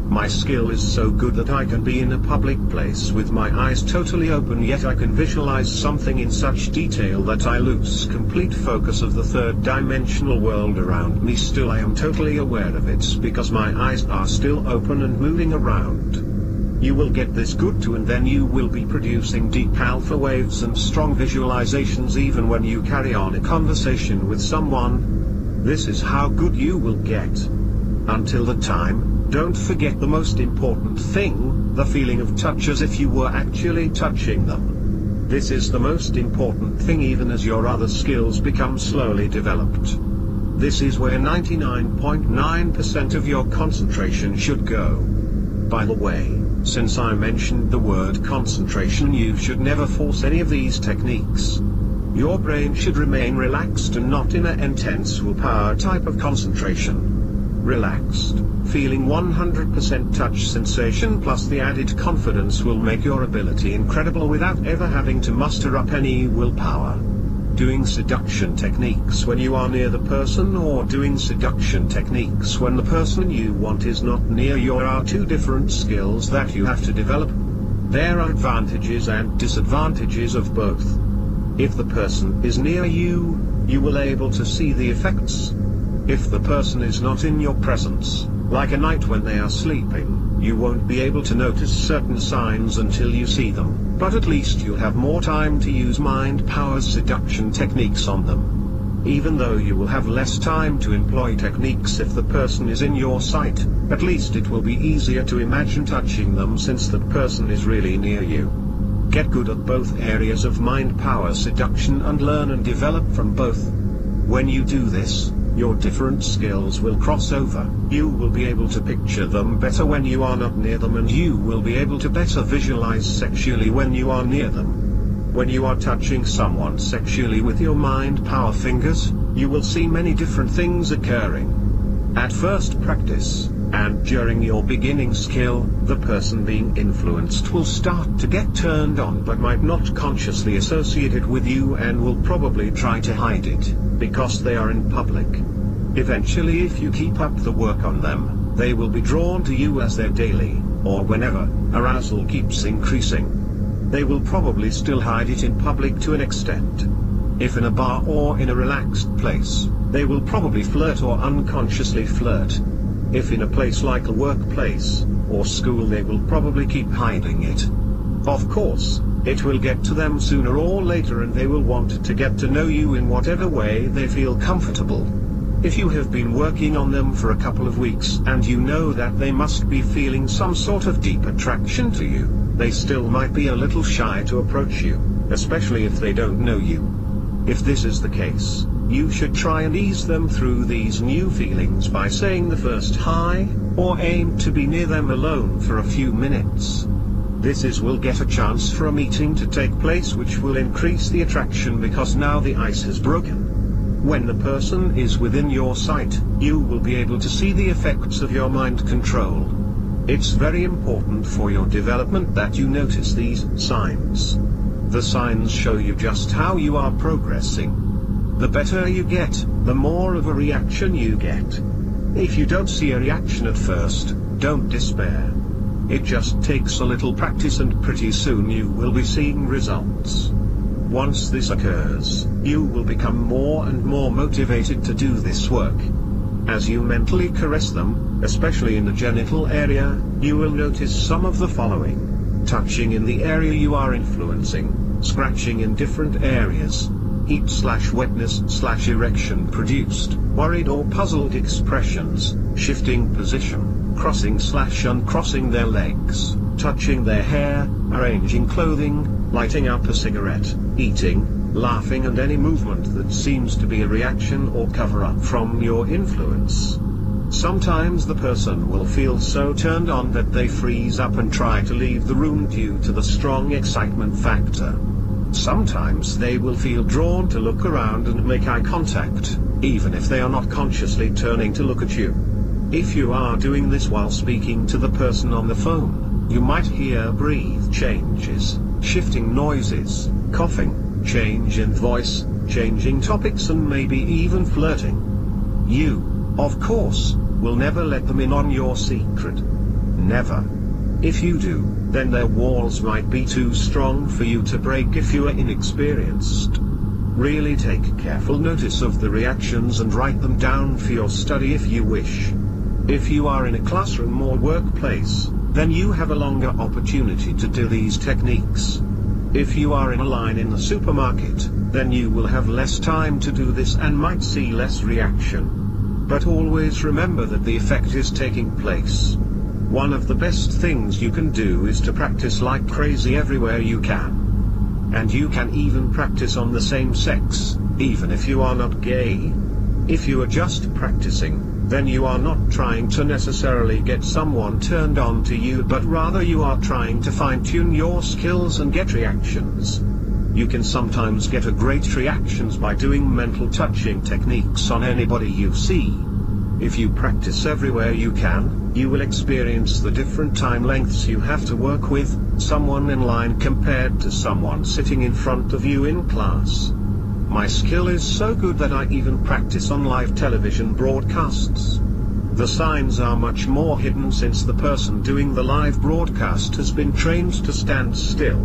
My skill is so good that I can be in a public place with my eyes totally open, yet I can visualize something in such detail that I lose complete focus of the third dimensional world around me. Still I am totally aware of it because my eyes are still open and moving around. You will get this good too, and then you will be producing deep alpha waves and strong visualizations even when you carry on a conversation with someone. This is how good you will get. Until the time, don't forget the most important thing, the feeling of touch as if you were actually touching them. This is the most important thing, even as your other skills become slowly developed. This is where 99.9% of your concentration should go. By the way, since I mentioned the word concentration, you should never force any of these techniques. Your brain should remain relaxed and not in an intense willpower type of concentration. Relaxed, feeling 100% touch sensation plus the added confidence will make your ability incredible without ever having to muster up any willpower. Doing seduction techniques when you are near the person or doing seduction techniques when the person you want is not near you are two different skills that you have to develop. There are advantages and disadvantages of both. If the person is near you, you will be able to see the effects. If the person is not in your presence, like a night when they are sleeping, you won't be able to notice certain signs until you see them, but at least you'll have more time to use mind power seduction techniques on them. Even though you will have less time to employ techniques if the person is in your sight, at least it will be easier to imagine touching them since that person is really near you. Get good at both areas of mind power seduction and learn and develop from both. When you do this, your different skills will cross over, you will be able to picture them better when you are not near them, and you will be able to better visualize sexually when you are near them. When you are touching someone sexually with your mind power fingers, you will see many different things occurring. At first practice, and during your beginning skill, the person being influenced will start to get turned on but might not consciously associate it with you and will probably try to hide it, because they are in public. Eventually, if you keep up the work on them, they will be drawn to you as their daily, or whenever, arousal keeps increasing. They will probably still hide it in public to an extent. If in a bar or in a relaxed place, they will probably flirt or unconsciously flirt. If in a place like a workplace, or school, they will probably keep hiding it. Of course, it will get to them sooner or later and they will want to get to know you in whatever way they feel comfortable. If you have been working on them for a couple of weeks and you know that they must be feeling some sort of deep attraction to you, they still might be a little shy to approach you, especially if they don't know you. If this is the case, you should try and ease them through these new feelings by saying the first hi, or aim to be near them alone for a few minutes. This will get a chance for a meeting to take place, which will increase the attraction because now the ice has broken. When the person is within your sight, you will be able to see the effects of your mind control. It's very important for your development that you notice these signs. The signs show you just how you are progressing. The better you get, the more of a reaction you get. If you don't see a reaction at first, don't despair. It just takes a little practice and pretty soon you will be seeing results. Once this occurs, you will become more and more motivated to do this work. As you mentally caress them, especially in the genital area, you will notice some of the following: touching in the area you are influencing, scratching in different areas, heat/wetness/erection produced, worried or puzzled expressions, shifting position, crossing/uncrossing their legs, touching their hair, arranging clothing, lighting up a cigarette, eating, laughing, and any movement that seems to be a reaction or cover-up from your influence. Sometimes the person will feel so turned on that they freeze up and try to leave the room due to the strong excitement factor. Sometimes they will feel drawn to look around and make eye contact, even if they are not consciously turning to look at you. If you are doing this while speaking to the person on the phone, you might hear breath changes, shifting noises, coughing, change in voice, changing topics, and maybe even flirting. You, of course, will never let them in on your secret. Never. If you do, then their walls might be too strong for you to break if you are inexperienced. Really take careful notice of the reactions and write them down for your study if you wish. If you are in a classroom or workplace, then you have a longer opportunity to do these techniques. If you are in a line in the supermarket, then you will have less time to do this and might see less reaction. But always remember that the effect is taking place. One of the best things you can do is to practice like crazy everywhere you can. And you can even practice on the same sex, even if you are not gay. If you are just practicing, then you are not trying to necessarily get someone turned on to you, but rather you are trying to fine-tune your skills and get reactions. You can sometimes get a great reactions by doing mental touching techniques on anybody you see. If you practice everywhere you can, you will experience the different time lengths you have to work with someone in line compared to someone sitting in front of you in class. My skill is so good that I even practice on live television broadcasts. The signs are much more hidden since the person doing the live broadcast has been trained to stand still.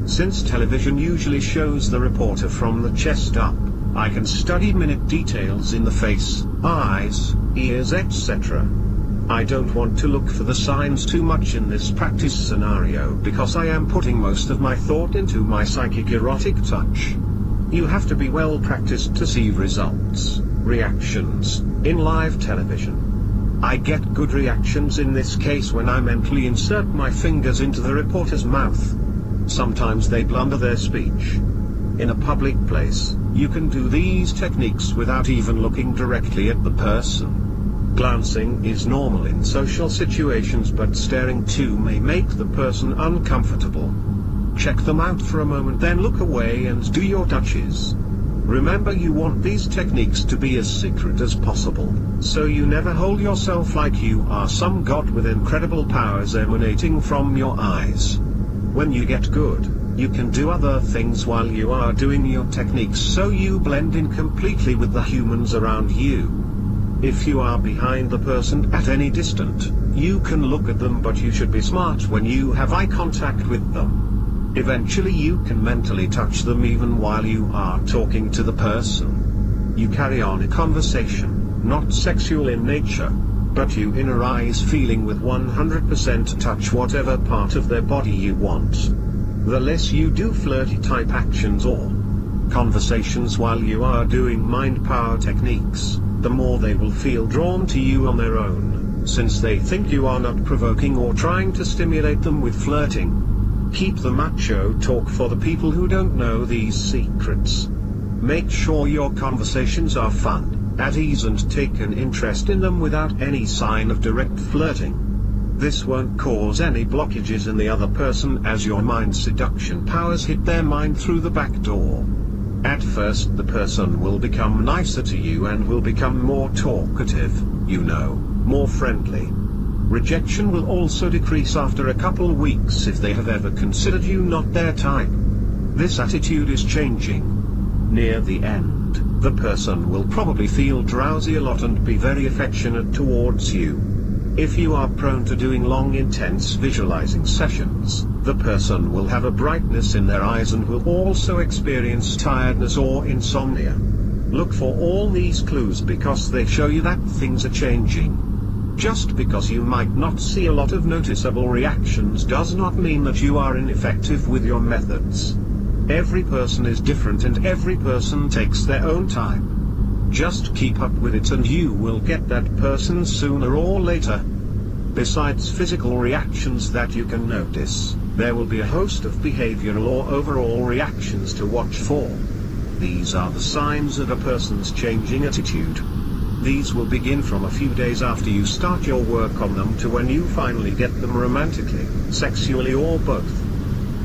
Since television usually shows the reporter from the chest up, I can study minute details in the face, eyes, ears, etc. I don't want to look for the signs too much in this practice scenario because I am putting most of my thought into my psychic erotic touch. You have to be well practiced to see results, reactions, in live television. I get good reactions in this case when I mentally insert my fingers into the reporter's mouth. Sometimes they blunder their speech. In a public place, you can do these techniques without even looking directly at the person. Glancing is normal in social situations, but staring too may make the person uncomfortable. Check them out for a moment, then look away and do your touches. Remember, you want these techniques to be as secret as possible, so you never hold yourself like you are some god with incredible powers emanating from your eyes. When you get good, you can do other things while you are doing your techniques, so you blend in completely with the humans around you. If you are behind the person at any distance, you can look at them, but you should be smart when you have eye contact with them. Eventually you can mentally touch them even while you are talking to the person. You carry on a conversation, not sexual in nature, but you inner eyes feeling with 100% touch whatever part of their body you want. The less you do flirty type actions or conversations while you are doing mind power techniques, the more they will feel drawn to you on their own, since they think you are not provoking or trying to stimulate them with flirting. Keep the macho talk for the people who don't know these secrets. Make sure your conversations are fun, at ease, and take an interest in them without any sign of direct flirting. This won't cause any blockages in the other person, as your mind seduction powers hit their mind through the back door. At first the person will become nicer to you and will become more talkative, more friendly. Rejection will also decrease after a couple weeks if they have ever considered you not their type. This attitude is changing. Near the end, the person will probably feel drowsy a lot and be very affectionate towards you. If you are prone to doing long intense visualizing sessions, the person will have a brightness in their eyes and will also experience tiredness or insomnia. Look for all these clues because they show you that things are changing. Just because you might not see a lot of noticeable reactions does not mean that you are ineffective with your methods. Every person is different and every person takes their own time. Just keep up with it and you will get that person sooner or later. Besides physical reactions that you can notice, there will be a host of behavioral or overall reactions to watch for. These are the signs of a person's changing attitude. These will begin from a few days after you start your work on them to when you finally get them romantically, sexually, or both.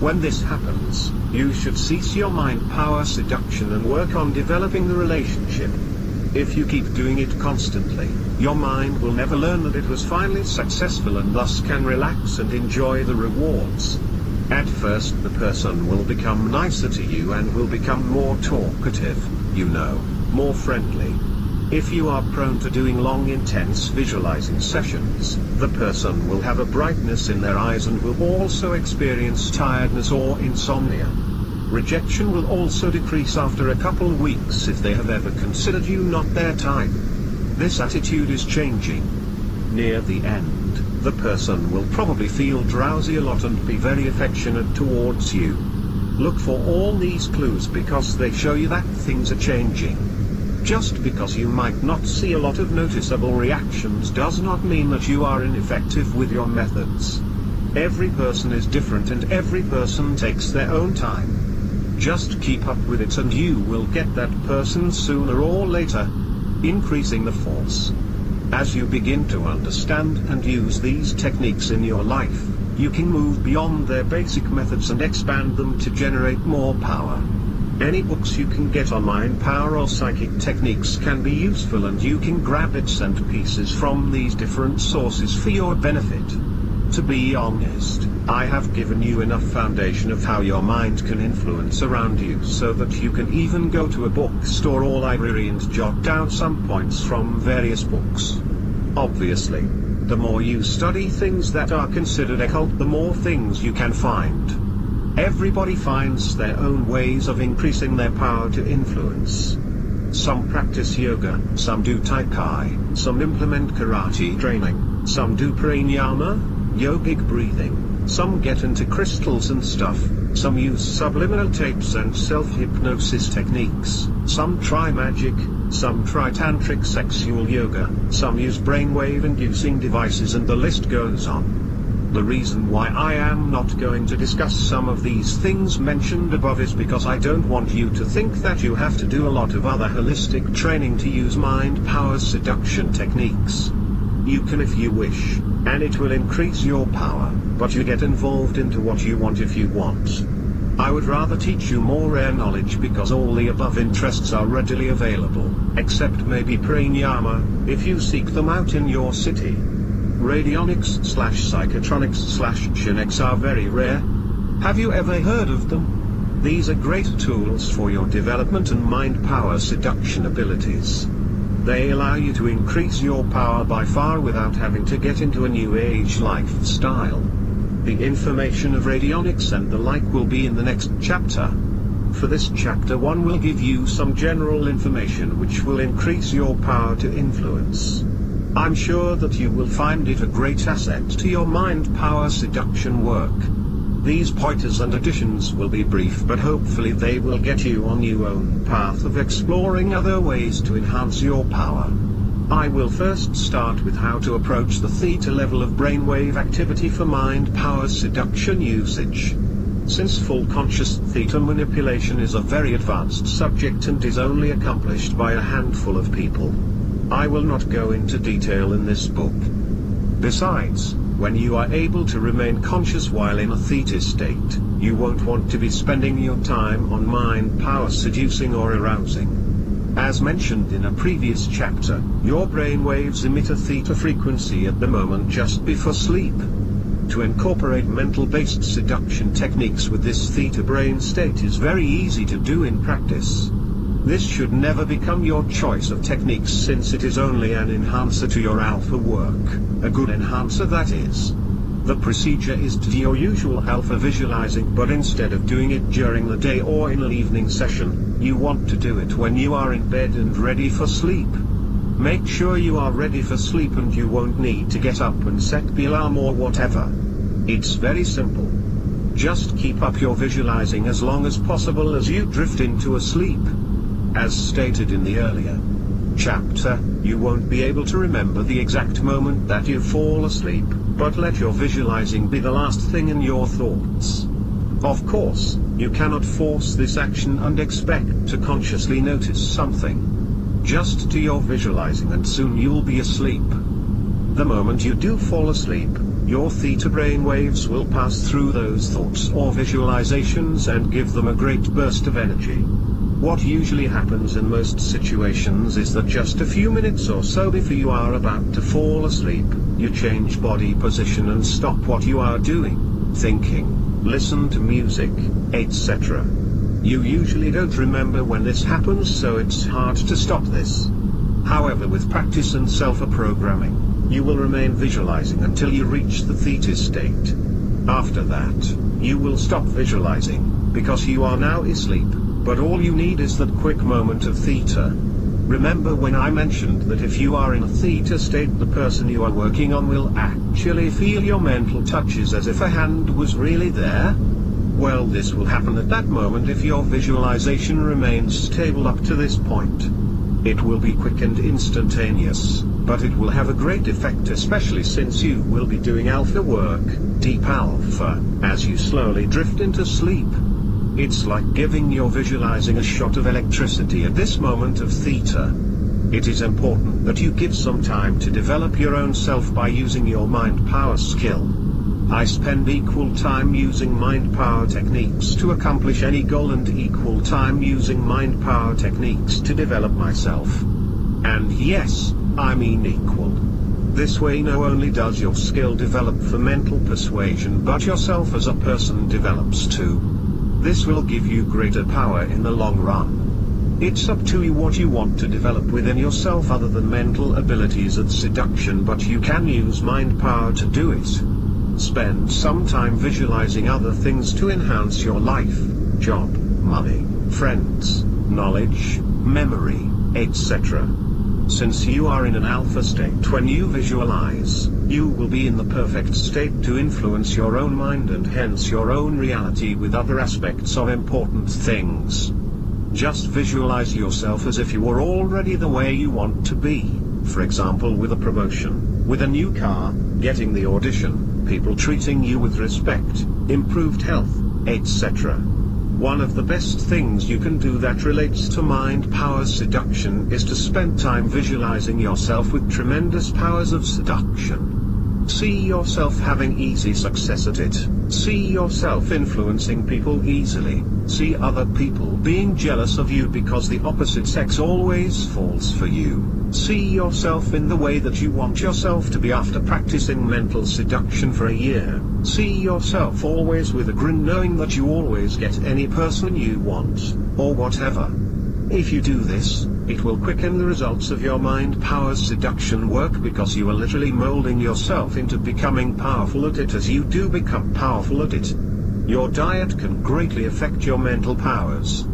When this happens, you should cease your mind power seduction and work on developing the relationship. If you keep doing it constantly, your mind will never learn that it was finally successful and thus can relax and enjoy the rewards. At first the person will become nicer to you and will become more talkative, more friendly. If you are prone to doing long intense visualizing sessions, the person will have a brightness in their eyes and will also experience tiredness or insomnia. Rejection will also decrease after a couple weeks if they have ever considered you not their type. This attitude is changing. Near the end, the person will probably feel drowsy a lot and be very affectionate towards you. Look for all these clues because they show you that things are changing. Just because you might not see a lot of noticeable reactions does not mean that you are ineffective with your methods. Every person is different and every person takes their own time. Just keep up with it and you will get that person sooner or later, increasing the force. As you begin to understand and use these techniques in your life, you can move beyond their basic methods and expand them to generate more power. Any books you can get on mind power or psychic techniques can be useful, and you can grab bits and pieces from these different sources for your benefit. To be honest, I have given you enough foundation of how your mind can influence around you so that you can even go to a bookstore or library and jot down some points from various books. Obviously, the more you study things that are considered occult, the more things you can find. Everybody finds their own ways of increasing their power to influence. Some practice yoga, some do tai chi, some implement karate training, some do pranayama, yogic breathing, some get into crystals and stuff, some use subliminal tapes and self-hypnosis techniques, some try magic, some try tantric sexual yoga, some use brainwave-inducing devices, and the list goes on. The reason why I am not going to discuss some of these things mentioned above is because I don't want you to think that you have to do a lot of other holistic training to use mind power seduction techniques. You can if you wish, and it will increase your power, but you get involved into what you want if you want. I would rather teach you more rare knowledge because all the above interests are readily available, except maybe pranayama, if you seek them out in your city. Radionics/psychotronics/shinx are very rare. Have you ever heard of them? These are great tools for your development and mind power seduction abilities. They allow you to increase your power by far without having to get into a new age lifestyle. The information of radionics and the like will be in the next chapter. For this chapter 1 will give you some general information which will increase your power to influence. I'm sure that you will find it a great asset to your mind power seduction work. These pointers and additions will be brief, but hopefully they will get you on your own path of exploring other ways to enhance your power. I will first start with how to approach the theta level of brainwave activity for mind power seduction usage. Since full conscious theta manipulation is a very advanced subject and is only accomplished by a handful of people, I will not go into detail in this book. Besides, when you are able to remain conscious while in a theta state, you won't want to be spending your time on mind power seducing or arousing. As mentioned in a previous chapter, your brain waves emit a theta frequency at the moment just before sleep. To incorporate mental-based seduction techniques with this theta brain state is very easy to do in practice. This should never become your choice of techniques since it is only an enhancer to your alpha work, a good enhancer that is. The procedure is to do your usual alpha visualizing, but instead of doing it during the day or in an evening session, you want to do it when you are in bed and ready for sleep. Make sure you are ready for sleep and you won't need to get up and set the alarm or whatever. It's very simple. Just keep up your visualizing as long as possible as you drift into a sleep. As stated in the earlier chapter, you won't be able to remember the exact moment that you fall asleep, but let your visualizing be the last thing in your thoughts. Of course, you cannot force this action and expect to consciously notice something. Just do your visualizing and soon you'll be asleep. The moment you do fall asleep, your theta brain waves will pass through those thoughts or visualizations and give them a great burst of energy. What usually happens in most situations is that just a few minutes or so before you are about to fall asleep, you change body position and stop what you are doing, thinking, listen to music, etc. You usually don't remember when this happens, so it's hard to stop this. However, with practice and self-programming, you will remain visualizing until you reach the theta state. After that, you will stop visualizing, because you are now asleep. But all you need is that quick moment of theta. Remember when I mentioned that if you are in a theta state, the person you are working on will actually feel your mental touches as if a hand was really there? Well, this will happen at that moment if your visualization remains stable up to this point. It will be quick and instantaneous, but it will have a great effect, especially since you will be doing alpha work, deep alpha, as you slowly drift into sleep. It's like giving your visualizing a shot of electricity at this moment of theta. It is important that you give some time to develop your own self by using your mind power skill. I spend equal time using mind power techniques to accomplish any goal and equal time using mind power techniques to develop myself. And yes, I mean equal. This way not only does your skill develop for mental persuasion but yourself as a person develops too. This will give you greater power in the long run. It's up to you what you want to develop within yourself other than mental abilities at seduction, but you can use mind power to do it. Spend some time visualizing other things to enhance your life, job, money, friends, knowledge, memory, etc. Since you are in an alpha state when you visualize, you will be in the perfect state to influence your own mind and hence your own reality with other aspects of important things. Just visualize yourself as if you were already the way you want to be, for example with a promotion, with a new car, getting the audition, people treating you with respect, improved health, etc. One of the best things you can do that relates to mind power seduction is to spend time visualizing yourself with tremendous powers of seduction. See yourself having easy success at it. See yourself influencing people easily. See other people being jealous of you because the opposite sex always falls for you. See yourself in the way that you want yourself to be after practicing mental seduction for a year. See yourself always with a grin knowing that you always get any person you want, or whatever. If you do this, it will quicken the results of your mind power seduction work because you are literally molding yourself into becoming powerful at it as you do become powerful at it. Your diet can greatly affect your mental powers.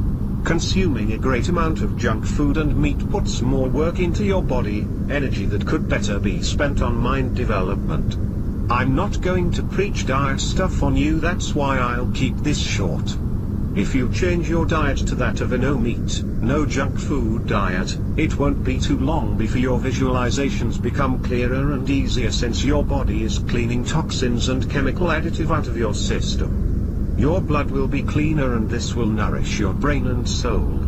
Consuming a great amount of junk food and meat puts more work into your body, energy that could better be spent on mind development. I'm not going to preach diet stuff on you, that's why I'll keep this short. If you change your diet to that of a no meat, no junk food diet, it won't be too long before your visualizations become clearer and easier since your body is cleaning toxins and chemical additive out of your system. Your blood will be cleaner and this will nourish your brain and soul.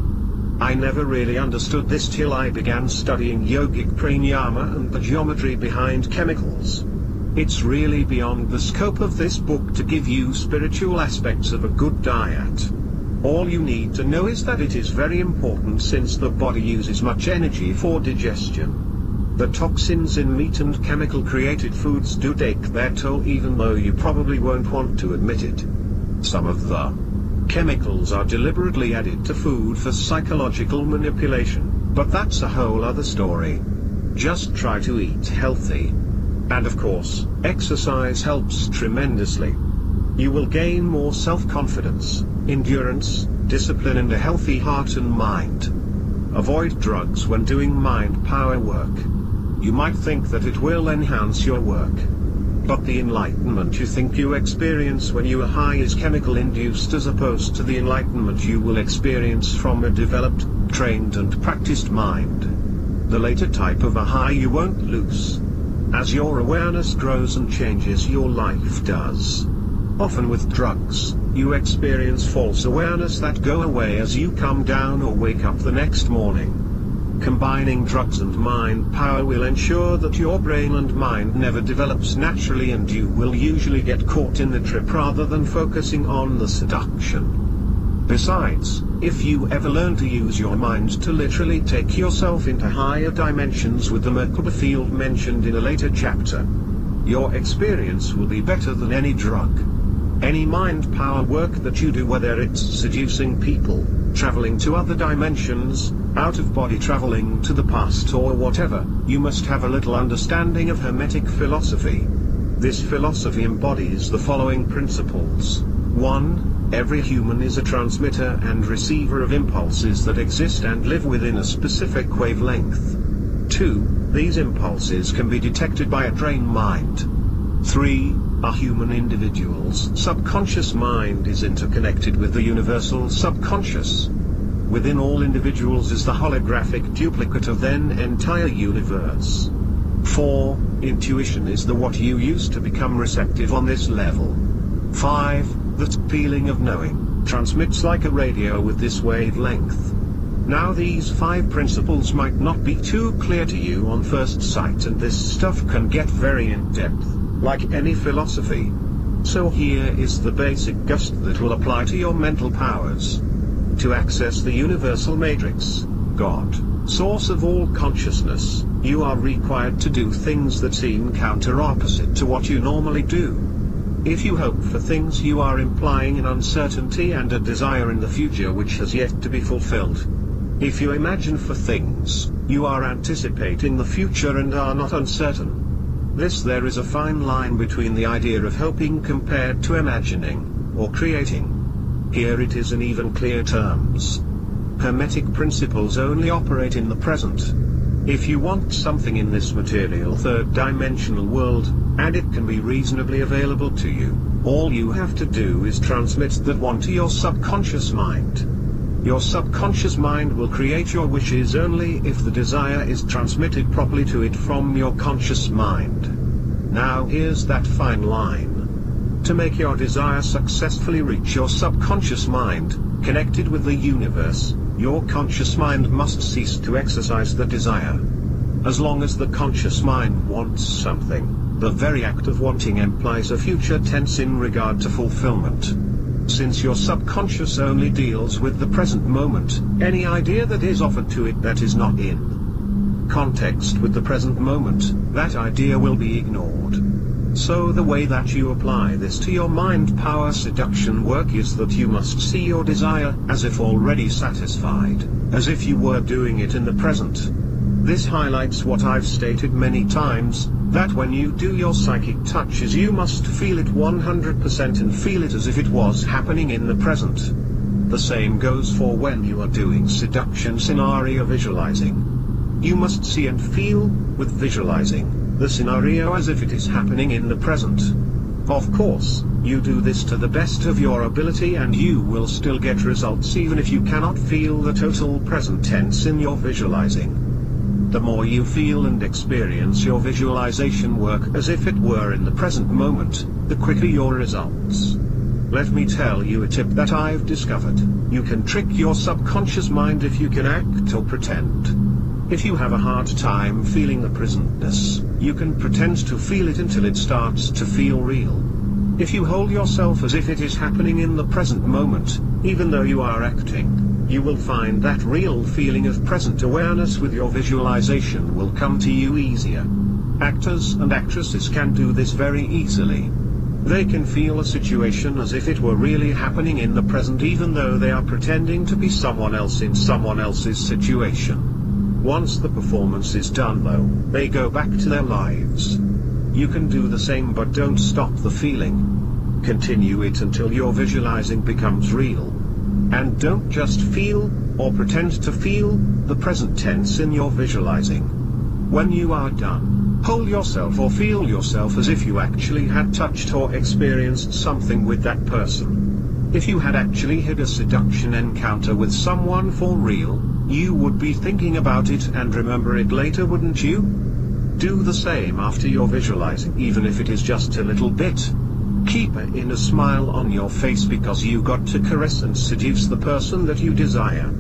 I never really understood this till I began studying yogic pranayama and the geometry behind chemicals. It's really beyond the scope of this book to give you spiritual aspects of a good diet. All you need to know is that it is very important since the body uses much energy for digestion. The toxins in meat and chemical created foods do take their toll even though you probably won't want to admit it. Some of the chemicals are deliberately added to food for psychological manipulation, but that's a whole other story. Just try to eat healthy. And of course, exercise helps tremendously. You will gain more self-confidence, endurance, discipline and a healthy heart and mind. Avoid drugs when doing mind power work. You might think that it will enhance your work. But the enlightenment you think you experience when you are high is chemical induced as opposed to the enlightenment you will experience from a developed, trained and practiced mind. The later type of a high you won't lose. As your awareness grows and changes, your life does. Often with drugs, you experience false awareness that go away as you come down or wake up the next morning. Combining drugs and mind power will ensure that your brain and mind never develops naturally and you will usually get caught in the trip rather than focusing on the seduction. Besides, if you ever learn to use your mind to literally take yourself into higher dimensions with the Merkaba field mentioned in a later chapter, your experience will be better than any drug. Any mind power work that you do, whether it's seducing people, traveling to other dimensions, out of body traveling to the past or whatever, you must have a little understanding of Hermetic philosophy. This philosophy embodies the following principles. 1. Every human is a transmitter and receiver of impulses that exist and live within a specific wavelength. 2. These impulses can be detected by a trained mind. 3. A human individual's subconscious mind is interconnected with the universal subconscious. Within all individuals is the holographic duplicate of then entire universe. 4. Intuition is the what you use to become receptive on this level. 5. The feeling of knowing transmits like a radio with this wavelength. Now these 5 principles might not be too clear to you on first sight, and this stuff can get very in-depth, like any philosophy. So here is the basic gist that will apply to your mental powers. To access the universal matrix, God, source of all consciousness, you are required to do things that seem counter-opposite to what you normally do. If you hope for things, you are implying an uncertainty and a desire in the future which has yet to be fulfilled. If you imagine for things, you are anticipating the future and are not uncertain. There is a fine line between the idea of hoping compared to imagining, or creating. Here it is in even clear terms. Hermetic principles only operate in the present. If you want something in this material third-dimensional world, and it can be reasonably available to you, all you have to do is transmit that want to your subconscious mind. Your subconscious mind will create your wishes only if the desire is transmitted properly to it from your conscious mind. Now here's that fine line. To make your desire successfully reach your subconscious mind, connected with the universe, your conscious mind must cease to exercise the desire. As long as the conscious mind wants something, the very act of wanting implies a future tense in regard to fulfillment. Since your subconscious only deals with the present moment, any idea that is offered to it that is not in context with the present moment, that idea will be ignored. So the way that you apply this to your mind power seduction work is that you must see your desire as if already satisfied, as if you were doing it in the present. This highlights what I've stated many times, that when you do your psychic touches you must feel it 100% and feel it as if it was happening in the present. The same goes for when you are doing seduction scenario visualizing. You must see and feel, with visualizing, the scenario as if it is happening in the present. Of course, you do this to the best of your ability and you will still get results even if you cannot feel the total present tense in your visualizing. The more you feel and experience your visualization work as if it were in the present moment, the quicker your results. Let me tell you a tip that I've discovered. You can trick your subconscious mind if you can act or pretend. If you have a hard time feeling the presentness, you can pretend to feel it until it starts to feel real. If you hold yourself as if it is happening in the present moment, even though you are acting, you will find that real feeling of present awareness with your visualization will come to you easier. Actors and actresses can do this very easily. They can feel a situation as if it were really happening in the present even though they are pretending to be someone else in someone else's situation. Once the performance is done though, they go back to their lives. You can do the same but don't stop the feeling. Continue it until your visualizing becomes real. And don't just feel, or pretend to feel, the present tense in your visualizing. When you are done, hold yourself or feel yourself as if you actually had touched or experienced something with that person. If you had actually had a seduction encounter with someone for real, you would be thinking about it and remember it later, wouldn't you? Do the same after your visualizing, even if it is just a little bit. Keep an inner smile on your face because you got to caress and seduce the person that you desire.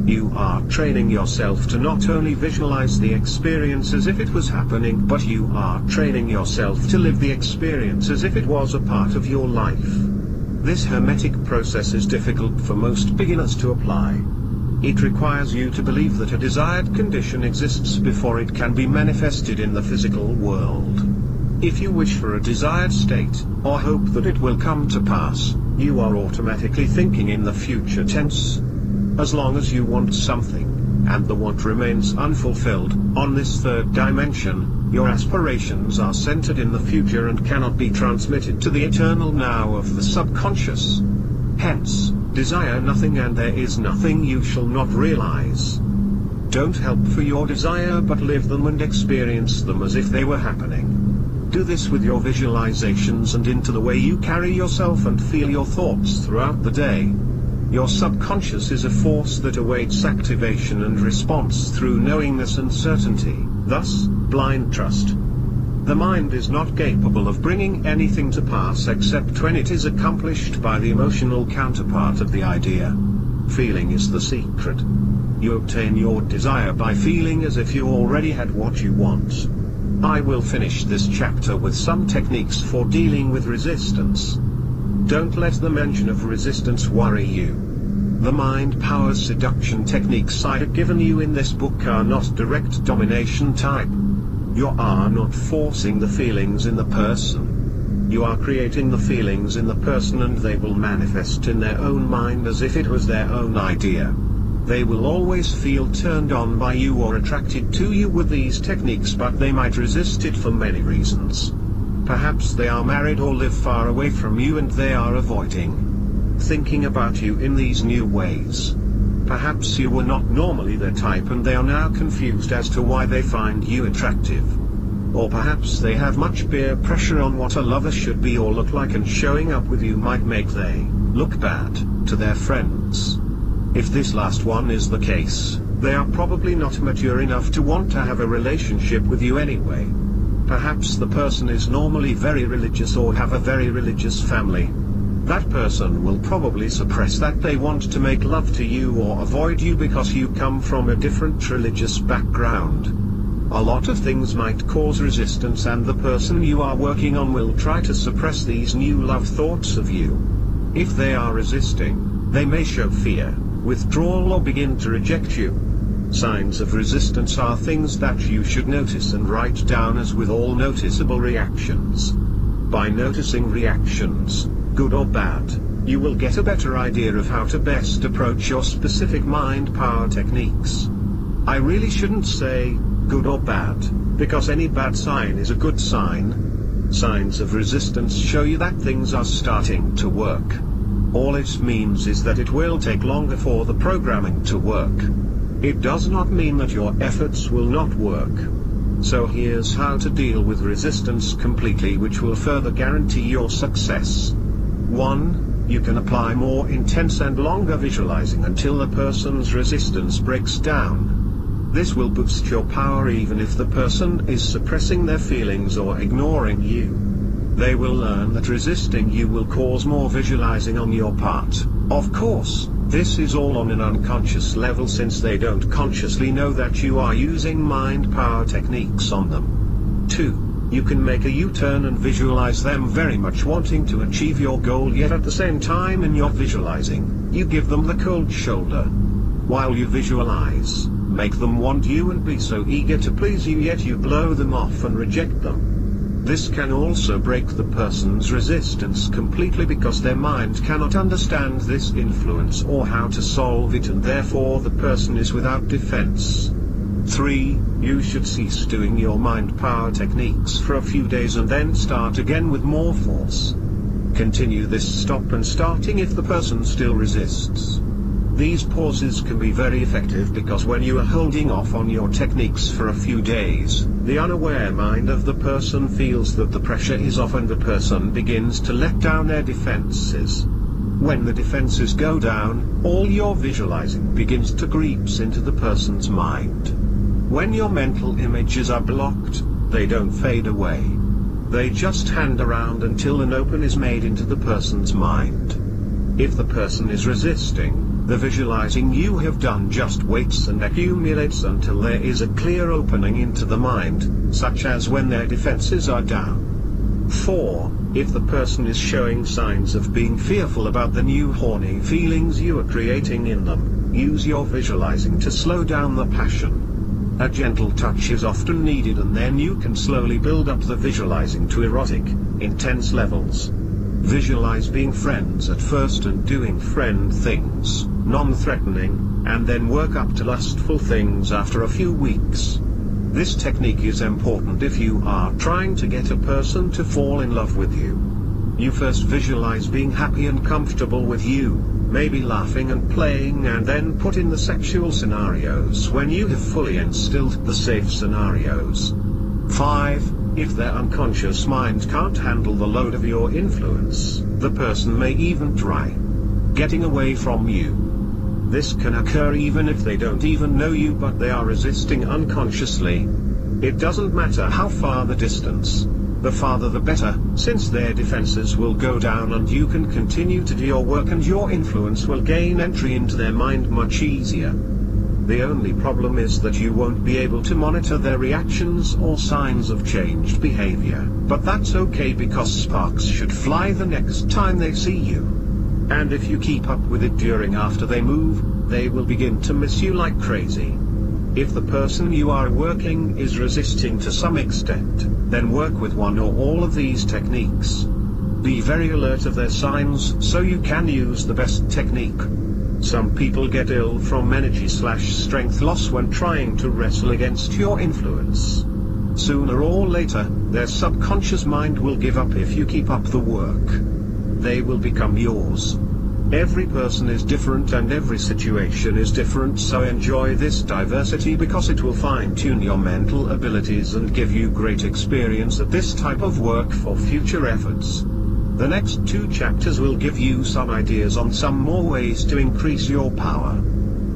You are training yourself to not only visualize the experience as if it was happening, but you are training yourself to live the experience as if it was a part of your life. This hermetic process is difficult for most beginners to apply. It requires you to believe that a desired condition exists before it can be manifested in the physical world. If you wish for a desired state, or hope that it will come to pass, you are automatically thinking in the future tense. As long as you want something, and the want remains unfulfilled, on this third dimension, your aspirations are centered in the future and cannot be transmitted to the eternal now of the subconscious. Hence, desire nothing and there is nothing you shall not realize. Don't help for your desire but live them and experience them as if they were happening. Do this with your visualizations and into the way you carry yourself and feel your thoughts throughout the day. Your subconscious is a force that awaits activation and response through knowingness and certainty, thus, blind trust. The mind is not capable of bringing anything to pass except when it is accomplished by the emotional counterpart of the idea. Feeling is the secret. You obtain your desire by feeling as if you already had what you want. I will finish this chapter with some techniques for dealing with resistance. Don't let the mention of resistance worry you. The mind power seduction techniques I have given you in this book are not direct domination type. You are not forcing the feelings in the person. You are creating the feelings in the person, and they will manifest in their own mind as if it was their own idea. They will always feel turned on by you or attracted to you with these techniques, but they might resist it for many reasons. Perhaps they are married or live far away from you and they are avoiding thinking about you in these new ways. Perhaps you were not normally their type and they are now confused as to why they find you attractive. Or perhaps they have much peer pressure on what a lover should be or look like, and showing up with you might make they look bad to their friends. If this last one is the case, they are probably not mature enough to want to have a relationship with you anyway. Perhaps the person is normally very religious or have a very religious family. That person will probably suppress that they want to make love to you or avoid you because you come from a different religious background. A lot of things might cause resistance, and the person you are working on will try to suppress these new love thoughts of you. If they are resisting, they may show fear, withdrawal, or begin to reject you. Signs of resistance are things that you should notice and write down, as with all noticeable reactions. By noticing reactions, good or bad, you will get a better idea of how to best approach your specific mind power techniques. I really shouldn't say good or bad, because any bad sign is a good sign. Signs of resistance show you that things are starting to work. All it means is that it will take longer for the programming to work. It does not mean that your efforts will not work. So here's how to deal with resistance completely, which will further guarantee your success. 1. You can apply more intense and longer visualizing until the person's resistance breaks down. This will boost your power even if the person is suppressing their feelings or ignoring you. They will learn that resisting you will cause more visualizing on your part. Of course, this is all on an unconscious level, since they don't consciously know that you are using mind power techniques on them. 2. You can make a U-turn and visualize them very much wanting to achieve your goal, yet at the same time in your visualizing, you give them the cold shoulder. While you visualize, make them want you and be so eager to please you, yet you blow them off and reject them. This can also break the person's resistance completely, because their mind cannot understand this influence or how to solve it, and therefore the person is without defense. 3. You should cease doing your mind power techniques for a few days and then start again with more force. Continue this stop and starting if the person still resists. These pauses can be very effective, because when you are holding off on your techniques for a few days, the unaware mind of the person feels that the pressure is off and the person begins to let down their defenses. When the defenses go down, all your visualizing begins to creeps into the person's mind. When your mental images are blocked, they don't fade away. They just hang around until an open is made into the person's mind. If the person is resisting, the visualizing you have done just waits and accumulates until there is a clear opening into the mind, such as when their defenses are down. 4. If the person is showing signs of being fearful about the new horny feelings you are creating in them, use your visualizing to slow down the passion. A gentle touch is often needed, and then you can slowly build up the visualizing to erotic, intense levels. Visualize being friends at first and doing friend things, non-threatening, and then work up to lustful things after a few weeks. This technique is important if you are trying to get a person to fall in love with you. You first visualize being happy and comfortable with you, maybe laughing and playing, and then put in the sexual scenarios when you have fully instilled the safe scenarios. 5. If their unconscious mind can't handle the load of your influence, the person may even try getting away from you. This can occur even if they don't even know you, but they are resisting unconsciously. It doesn't matter how far the distance, the farther the better, since their defenses will go down and you can continue to do your work, and your influence will gain entry into their mind much easier. The only problem is that you won't be able to monitor their reactions or signs of changed behavior, but that's okay because sparks should fly the next time they see you. And if you keep up with it during after they move, they will begin to miss you like crazy. If the person you are working is resisting to some extent, then work with one or all of these techniques. Be very alert of their signs so you can use the best technique. Some people get ill from energy/strength loss when trying to wrestle against your influence. Sooner or later, their subconscious mind will give up if you keep up the work. They will become yours. Every person is different and every situation is different, so enjoy this diversity because it will fine-tune your mental abilities and give you great experience at this type of work for future efforts. The next 2 chapters will give you some ideas on some more ways to increase your power.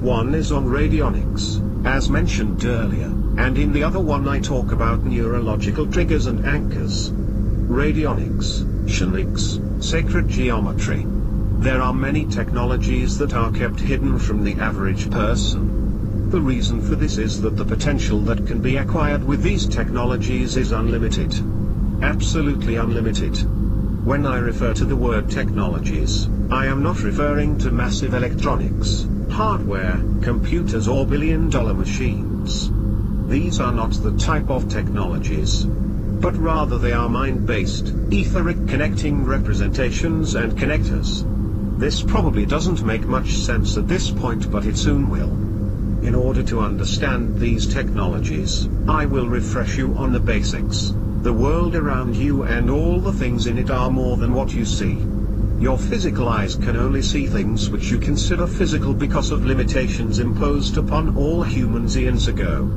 One is on radionics, as mentioned earlier, and in the other one I talk about neurological triggers and anchors. Radionics, Shanics, sacred geometry. There are many technologies that are kept hidden from the average person. The reason for this is that the potential that can be acquired with these technologies is unlimited. Absolutely unlimited. When I refer to the word technologies, I am not referring to massive electronics, hardware, computers or billion-dollar machines. These are not the type of technologies. But rather they are mind-based, etheric connecting representations and connectors. This probably doesn't make much sense at this point, but it soon will. In order to understand these technologies, I will refresh you on the basics. The world around you and all the things in it are more than what you see. Your physical eyes can only see things which you consider physical because of limitations imposed upon all humans eons ago.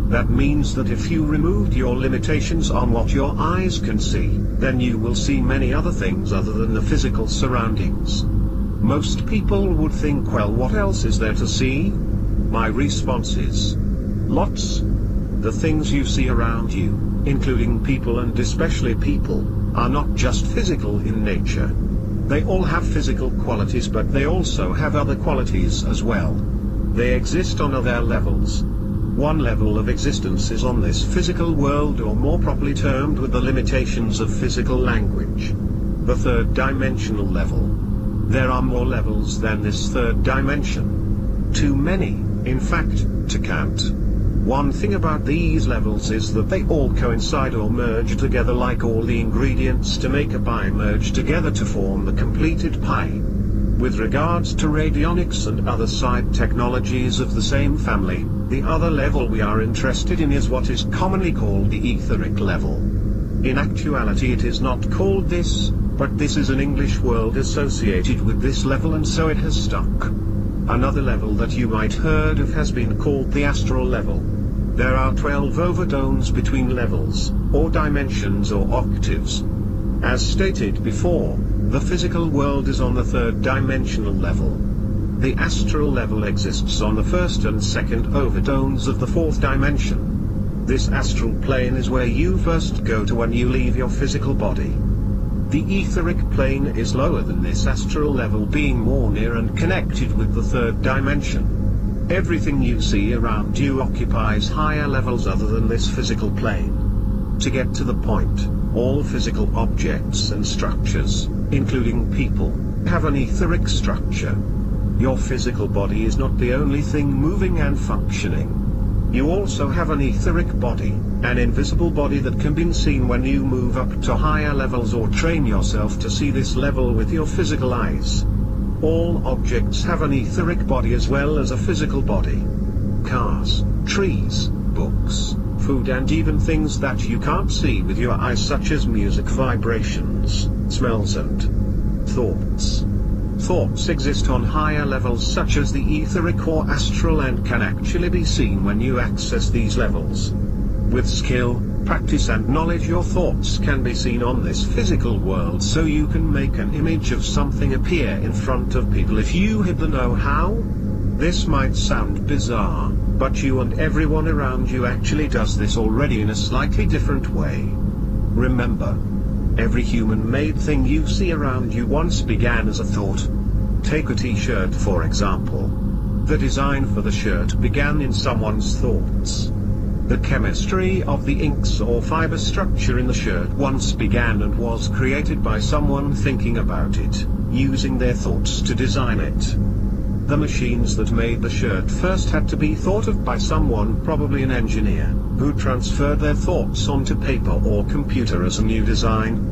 That means that if you removed your limitations on what your eyes can see, then you will see many other things other than the physical surroundings. Most people would think, well, what else is there to see? My response is, lots. The things you see around you, including people and especially people, are not just physical in nature. They all have physical qualities, but they also have other qualities as well. They exist on other levels. One level of existence is on this physical world, or more properly termed with the limitations of physical language. The third dimensional level. There are more levels than this third dimension. Too many, in fact, to count. One thing about these levels is that they all coincide or merge together, like all the ingredients to make a pie merge together to form the completed pie. With regards to radionics and other side technologies of the same family, the other level we are interested in is what is commonly called the etheric level. In actuality it is not called this, but this is an English word associated with this level, and so it has stuck. Another level that you might heard of has been called the astral level. There are 12 overtones between levels, or dimensions or octaves. As stated before, the physical world is on the third dimensional level. The astral level exists on the first and second overtones of the fourth dimension. This astral plane is where you first go to when you leave your physical body. The etheric plane is lower than this astral level, being more near and connected with the third dimension. Everything you see around you occupies higher levels other than this physical plane. To get to the point, all physical objects and structures, including people, have an etheric structure. Your physical body is not the only thing moving and functioning. You also have an etheric body, an invisible body that can be seen when you move up to higher levels or train yourself to see this level with your physical eyes. All objects have an etheric body as well as a physical body. Cars, trees, books, food, and even things that you can't see with your eyes, such as music, vibrations, smells and thoughts. Thoughts exist on higher levels such as the etheric or astral and can actually be seen when you access these levels. With skill, practice and knowledge, your thoughts can be seen on this physical world, so you can make an image of something appear in front of people if you have the know-how. This might sound bizarre, but you and everyone around you actually does this already in a slightly different way. Remember, every human-made thing you see around you once began as a thought. Take a t-shirt for example. The design for the shirt began in someone's thoughts. The chemistry of the inks or fiber structure in the shirt once began and was created by someone thinking about it, using their thoughts to design it. The machines that made the shirt first had to be thought of by someone, probably an engineer, who transferred their thoughts onto paper or computer as a new design.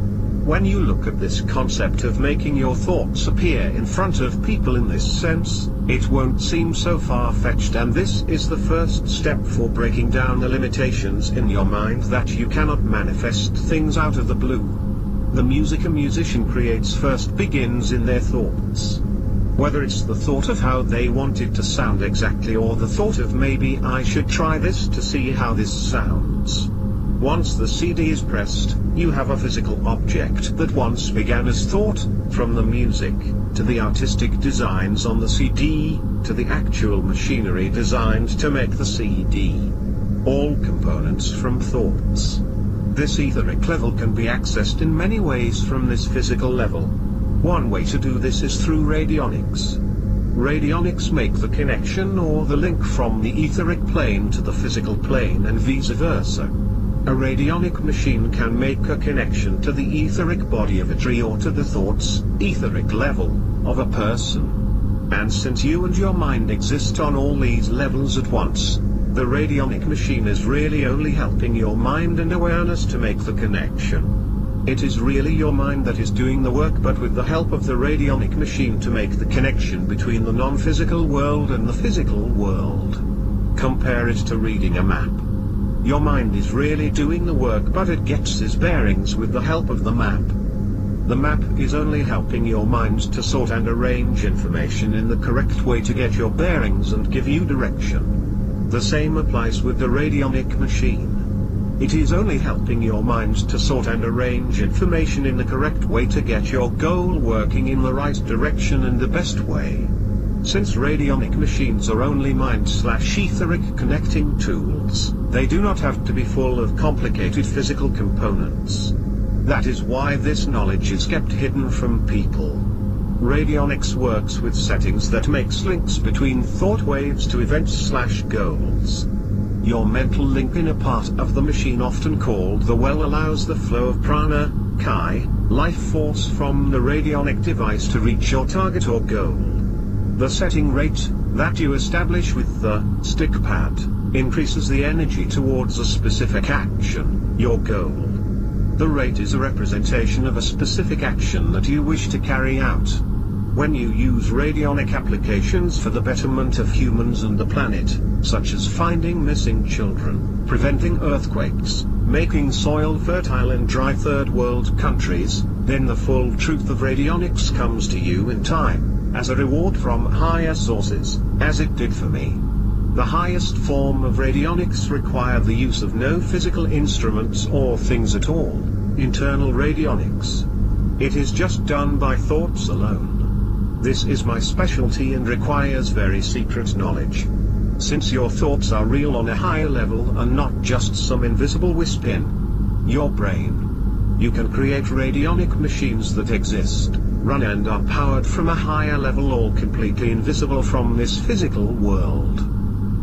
When you look at this concept of making your thoughts appear in front of people in this sense, it won't seem so far-fetched, and this is the first step for breaking down the limitations in your mind that you cannot manifest things out of the blue. The music a musician creates first begins in their thoughts. Whether it's the thought of how they want it to sound exactly, or the thought of maybe I should try this to see how this sounds. Once the CD is pressed, you have a physical object that once began as thought, from the music, to the artistic designs on the CD, to the actual machinery designed to make the CD. All components from thoughts. This etheric level can be accessed in many ways from this physical level. One way to do this is through radionics. Radionics make the connection or the link from the etheric plane to the physical plane and vice versa. A radionic machine can make a connection to the etheric body of a tree or to the thoughts, etheric level, of a person. And since you and your mind exist on all these levels at once, the radionic machine is really only helping your mind and awareness to make the connection. It is really your mind that is doing the work, but with the help of the radionic machine to make the connection between the non-physical world and the physical world. Compare it to reading a map. Your mind is really doing the work, but it gets its bearings with the help of the map. The map is only helping your mind to sort and arrange information in the correct way to get your bearings and give you direction. The same applies with the radionic machine. It is only helping your mind to sort and arrange information in the correct way to get your goal working in the right direction and the best way. Since radionic machines are only mind/etheric connecting tools, they do not have to be full of complicated physical components. That is why this knowledge is kept hidden from people. Radionics works with settings that makes links between thought waves to events/goals. Your mental link in a part of the machine, often called the well, allows the flow of prana, chi, life force from the radionic device to reach your target or goal. The setting rate that you establish with the stick pad increases the energy towards a specific action, your goal. The rate is a representation of a specific action that you wish to carry out. When you use radionic applications for the betterment of humans and the planet, such as finding missing children, preventing earthquakes, making soil fertile in dry third world countries, then the full truth of radionics comes to you in time, as a reward from higher sources, as it did for me. The highest form of radionics require the use of no physical instruments or things at all, internal radionics. It is just done by thoughts alone. This is my specialty and requires very secret knowledge. Since your thoughts are real on a higher level and not just some invisible wisp in your brain, you can create radionic machines that exist, run and are powered from a higher level, all completely invisible from this physical world.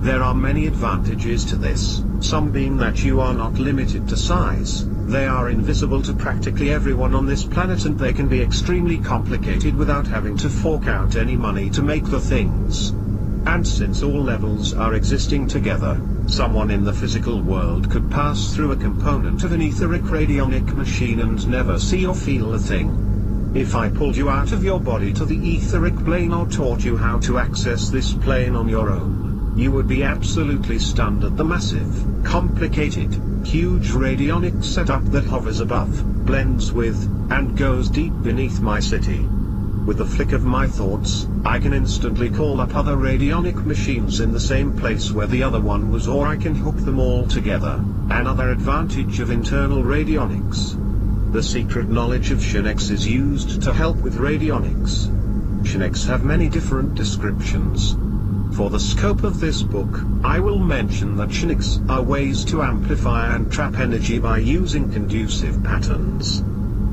There are many advantages to this, some being that you are not limited to size, they are invisible to practically everyone on this planet, and they can be extremely complicated without having to fork out any money to make the things. And since all levels are existing together, someone in the physical world could pass through a component of an etheric radionic machine and never see or feel a thing. If I pulled you out of your body to the etheric plane or taught you how to access this plane on your own, you would be absolutely stunned at the massive, complicated, huge radionic setup that hovers above, blends with, and goes deep beneath my city. With the flick of my thoughts, I can instantly call up other radionic machines in the same place where the other one was, or I can hook them all together. Another advantage of internal radionics. The secret knowledge of Shinx is used to help with radionics. Shinx have many different descriptions. For the scope of this book, I will mention that Shinx are ways to amplify and trap energy by using conducive patterns.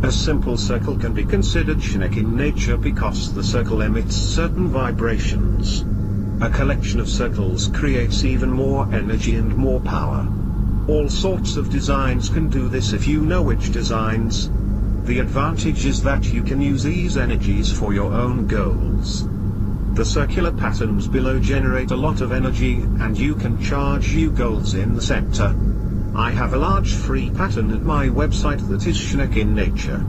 A simple circle can be considered Shinx in nature because the circle emits certain vibrations. A collection of circles creates even more energy and more power. All sorts of designs can do this if you know which designs. The advantage is that you can use these energies for your own goals. The circular patterns below generate a lot of energy, and you can charge your goals in the center. I have a large free pattern at my website that is Shinic in nature.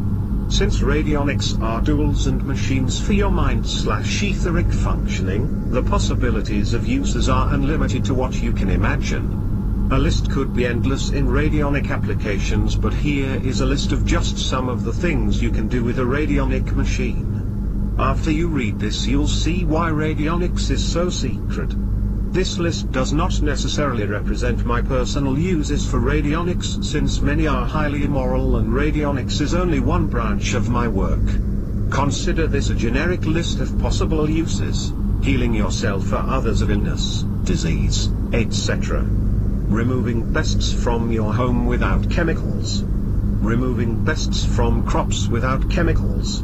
Since radionics are tools and machines for your mind/etheric functioning, the possibilities of uses are unlimited to what you can imagine. A list could be endless in radionic applications, but here is a list of just some of the things you can do with a radionic machine. After you read this, you'll see why radionics is so secret. This list does not necessarily represent my personal uses for radionics, since many are highly immoral and radionics is only one branch of my work. Consider this a generic list of possible uses: healing yourself or others of illness, disease, etc. Removing pests from your home without chemicals. Removing pests from crops without chemicals.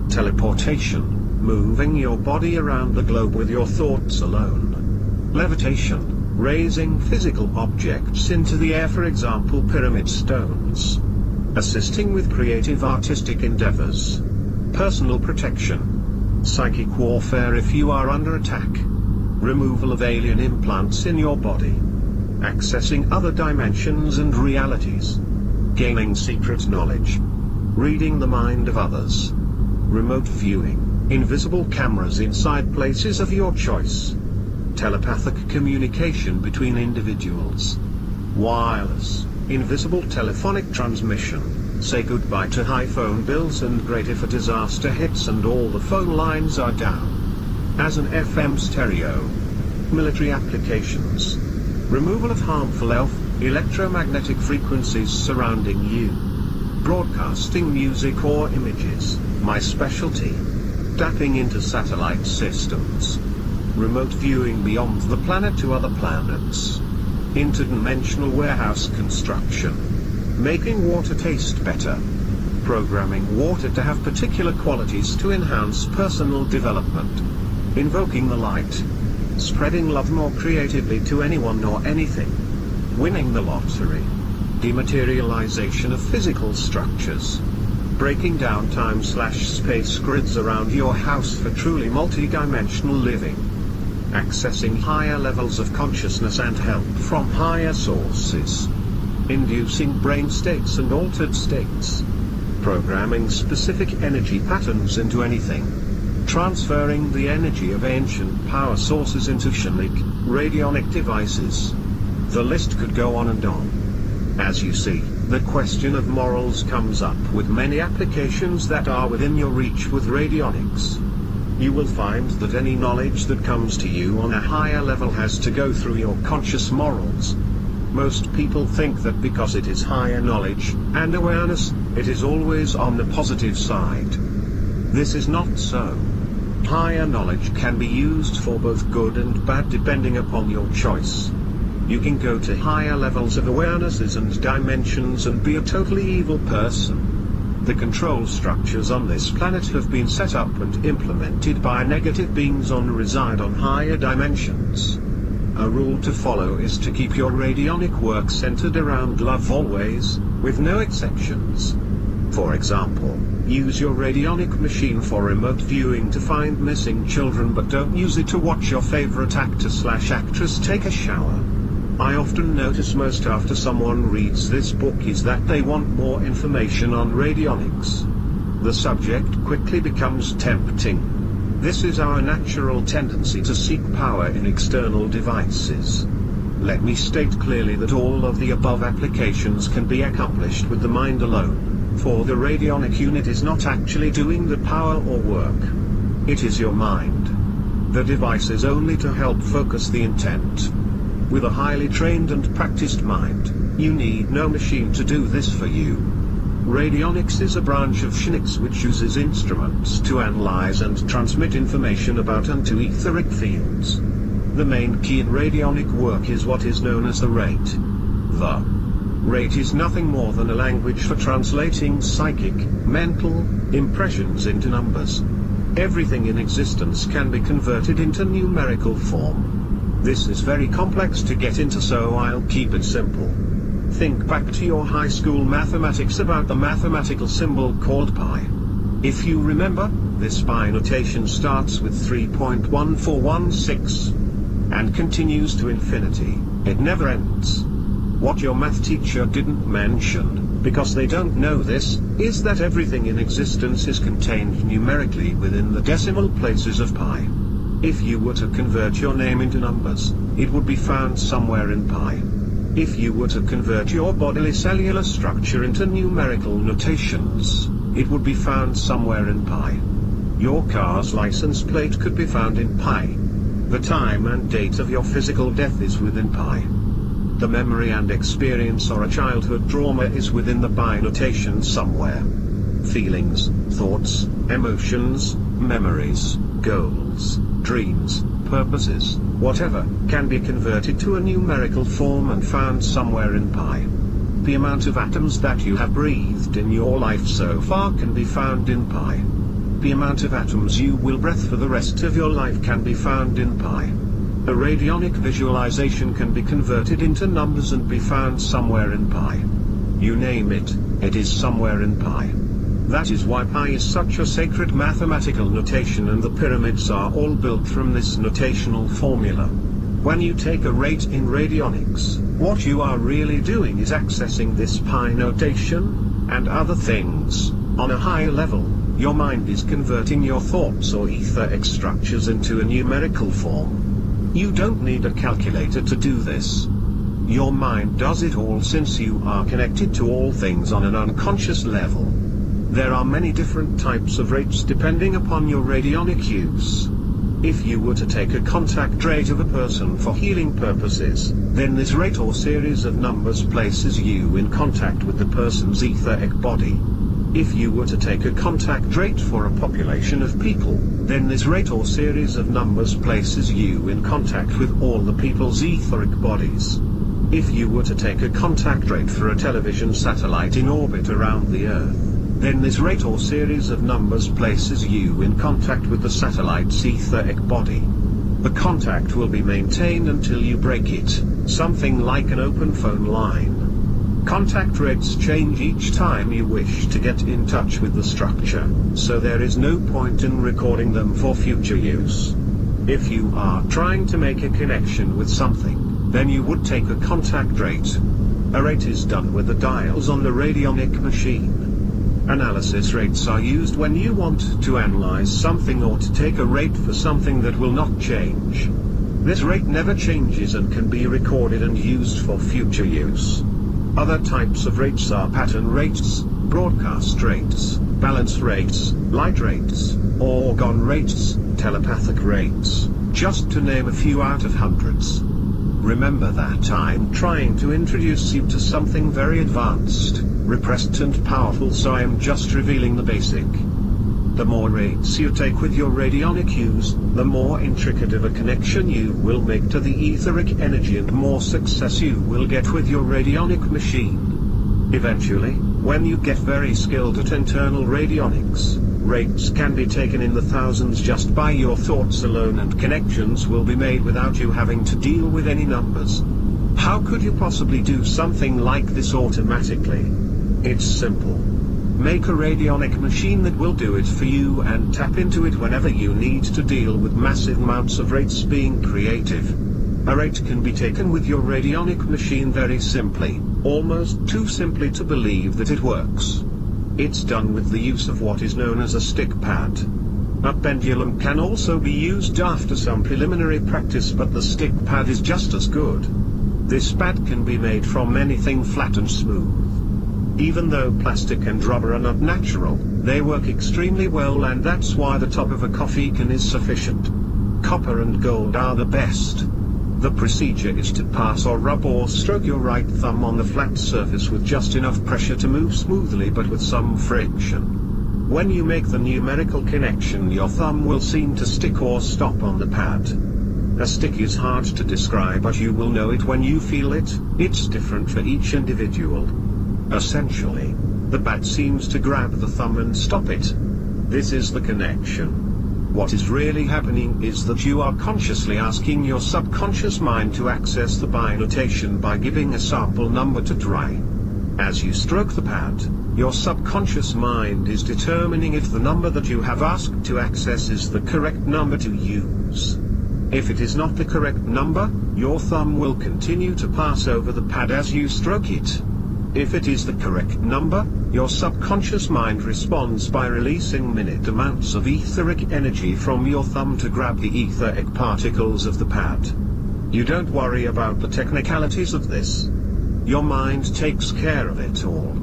Teleportation, moving your body around the globe with your thoughts alone. Levitation, raising physical objects into the air, for example pyramid stones. Assisting with creative artistic endeavors. Personal protection. Psychic warfare if you are under attack. Removal of alien implants in your body. Accessing other dimensions and realities. Gaining secret knowledge. Reading the mind of others. Remote viewing, invisible cameras inside places of your choice. Telepathic communication between individuals. Wireless, invisible telephonic transmission. Say goodbye to high phone bills and great if a disaster hits and all the phone lines are down. As an FM stereo. Military applications. Removal of harmful electromagnetic frequencies surrounding you. Broadcasting music or images, my specialty. Tapping into satellite systems. Remote viewing beyond the planet to other planets. Interdimensional warehouse construction. Making water taste better. Programming water to have particular qualities to enhance personal development. Invoking the light. Spreading love more creatively to anyone or anything. Winning the lottery. Dematerialization of physical structures. Breaking down time/space grids around your house for truly multi-dimensional living. Accessing higher levels of consciousness and help from higher sources. Inducing brain states and altered states. Programming specific energy patterns into anything. Transferring the energy of ancient power sources into Shinic, radionic devices. The list could go on and on. As you see, the question of morals comes up with many applications that are within your reach with radionics. You will find that any knowledge that comes to you on a higher level has to go through your conscious morals. Most people think that because it is higher knowledge and awareness, it is always on the positive side. This is not so. Higher knowledge can be used for both good and bad depending upon your choice. You can go to higher levels of awarenesses and dimensions and be a totally evil person. The control structures on this planet have been set up and implemented by negative beings reside on higher dimensions. A rule to follow is to keep your radionic work centered around love always, with no exceptions. For example, use your radionic machine for remote viewing to find missing children, but don't use it to watch your favorite actor/actress take a shower. I often notice most after someone reads this book is that they want more information on radionics. The subject quickly becomes tempting. This is our natural tendency to seek power in external devices. Let me state clearly that all of the above applications can be accomplished with the mind alone, for the radionic unit is not actually doing the power or work. It is your mind. The device is only to help focus the intent. With a highly trained and practiced mind, you need no machine to do this for you. Radionics is a branch of Shinics which uses instruments to analyze and transmit information about and to etheric fields. The main key in radionic work is what is known as the rate. The rate is nothing more than a language for translating psychic, mental impressions into numbers. Everything in existence can be converted into numerical form. This is very complex to get into, so I'll keep it simple. Think back to your high school mathematics about the mathematical symbol called pi. If you remember, this pi notation starts with 3.1416 and continues to infinity. It never ends. What your math teacher didn't mention, because they don't know this, is that everything in existence is contained numerically within the decimal places of pi. If you were to convert your name into numbers, it would be found somewhere in pi. If you were to convert your bodily cellular structure into numerical notations, it would be found somewhere in pi. Your car's license plate could be found in pi. The time and date of your physical death is within pi. The memory and experience or a childhood trauma is within the pi notation somewhere. Feelings, thoughts, emotions, memories, goals, dreams, purposes, whatever, can be converted to a numerical form and found somewhere in pi. The amount of atoms that you have breathed in your life so far can be found in pi. The amount of atoms you will breathe for the rest of your life can be found in pi. A radionic visualization can be converted into numbers and be found somewhere in pi. You name it, it is somewhere in pi. That is why pi is such a sacred mathematical notation, and the pyramids are all built from this notational formula. When you take a rate in radionics, what you are really doing is accessing this pi notation, and other things, on a higher level. Your mind is converting your thoughts or etheric structures into a numerical form. You don't need a calculator to do this. Your mind does it all, since you are connected to all things on an unconscious level. There are many different types of rates depending upon your radionic use. If you were to take a contact rate of a person for healing purposes, then this rate or series of numbers places you in contact with the person's etheric body. If you were to take a contact rate for a population of people, then this rate or series of numbers places you in contact with all the people's etheric bodies. If you were to take a contact rate for a television satellite in orbit around the Earth, then this rate or series of numbers places you in contact with the satellite's etheric body. The contact will be maintained until you break it, something like an open phone line. Contact rates change each time you wish to get in touch with the structure, so there is no point in recording them for future use. If you are trying to make a connection with something, then you would take a contact rate. A rate is done with the dials on the radionic machine. Analysis rates are used when you want to analyze something or to take a rate for something that will not change. This rate never changes and can be recorded and used for future use. Other types of rates are pattern rates, broadcast rates, balance rates, light rates, orgone rates, telepathic rates, just to name a few out of hundreds. Remember that I'm trying to introduce you to something very advanced, repressed and powerful, so I am just revealing the basic. The more rates you take with your radionic use, the more intricate of a connection you will make to the etheric energy and more success you will get with your radionic machine. Eventually, when you get very skilled at internal radionics, rates can be taken in the thousands just by your thoughts alone, and connections will be made without you having to deal with any numbers. How could you possibly do something like this automatically? It's simple. Make a radionic machine that will do it for you and tap into it whenever you need to deal with massive amounts of rates being creative. A rate can be taken with your radionic machine very simply, almost too simply to believe that it works. It's done with the use of what is known as a stick pad. A pendulum can also be used after some preliminary practice, but the stick pad is just as good. This pad can be made from anything flat and smooth. Even though plastic and rubber are not natural, they work extremely well, and that's why the top of a coffee can is sufficient. Copper and gold are the best. The procedure is to pass or rub or stroke your right thumb on the flat surface with just enough pressure to move smoothly but with some friction. When you make the numerical connection, your thumb will seem to stick or stop on the pad. A stick is hard to describe, but you will know it when you feel it. It's different for each individual. Essentially, the pad seems to grab the thumb and stop it. This is the connection. What is really happening is that you are consciously asking your subconscious mind to access the binotation by giving a sample number to try. As you stroke the pad, your subconscious mind is determining if the number that you have asked to access is the correct number to use. If it is not the correct number, your thumb will continue to pass over the pad as you stroke it. If it is the correct number, your subconscious mind responds by releasing minute amounts of etheric energy from your thumb to grab the etheric particles of the pad. You don't worry about the technicalities of this. Your mind takes care of it all.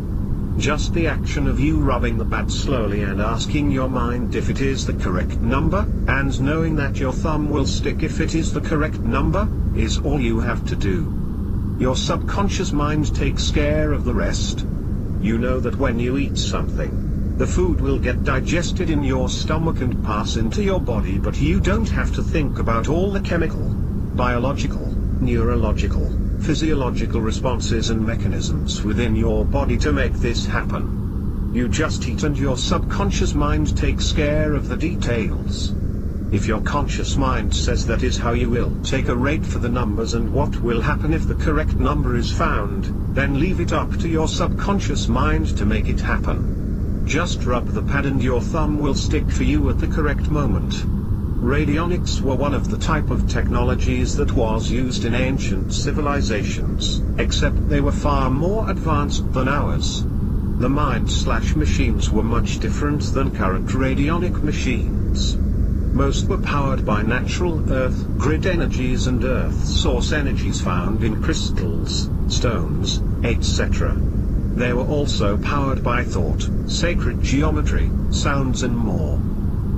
Just the action of you rubbing the pad slowly and asking your mind if it is the correct number, and knowing that your thumb will stick if it is the correct number, is all you have to do. Your subconscious mind takes care of the rest. You know that when you eat something, the food will get digested in your stomach and pass into your body, but you don't have to think about all the chemical, biological, neurological, physiological responses and mechanisms within your body to make this happen. You just eat and your subconscious mind takes care of the details. If your conscious mind says that is how you will take a rate for the numbers and what will happen if the correct number is found, then leave it up to your subconscious mind to make it happen. Just rub the pad and your thumb will stick for you at the correct moment. Radionics were one of the type of technologies that was used in ancient civilizations, except they were far more advanced than ours. The mind/machines were much different than current radionic machines. Most were powered by natural earth grid energies and earth source energies found in crystals, stones, etc. They were also powered by thought, sacred geometry, sounds and more.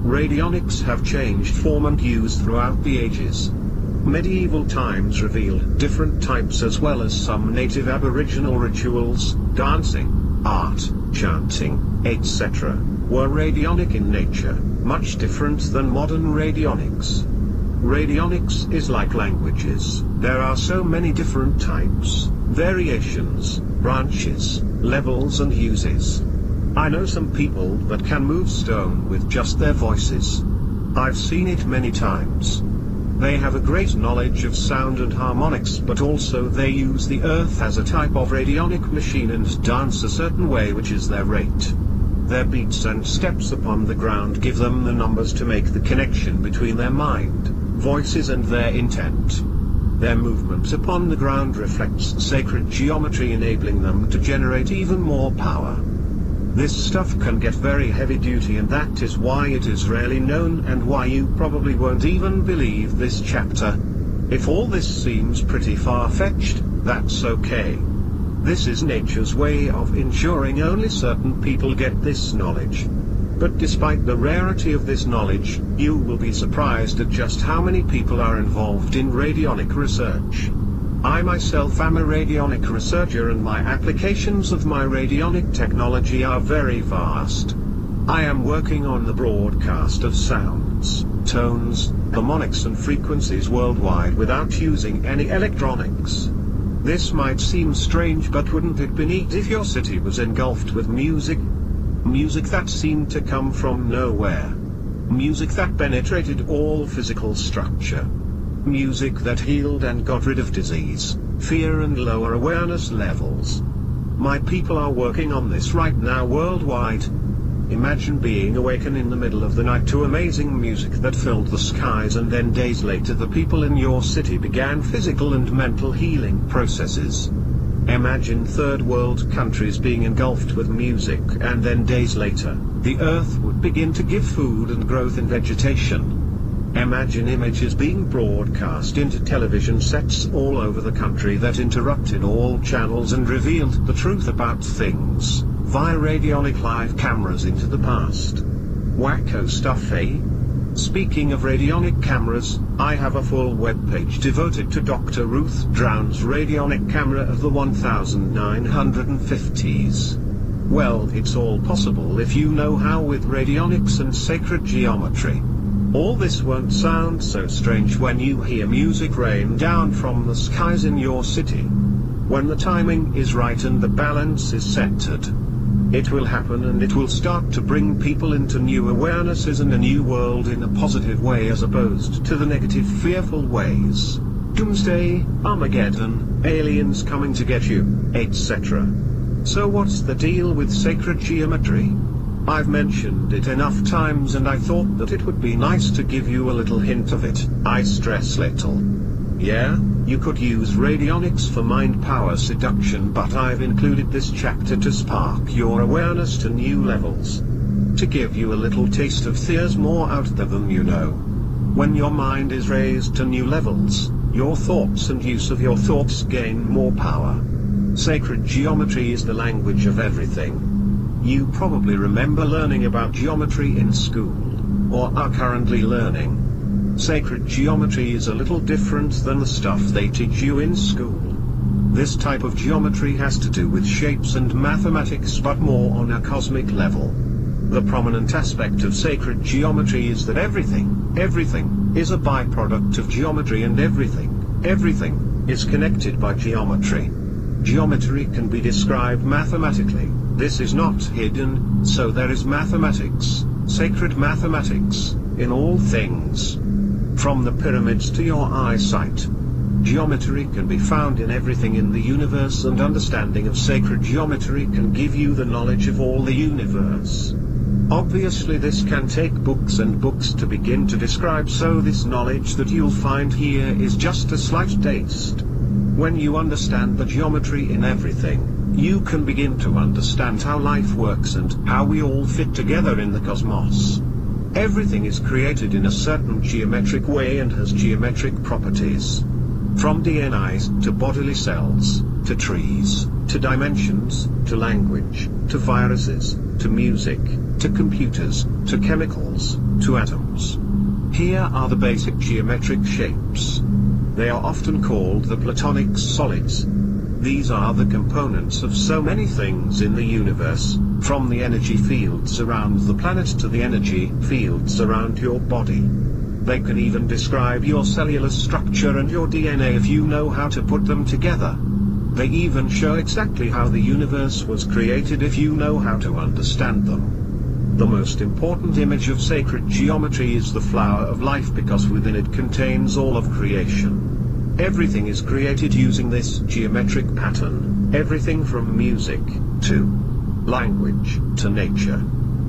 Radionics have changed form and use throughout the ages. Medieval times revealed different types as well as some native aboriginal rituals, dancing, art, chanting, etc. were radionic in nature, much different than modern radionics. Radionics is like languages, there are so many different types, variations, branches, levels and uses. I know some people that can move stone with just their voices. I've seen it many times. They have a great knowledge of sound and harmonics, but also they use the earth as a type of radionic machine and dance a certain way, which is their rate. Their beats and steps upon the ground give them the numbers to make the connection between their mind, voices and their intent. Their movement upon the ground reflects sacred geometry, enabling them to generate even more power. This stuff can get very heavy duty, and that is why it is rarely known and why you probably won't even believe this chapter. If all this seems pretty far-fetched, that's okay. This is nature's way of ensuring only certain people get this knowledge. But despite the rarity of this knowledge, you will be surprised at just how many people are involved in radionic research. I myself am a radionic researcher, and my applications of my radionic technology are very vast. I am working on the broadcast of sounds, tones, harmonics and frequencies worldwide without using any electronics. This might seem strange, but wouldn't it be neat if your city was engulfed with music? Music that seemed to come from nowhere. Music that penetrated all physical structure. Music that healed and got rid of disease, fear and lower awareness levels. My people are working on this right now worldwide. Imagine being awakened in the middle of the night to amazing music that filled the skies, and then days later the people in your city began physical and mental healing processes. Imagine third world countries being engulfed with music, and then days later, the earth would begin to give food and growth in vegetation. Imagine images being broadcast into television sets all over the country that interrupted all channels and revealed the truth about things, via radionic live cameras into the past. Wacko stuff, eh? Speaking of radionic cameras, I have a full webpage devoted to Dr. Ruth Drown's radionic camera of the 1950s. Well, it's all possible if you know how with radionics and sacred geometry. All this won't sound so strange when you hear music rain down from the skies in your city. When the timing is right and the balance is centered. It will happen, and it will start to bring people into new awarenesses and a new world in a positive way as opposed to the negative, fearful ways. Doomsday, Armageddon, aliens coming to get you, etc. So what's the deal with sacred geometry? I've mentioned it enough times, and I thought that it would be nice to give you a little hint of it. I stress little. Yeah, you could use radionics for mind power seduction, but I've included this chapter to spark your awareness to new levels. To give you a little taste of there's more out there than you know. When your mind is raised to new levels, your thoughts and use of your thoughts gain more power. Sacred geometry is the language of everything. You probably remember learning about geometry in school, or are currently learning. Sacred geometry is a little different than the stuff they teach you in school. This type of geometry has to do with shapes and mathematics, but more on a cosmic level. The prominent aspect of sacred geometry is that everything is a byproduct of geometry, and everything is connected by geometry. Geometry can be described mathematically. This is not hidden, so there is mathematics, sacred mathematics, in all things. From the pyramids to your eyesight. Geometry can be found in everything in the universe, and understanding of sacred geometry can give you the knowledge of all the universe. Obviously this can take books and books to begin to describe, so this knowledge that you'll find here is just a slight taste. When you understand the geometry in everything, you can begin to understand how life works and how we all fit together in the cosmos. Everything is created in a certain geometric way and has geometric properties. From DNA to bodily cells, to trees, to dimensions, to language, to viruses, to music, to computers, to chemicals, to atoms. Here are the basic geometric shapes. They are often called the platonic solids. These are the components of so many things in the universe, from the energy fields around the planet to the energy fields around your body. They can even describe your cellular structure and your DNA if you know how to put them together. They even show exactly how the universe was created if you know how to understand them. The most important image of sacred geometry is the flower of life, because within it contains all of creation. Everything is created using this geometric pattern, everything from music, to language, to nature.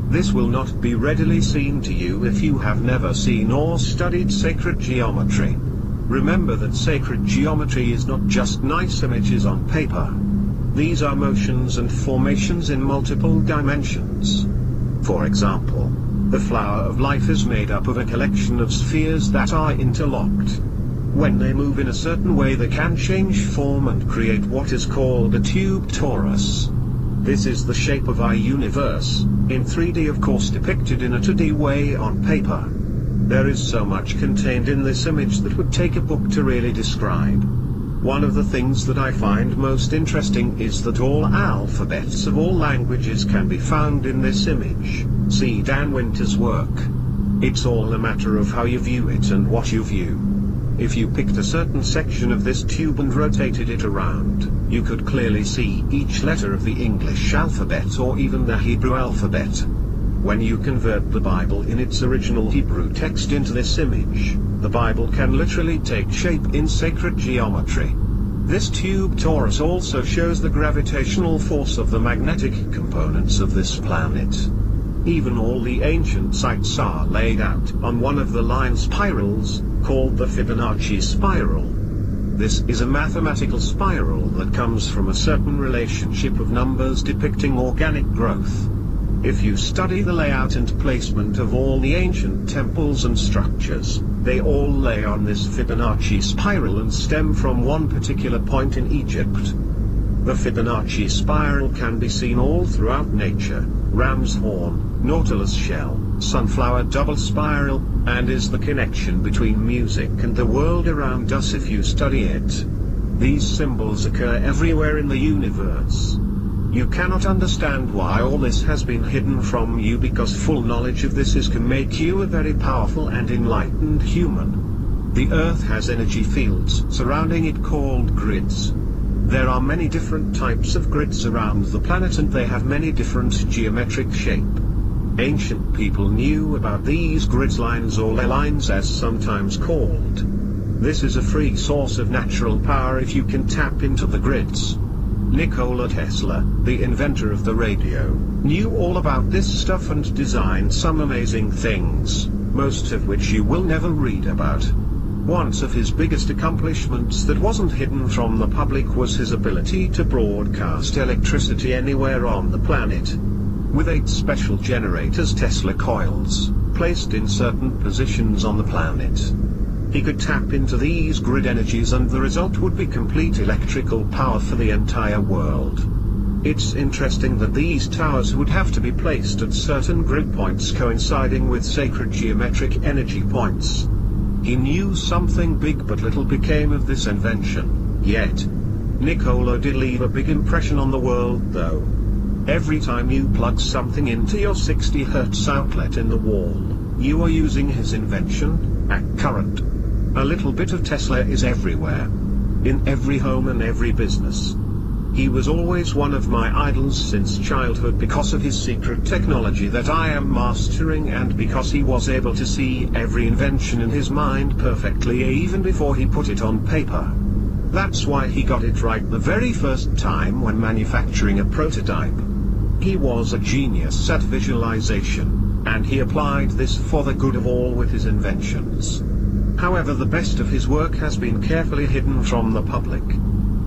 This will not be readily seen to you if you have never seen or studied sacred geometry. Remember that sacred geometry is not just nice images on paper. These are motions and formations in multiple dimensions. For example, the flower of life is made up of a collection of spheres that are interlocked. When they move in a certain way, they can change form and create what is called a tube torus. This is the shape of our universe, in 3D of course, depicted in a 2D way on paper. There is so much contained in this image that would take a book to really describe. One of the things that I find most interesting is that all alphabets of all languages can be found in this image. See Dan Winter's work. It's all a matter of how you view it and what you view. If you picked a certain section of this tube and rotated it around, you could clearly see each letter of the English alphabet or even the Hebrew alphabet. When you convert the Bible in its original Hebrew text into this image, the Bible can literally take shape in sacred geometry. This tube torus also shows the gravitational force of the magnetic components of this planet. Even all the ancient sites are laid out on one of the line spirals, called the Fibonacci spiral. This is a mathematical spiral that comes from a certain relationship of numbers depicting organic growth. If you study the layout and placement of all the ancient temples and structures, they all lay on this Fibonacci spiral and stem from one particular point in Egypt. The Fibonacci spiral can be seen all throughout nature: ram's horn, nautilus shell, sunflower double spiral, and is the connection between music and the world around us if you study it. These symbols occur everywhere in the universe. You cannot understand why all this has been hidden from you, because full knowledge of this can make you a very powerful and enlightened human. The Earth has energy fields surrounding it called grids. There are many different types of grids around the planet, and they have many different geometric shape. Ancient people knew about these grids, lines or ley lines as sometimes called. This is a free source of natural power if you can tap into the grids. Nikola Tesla, the inventor of the radio, knew all about this stuff and designed some amazing things, most of which you will never read about. One of his biggest accomplishments that wasn't hidden from the public was his ability to broadcast electricity anywhere on the planet. With 8 special generators, Tesla coils, placed in certain positions on the planet. He could tap into these grid energies and the result would be complete electrical power for the entire world. It's interesting that these towers would have to be placed at certain grid points coinciding with sacred geometric energy points. He knew something big, but little became of this invention, yet. Nikola did leave a big impression on the world though. Every time you plug something into your 60 Hz outlet in the wall, you are using his invention, a current. A little bit of Tesla is everywhere. In every home and every business. He was always one of my idols since childhood because of his secret technology that I am mastering, and because he was able to see every invention in his mind perfectly even before he put it on paper. That's why he got it right the very first time when manufacturing a prototype. He was a genius at visualization, and he applied this for the good of all with his inventions. However, the best of his work has been carefully hidden from the public.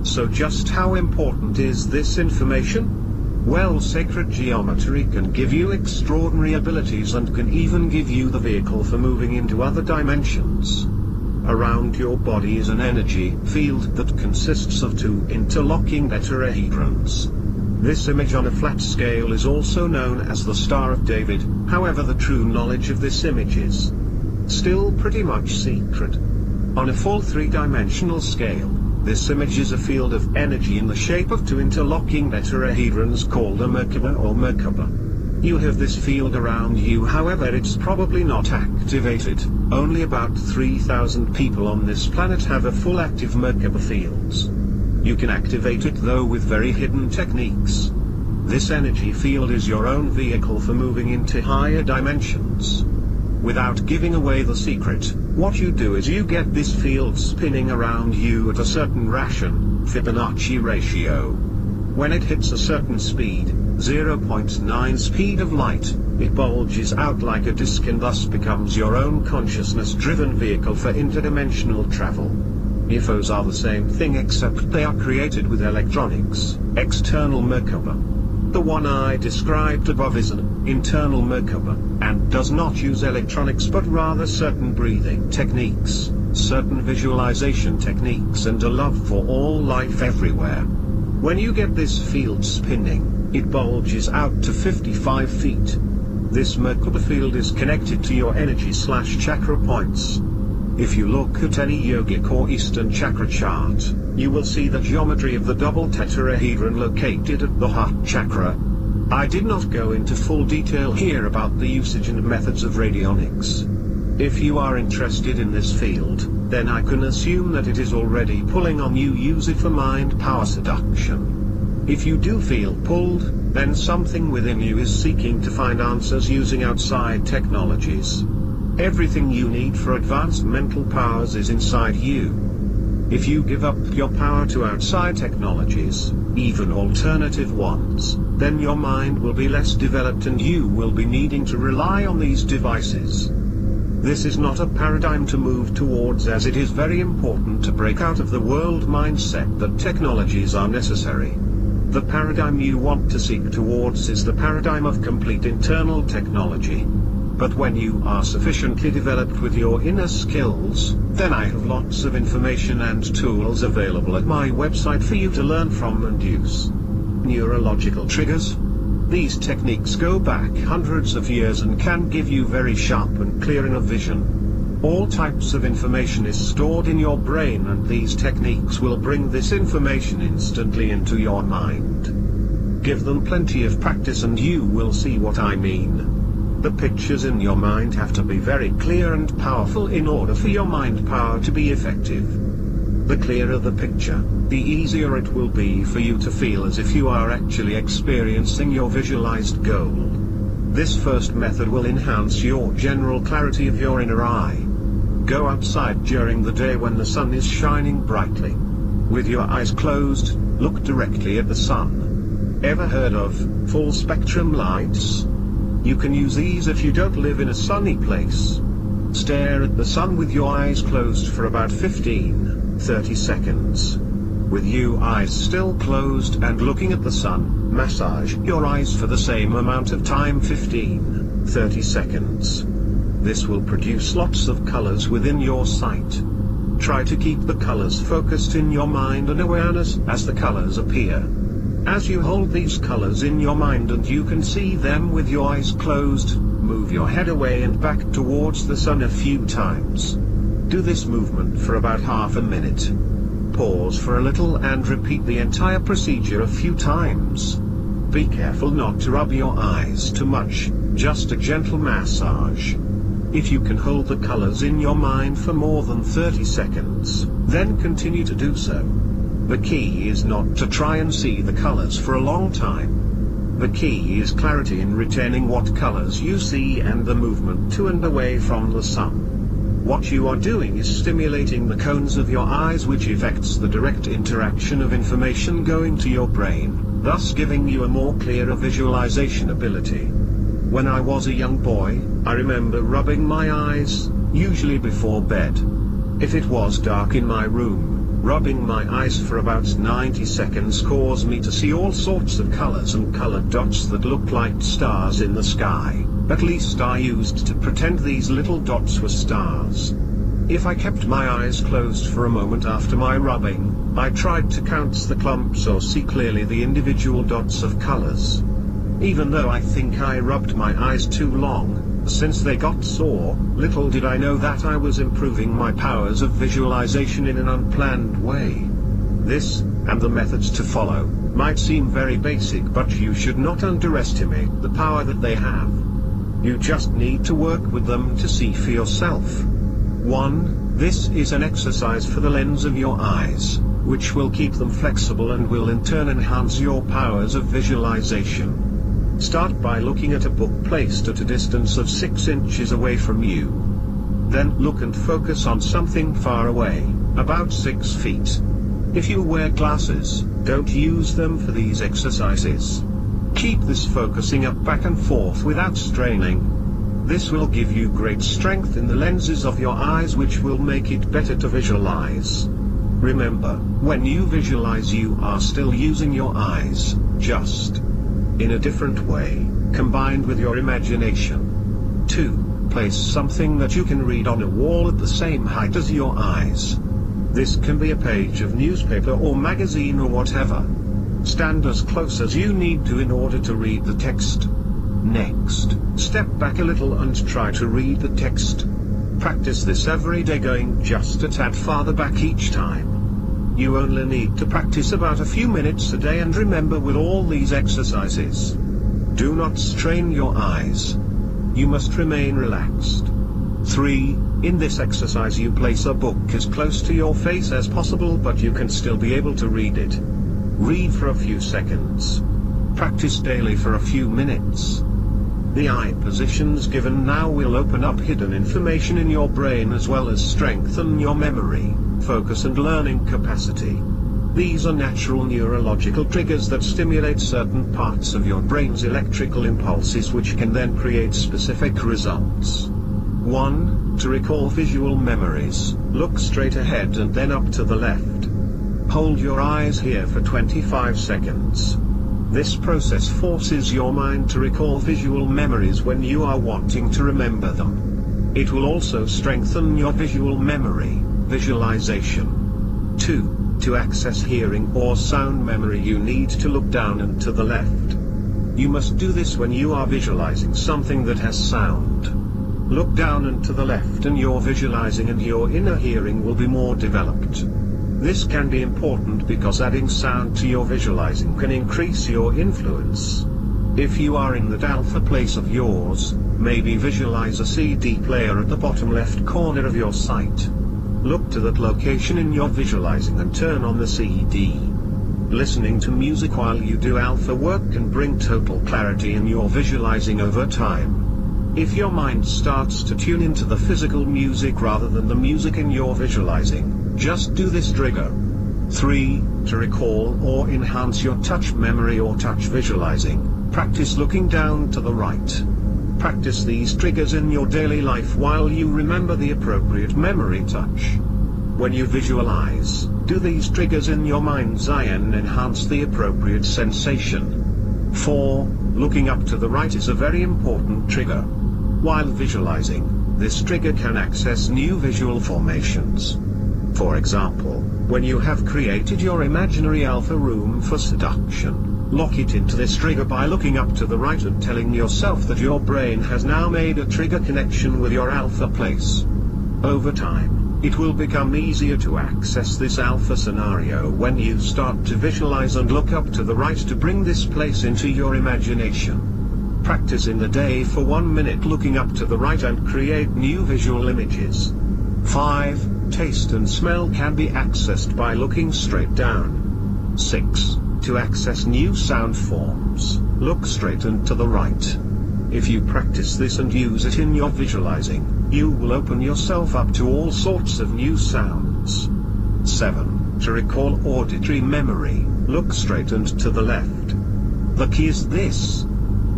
So just how important is this information? Well, sacred geometry can give you extraordinary abilities and can even give you the vehicle for moving into other dimensions. Around your body is an energy field that consists of 2 interlocking tetrahedrons. This image on a flat scale is also known as the Star of David. However, the true knowledge of this image is still pretty much secret. On a full 3-dimensional scale, this image is a field of energy in the shape of 2 interlocking tetrahedrons called a Merkaba or Merkaba. You have this field around you, however it's probably not activated. Only about 3,000 people on this planet have a full active Merkaba fields. You can activate it though with very hidden techniques. This energy field is your own vehicle for moving into higher dimensions. Without giving away the secret, what you do is you get this field spinning around you at a certain Fibonacci ratio. When it hits a certain speed, 0.9 speed of light, it bulges out like a disk and thus becomes your own consciousness-driven vehicle for interdimensional travel. UFOs are the same thing except they are created with electronics, external Merkaba. The one I described above is an internal Merkaba, and does not use electronics but rather certain breathing techniques, certain visualization techniques and a love for all life everywhere. When you get this field spinning, it bulges out to 55 feet. This Merkaba field is connected to your energy/chakra points. If you look at any yogic or Eastern chakra chart, you will see the geometry of the double tetrahedron located at the heart chakra. I did not go into full detail here about the usage and methods of radionics. If you are interested in this field, then I can assume that it is already pulling on you. Use it for mind power seduction. If you do feel pulled, then something within you is seeking to find answers using outside technologies. Everything you need for advanced mental powers is inside you. If you give up your power to outside technologies, even alternative ones, then your mind will be less developed and you will be needing to rely on these devices. This is not a paradigm to move towards, as it is very important to break out of the world mindset that technologies are necessary. The paradigm you want to seek towards is the paradigm of complete internal technology. But when you are sufficiently developed with your inner skills, then I have lots of information and tools available at my website for you to learn from and use. Neurological triggers. These techniques go back hundreds of years and can give you very sharp and clear inner vision. All types of information is stored in your brain, and these techniques will bring this information instantly into your mind. Give them plenty of practice and you will see what I mean. The pictures in your mind have to be very clear and powerful in order for your mind power to be effective. The clearer the picture, the easier it will be for you to feel as if you are actually experiencing your visualized goal. This first method will enhance your general clarity of your inner eye. Go outside during the day when the sun is shining brightly. With your eyes closed, look directly at the sun. Ever heard of full spectrum lights? You can use these if you don't live in a sunny place. Stare at the sun with your eyes closed for about 15-30 seconds. With your eyes still closed and looking at the sun, massage your eyes for the same amount of time, 15-30 seconds. This will produce lots of colors within your sight. Try to keep the colors focused in your mind and awareness as the colors appear. As you hold these colors in your mind and you can see them with your eyes closed, move your head away and back towards the sun a few times. Do this movement for about half a minute. Pause for a little and repeat the entire procedure a few times. Be careful not to rub your eyes too much, just a gentle massage. If you can hold the colors in your mind for more than 30 seconds, then continue to do so. The key is not to try and see the colors for a long time. The key is clarity in retaining what colors you see and the movement to and away from the sun. What you are doing is stimulating the cones of your eyes, which affects the direct interaction of information going to your brain, thus giving you a more clearer visualization ability. When I was a young boy, I remember rubbing my eyes, usually before bed. If it was dark in my room, rubbing my eyes for about 90 seconds caused me to see all sorts of colors and colored dots that looked like stars in the sky. At least I used to pretend these little dots were stars. If I kept my eyes closed for a moment after my rubbing, I tried to count the clumps or see clearly the individual dots of colors. Even though I think I rubbed my eyes too long, since they got sore, little did I know that I was improving my powers of visualization in an unplanned way. This, and the methods to follow, might seem very basic, but you should not underestimate the power that they have. You just need to work with them to see for yourself. 1. This is an exercise for the lens of your eyes, which will keep them flexible and will in turn enhance your powers of visualization. Start by looking at a book placed at a distance of 6 inches away from you. Then look and focus on something far away, about 6 feet. If you wear glasses, don't use them for these exercises. Keep this focusing up back and forth without straining. This will give you great strength in the lenses of your eyes, which will make it better to visualize. Remember, when you visualize, you are still using your eyes, just in a different way, combined with your imagination. 2. Place something that you can read on a wall at the same height as your eyes. This can be a page of newspaper or magazine or whatever. Stand as close as you need to in order to read the text. Next, step back a little and try to read the text. Practice this every day, going just a tad farther back each time. You only need to practice about a few minutes a day, and remember, with all these exercises, do not strain your eyes. You must remain relaxed. 3. In this exercise you place a book as close to your face as possible, but you can still be able to read it. Read for a few seconds. Practice daily for a few minutes. The eye positions given now will open up hidden information in your brain as well as strengthen your memory, focus and learning capacity. These are natural neurological triggers that stimulate certain parts of your brain's electrical impulses, which can then create specific results. 1. To recall visual memories, look straight ahead and then up to the left. Hold your eyes here for 25 seconds. This process forces your mind to recall visual memories when you are wanting to remember them. It will also strengthen your visual memory, visualization. 2. To access hearing or sound memory, you need to look down and to the left. You must do this when you are visualizing something that has sound. Look down and to the left and your visualizing and your inner hearing will be more developed. This can be important because adding sound to your visualizing can increase your influence. If you are in that alpha place of yours, maybe visualize a CD player at the bottom left corner of your sight. Look to that location in your visualizing and turn on the CD. Listening to music while you do alpha work can bring total clarity in your visualizing over time. If your mind starts to tune into the physical music rather than the music in your visualizing, just do this trigger. 3. To recall or enhance your touch memory or touch visualizing, practice looking down to the right. Practice these triggers in your daily life while you remember the appropriate memory touch. When you visualize, do these triggers in your mind's eye and enhance the appropriate sensation. 4. Looking up to the right is a very important trigger. While visualizing, this trigger can access new visual formations. For example, when you have created your imaginary alpha room for seduction, lock it into this trigger by looking up to the right and telling yourself that your brain has now made a trigger connection with your alpha place. Over time, it will become easier to access this alpha scenario when you start to visualize and look up to the right to bring this place into your imagination. Practice in the day for 1 minute looking up to the right and create new visual images. 5. Taste and smell can be accessed by looking straight down. 6. To access new sound forms, look straight and to the right. If you practice this and use it in your visualizing, you will open yourself up to all sorts of new sounds. 7. To recall auditory memory, look straight and to the left. The key is this.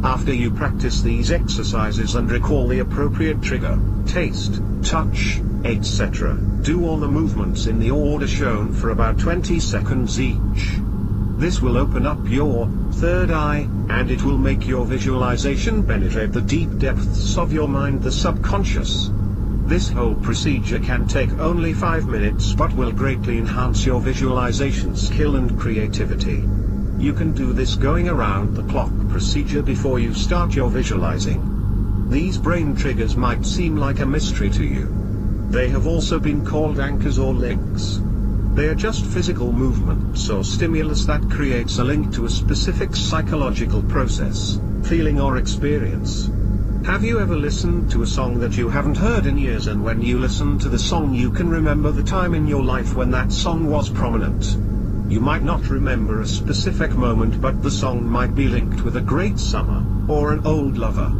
After you practice these exercises and recall the appropriate trigger, taste, touch, etc., do all the movements in the order shown for about 20 seconds each. This will open up your third eye, and it will make your visualization penetrate the deep depths of your mind, the subconscious. This whole procedure can take only 5 minutes but will greatly enhance your visualization skill and creativity. You can do this going around the clock procedure before you start your visualizing. These brain triggers might seem like a mystery to you. They have also been called anchors or links. They are just physical movements or stimulus that creates a link to a specific psychological process, feeling or experience. Have you ever listened to a song that you haven't heard in years, and when you listen to the song you can remember the time in your life when that song was prominent? You might not remember a specific moment, but the song might be linked with a great summer, or an old lover.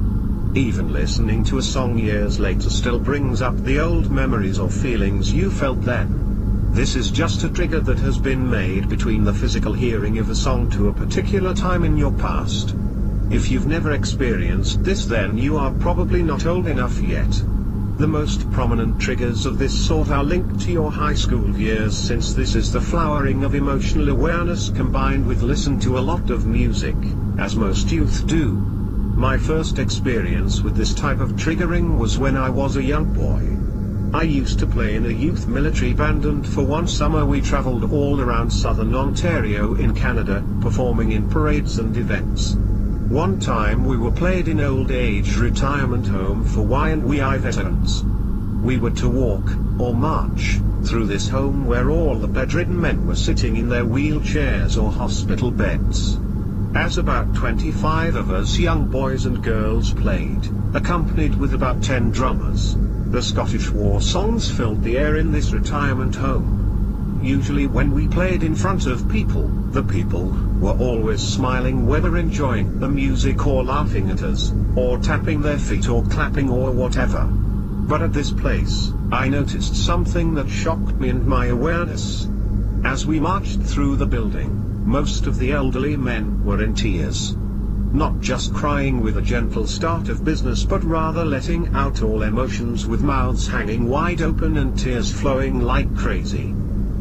Even listening to a song years later still brings up the old memories or feelings you felt then. This is just a trigger that has been made between the physical hearing of a song to a particular time in your past. If you've never experienced this, then you are probably not old enough yet. The most prominent triggers of this sort are linked to your high school years, since this is the flowering of emotional awareness combined with listen to a lot of music, as most youth do. My first experience with this type of triggering was when I was a young boy. I used to play in a youth military band, and for one summer we traveled all around southern Ontario in Canada, performing in parades and events. One time we were played in old age retirement home for Y&WI veterans. We were to walk, or march, through this home where all the bedridden men were sitting in their wheelchairs or hospital beds. As about 25 of us young boys and girls played, accompanied with about 10 drummers, the Scottish war songs filled the air in this retirement home. Usually when we played in front of people, the people were always smiling, whether enjoying the music or laughing at us, or tapping their feet or clapping or whatever. But at this place, I noticed something that shocked me and my awareness. As we marched through the building, most of the elderly men were in tears. Not just crying with a gentle start of business, but rather letting out all emotions with mouths hanging wide open and tears flowing like crazy.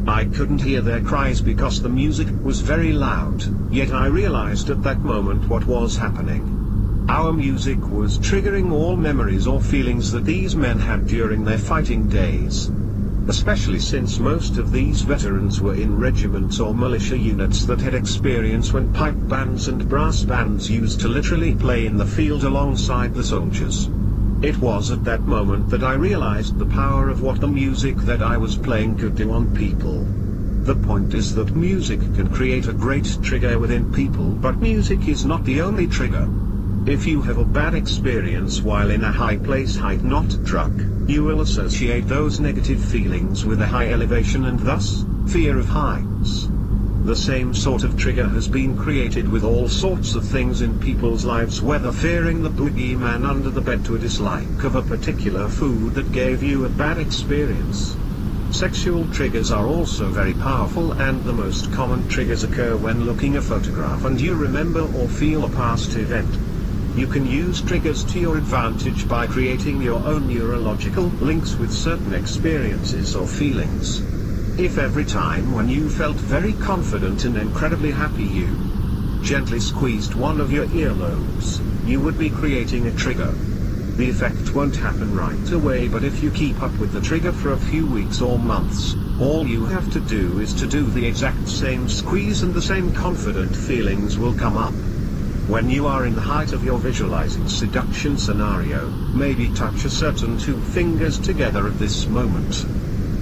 I couldn't hear their cries because the music was very loud, yet I realized at that moment what was happening. Our music was triggering all memories or feelings that these men had during their fighting days. Especially since most of these veterans were in regiments or militia units that had experience when pipe bands and brass bands used to literally play in the field alongside the soldiers. It was at that moment that I realized the power of what the music that I was playing could do on people. The point is that music can create a great trigger within people, but music is not the only trigger. If you have a bad experience while in a high place, hide not drunk, You will associate those negative feelings with a high elevation and thus, fear of heights. The same sort of trigger has been created with all sorts of things in people's lives, whether fearing the boogeyman under the bed to a dislike of a particular food that gave you a bad experience. Sexual triggers are also very powerful, and the most common triggers occur when looking a photograph and you remember or feel a past event. You can use triggers to your advantage by creating your own neurological links with certain experiences or feelings. If every time when you felt very confident and incredibly happy you gently squeezed one of your earlobes, you would be creating a trigger. The effect won't happen right away, but if you keep up with the trigger for a few weeks or months, all you have to do is to do the exact same squeeze and the same confident feelings will come up. When you are in the height of your visualizing seduction scenario, maybe touch a certain two fingers together at this moment.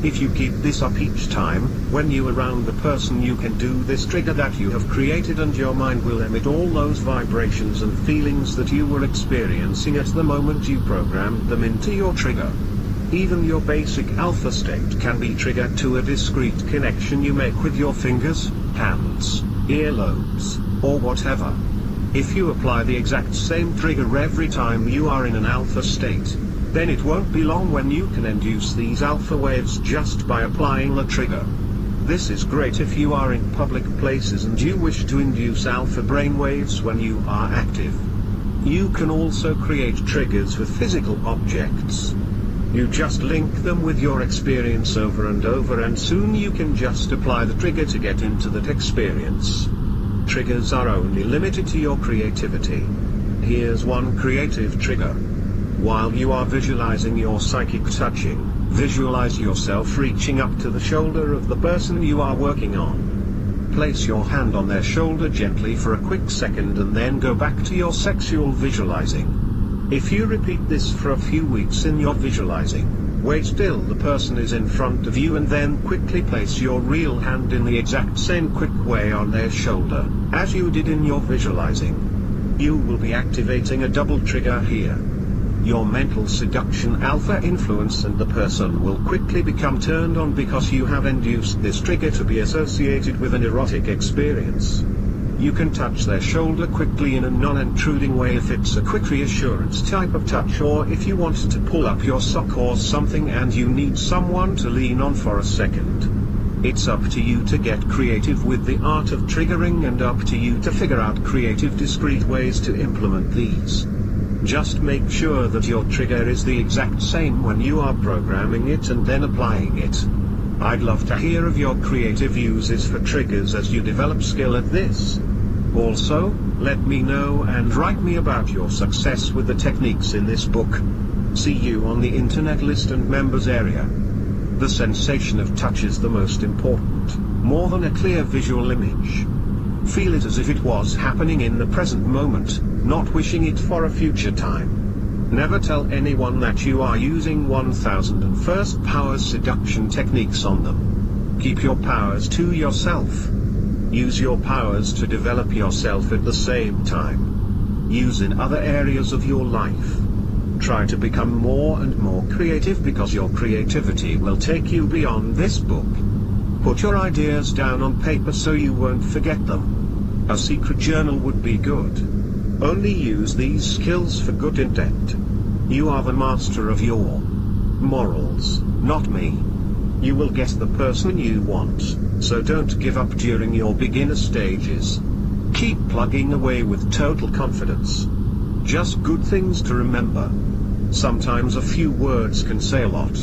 If you keep this up each time, when you are around the person, you can do this trigger that you have created, and your mind will emit all those vibrations and feelings that you were experiencing at the moment you programmed them into your trigger. Even your basic alpha state can be triggered to a discrete connection you make with your fingers, hands, earlobes, or whatever. If you apply the exact same trigger every time you are in an alpha state, then it won't be long when you can induce these alpha waves just by applying the trigger. This is great if you are in public places and you wish to induce alpha brainwaves when you are active. You can also create triggers with physical objects. You just link them with your experience over and over, and soon you can just apply the trigger to get into that experience. Triggers are only limited to your creativity. Here's one creative trigger. While you are visualizing your psychic touching, visualize yourself reaching up to the shoulder of the person you are working on. Place your hand on their shoulder gently for a quick second and then go back to your sexual visualizing. If you repeat this for a few weeks in your visualizing, wait till the person is in front of you and then quickly place your real hand in the exact same quick way on their shoulder, as you did in your visualizing. You will be activating a double trigger here. Your mental seduction alpha influence, and the person will quickly become turned on because you have induced this trigger to be associated with an erotic experience. You can touch their shoulder quickly in a non-intruding way if it's a quick reassurance type of touch, or if you want to pull up your sock or something and you need someone to lean on for a second. It's up to you to get creative with the art of triggering, and up to you to figure out creative discrete ways to implement these. Just make sure that your trigger is the exact same when you are programming it and then applying it. I'd love to hear of your creative uses for triggers as you develop skill at this. Also, let me know and write me about your success with the techniques in this book. See you on the internet list and members area. The sensation of touch is the most important, more than a clear visual image. Feel it as if it was happening in the present moment, not wishing it for a future time. Never tell anyone that you are using 1001st powers seduction techniques on them. Keep your powers to yourself. Use your powers to develop yourself at the same time. Use in other areas of your life. Try to become more and more creative, because your creativity will take you beyond this book. Put your ideas down on paper so you won't forget them. A secret journal would be good. Only use these skills for good intent. You are the master of your morals, not me. You will get the person you want, so don't give up during your beginner stages. Keep plugging away with total confidence. Just good things to remember. Sometimes a few words can say a lot.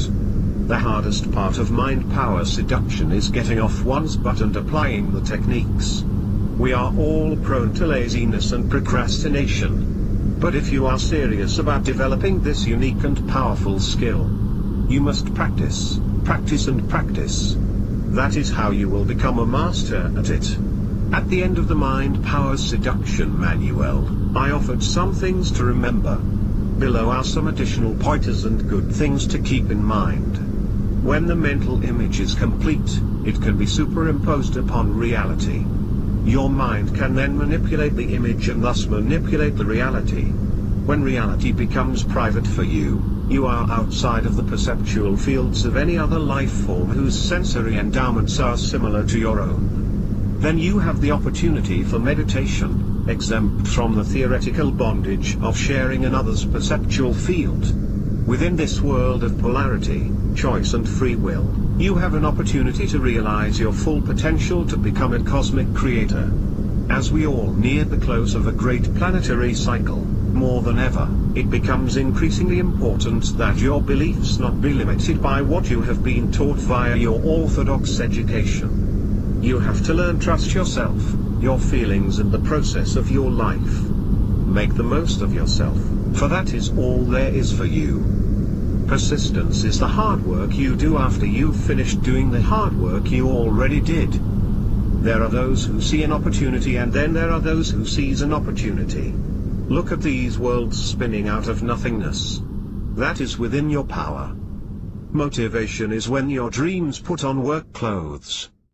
The hardest part of mind power seduction is getting off one's butt and applying the techniques. We are all prone to laziness and procrastination. But if you are serious about developing this unique and powerful skill, you must practice, practice and practice. That is how you will become a master at it. At the end of the Mind Power Seduction Manual, I offered some things to remember. Below are some additional pointers and good things to keep in mind. When the mental image is complete, it can be superimposed upon reality. Your mind can then manipulate the image and thus manipulate the reality. When reality becomes private for you, You are outside of the perceptual fields of any other life form whose sensory endowments are similar to your own. Then you have the opportunity for meditation, exempt from the theoretical bondage of sharing another's perceptual field. Within this world of polarity, choice and free will, you have an opportunity to realize your full potential to become a cosmic creator. As we all near the close of a great planetary cycle, more than ever, it becomes increasingly important that your beliefs not be limited by what you have been taught via your orthodox education. You have to learn to trust yourself, your feelings and the process of your life. Make the most of yourself, for that is all there is for you. Persistence is the hard work you do after you've finished doing the hard work you already did. There are those who see an opportunity and then there are those who seize an opportunity. Look at these worlds spinning out of nothingness. That is within your power. Motivation is when your dreams put on work clothes.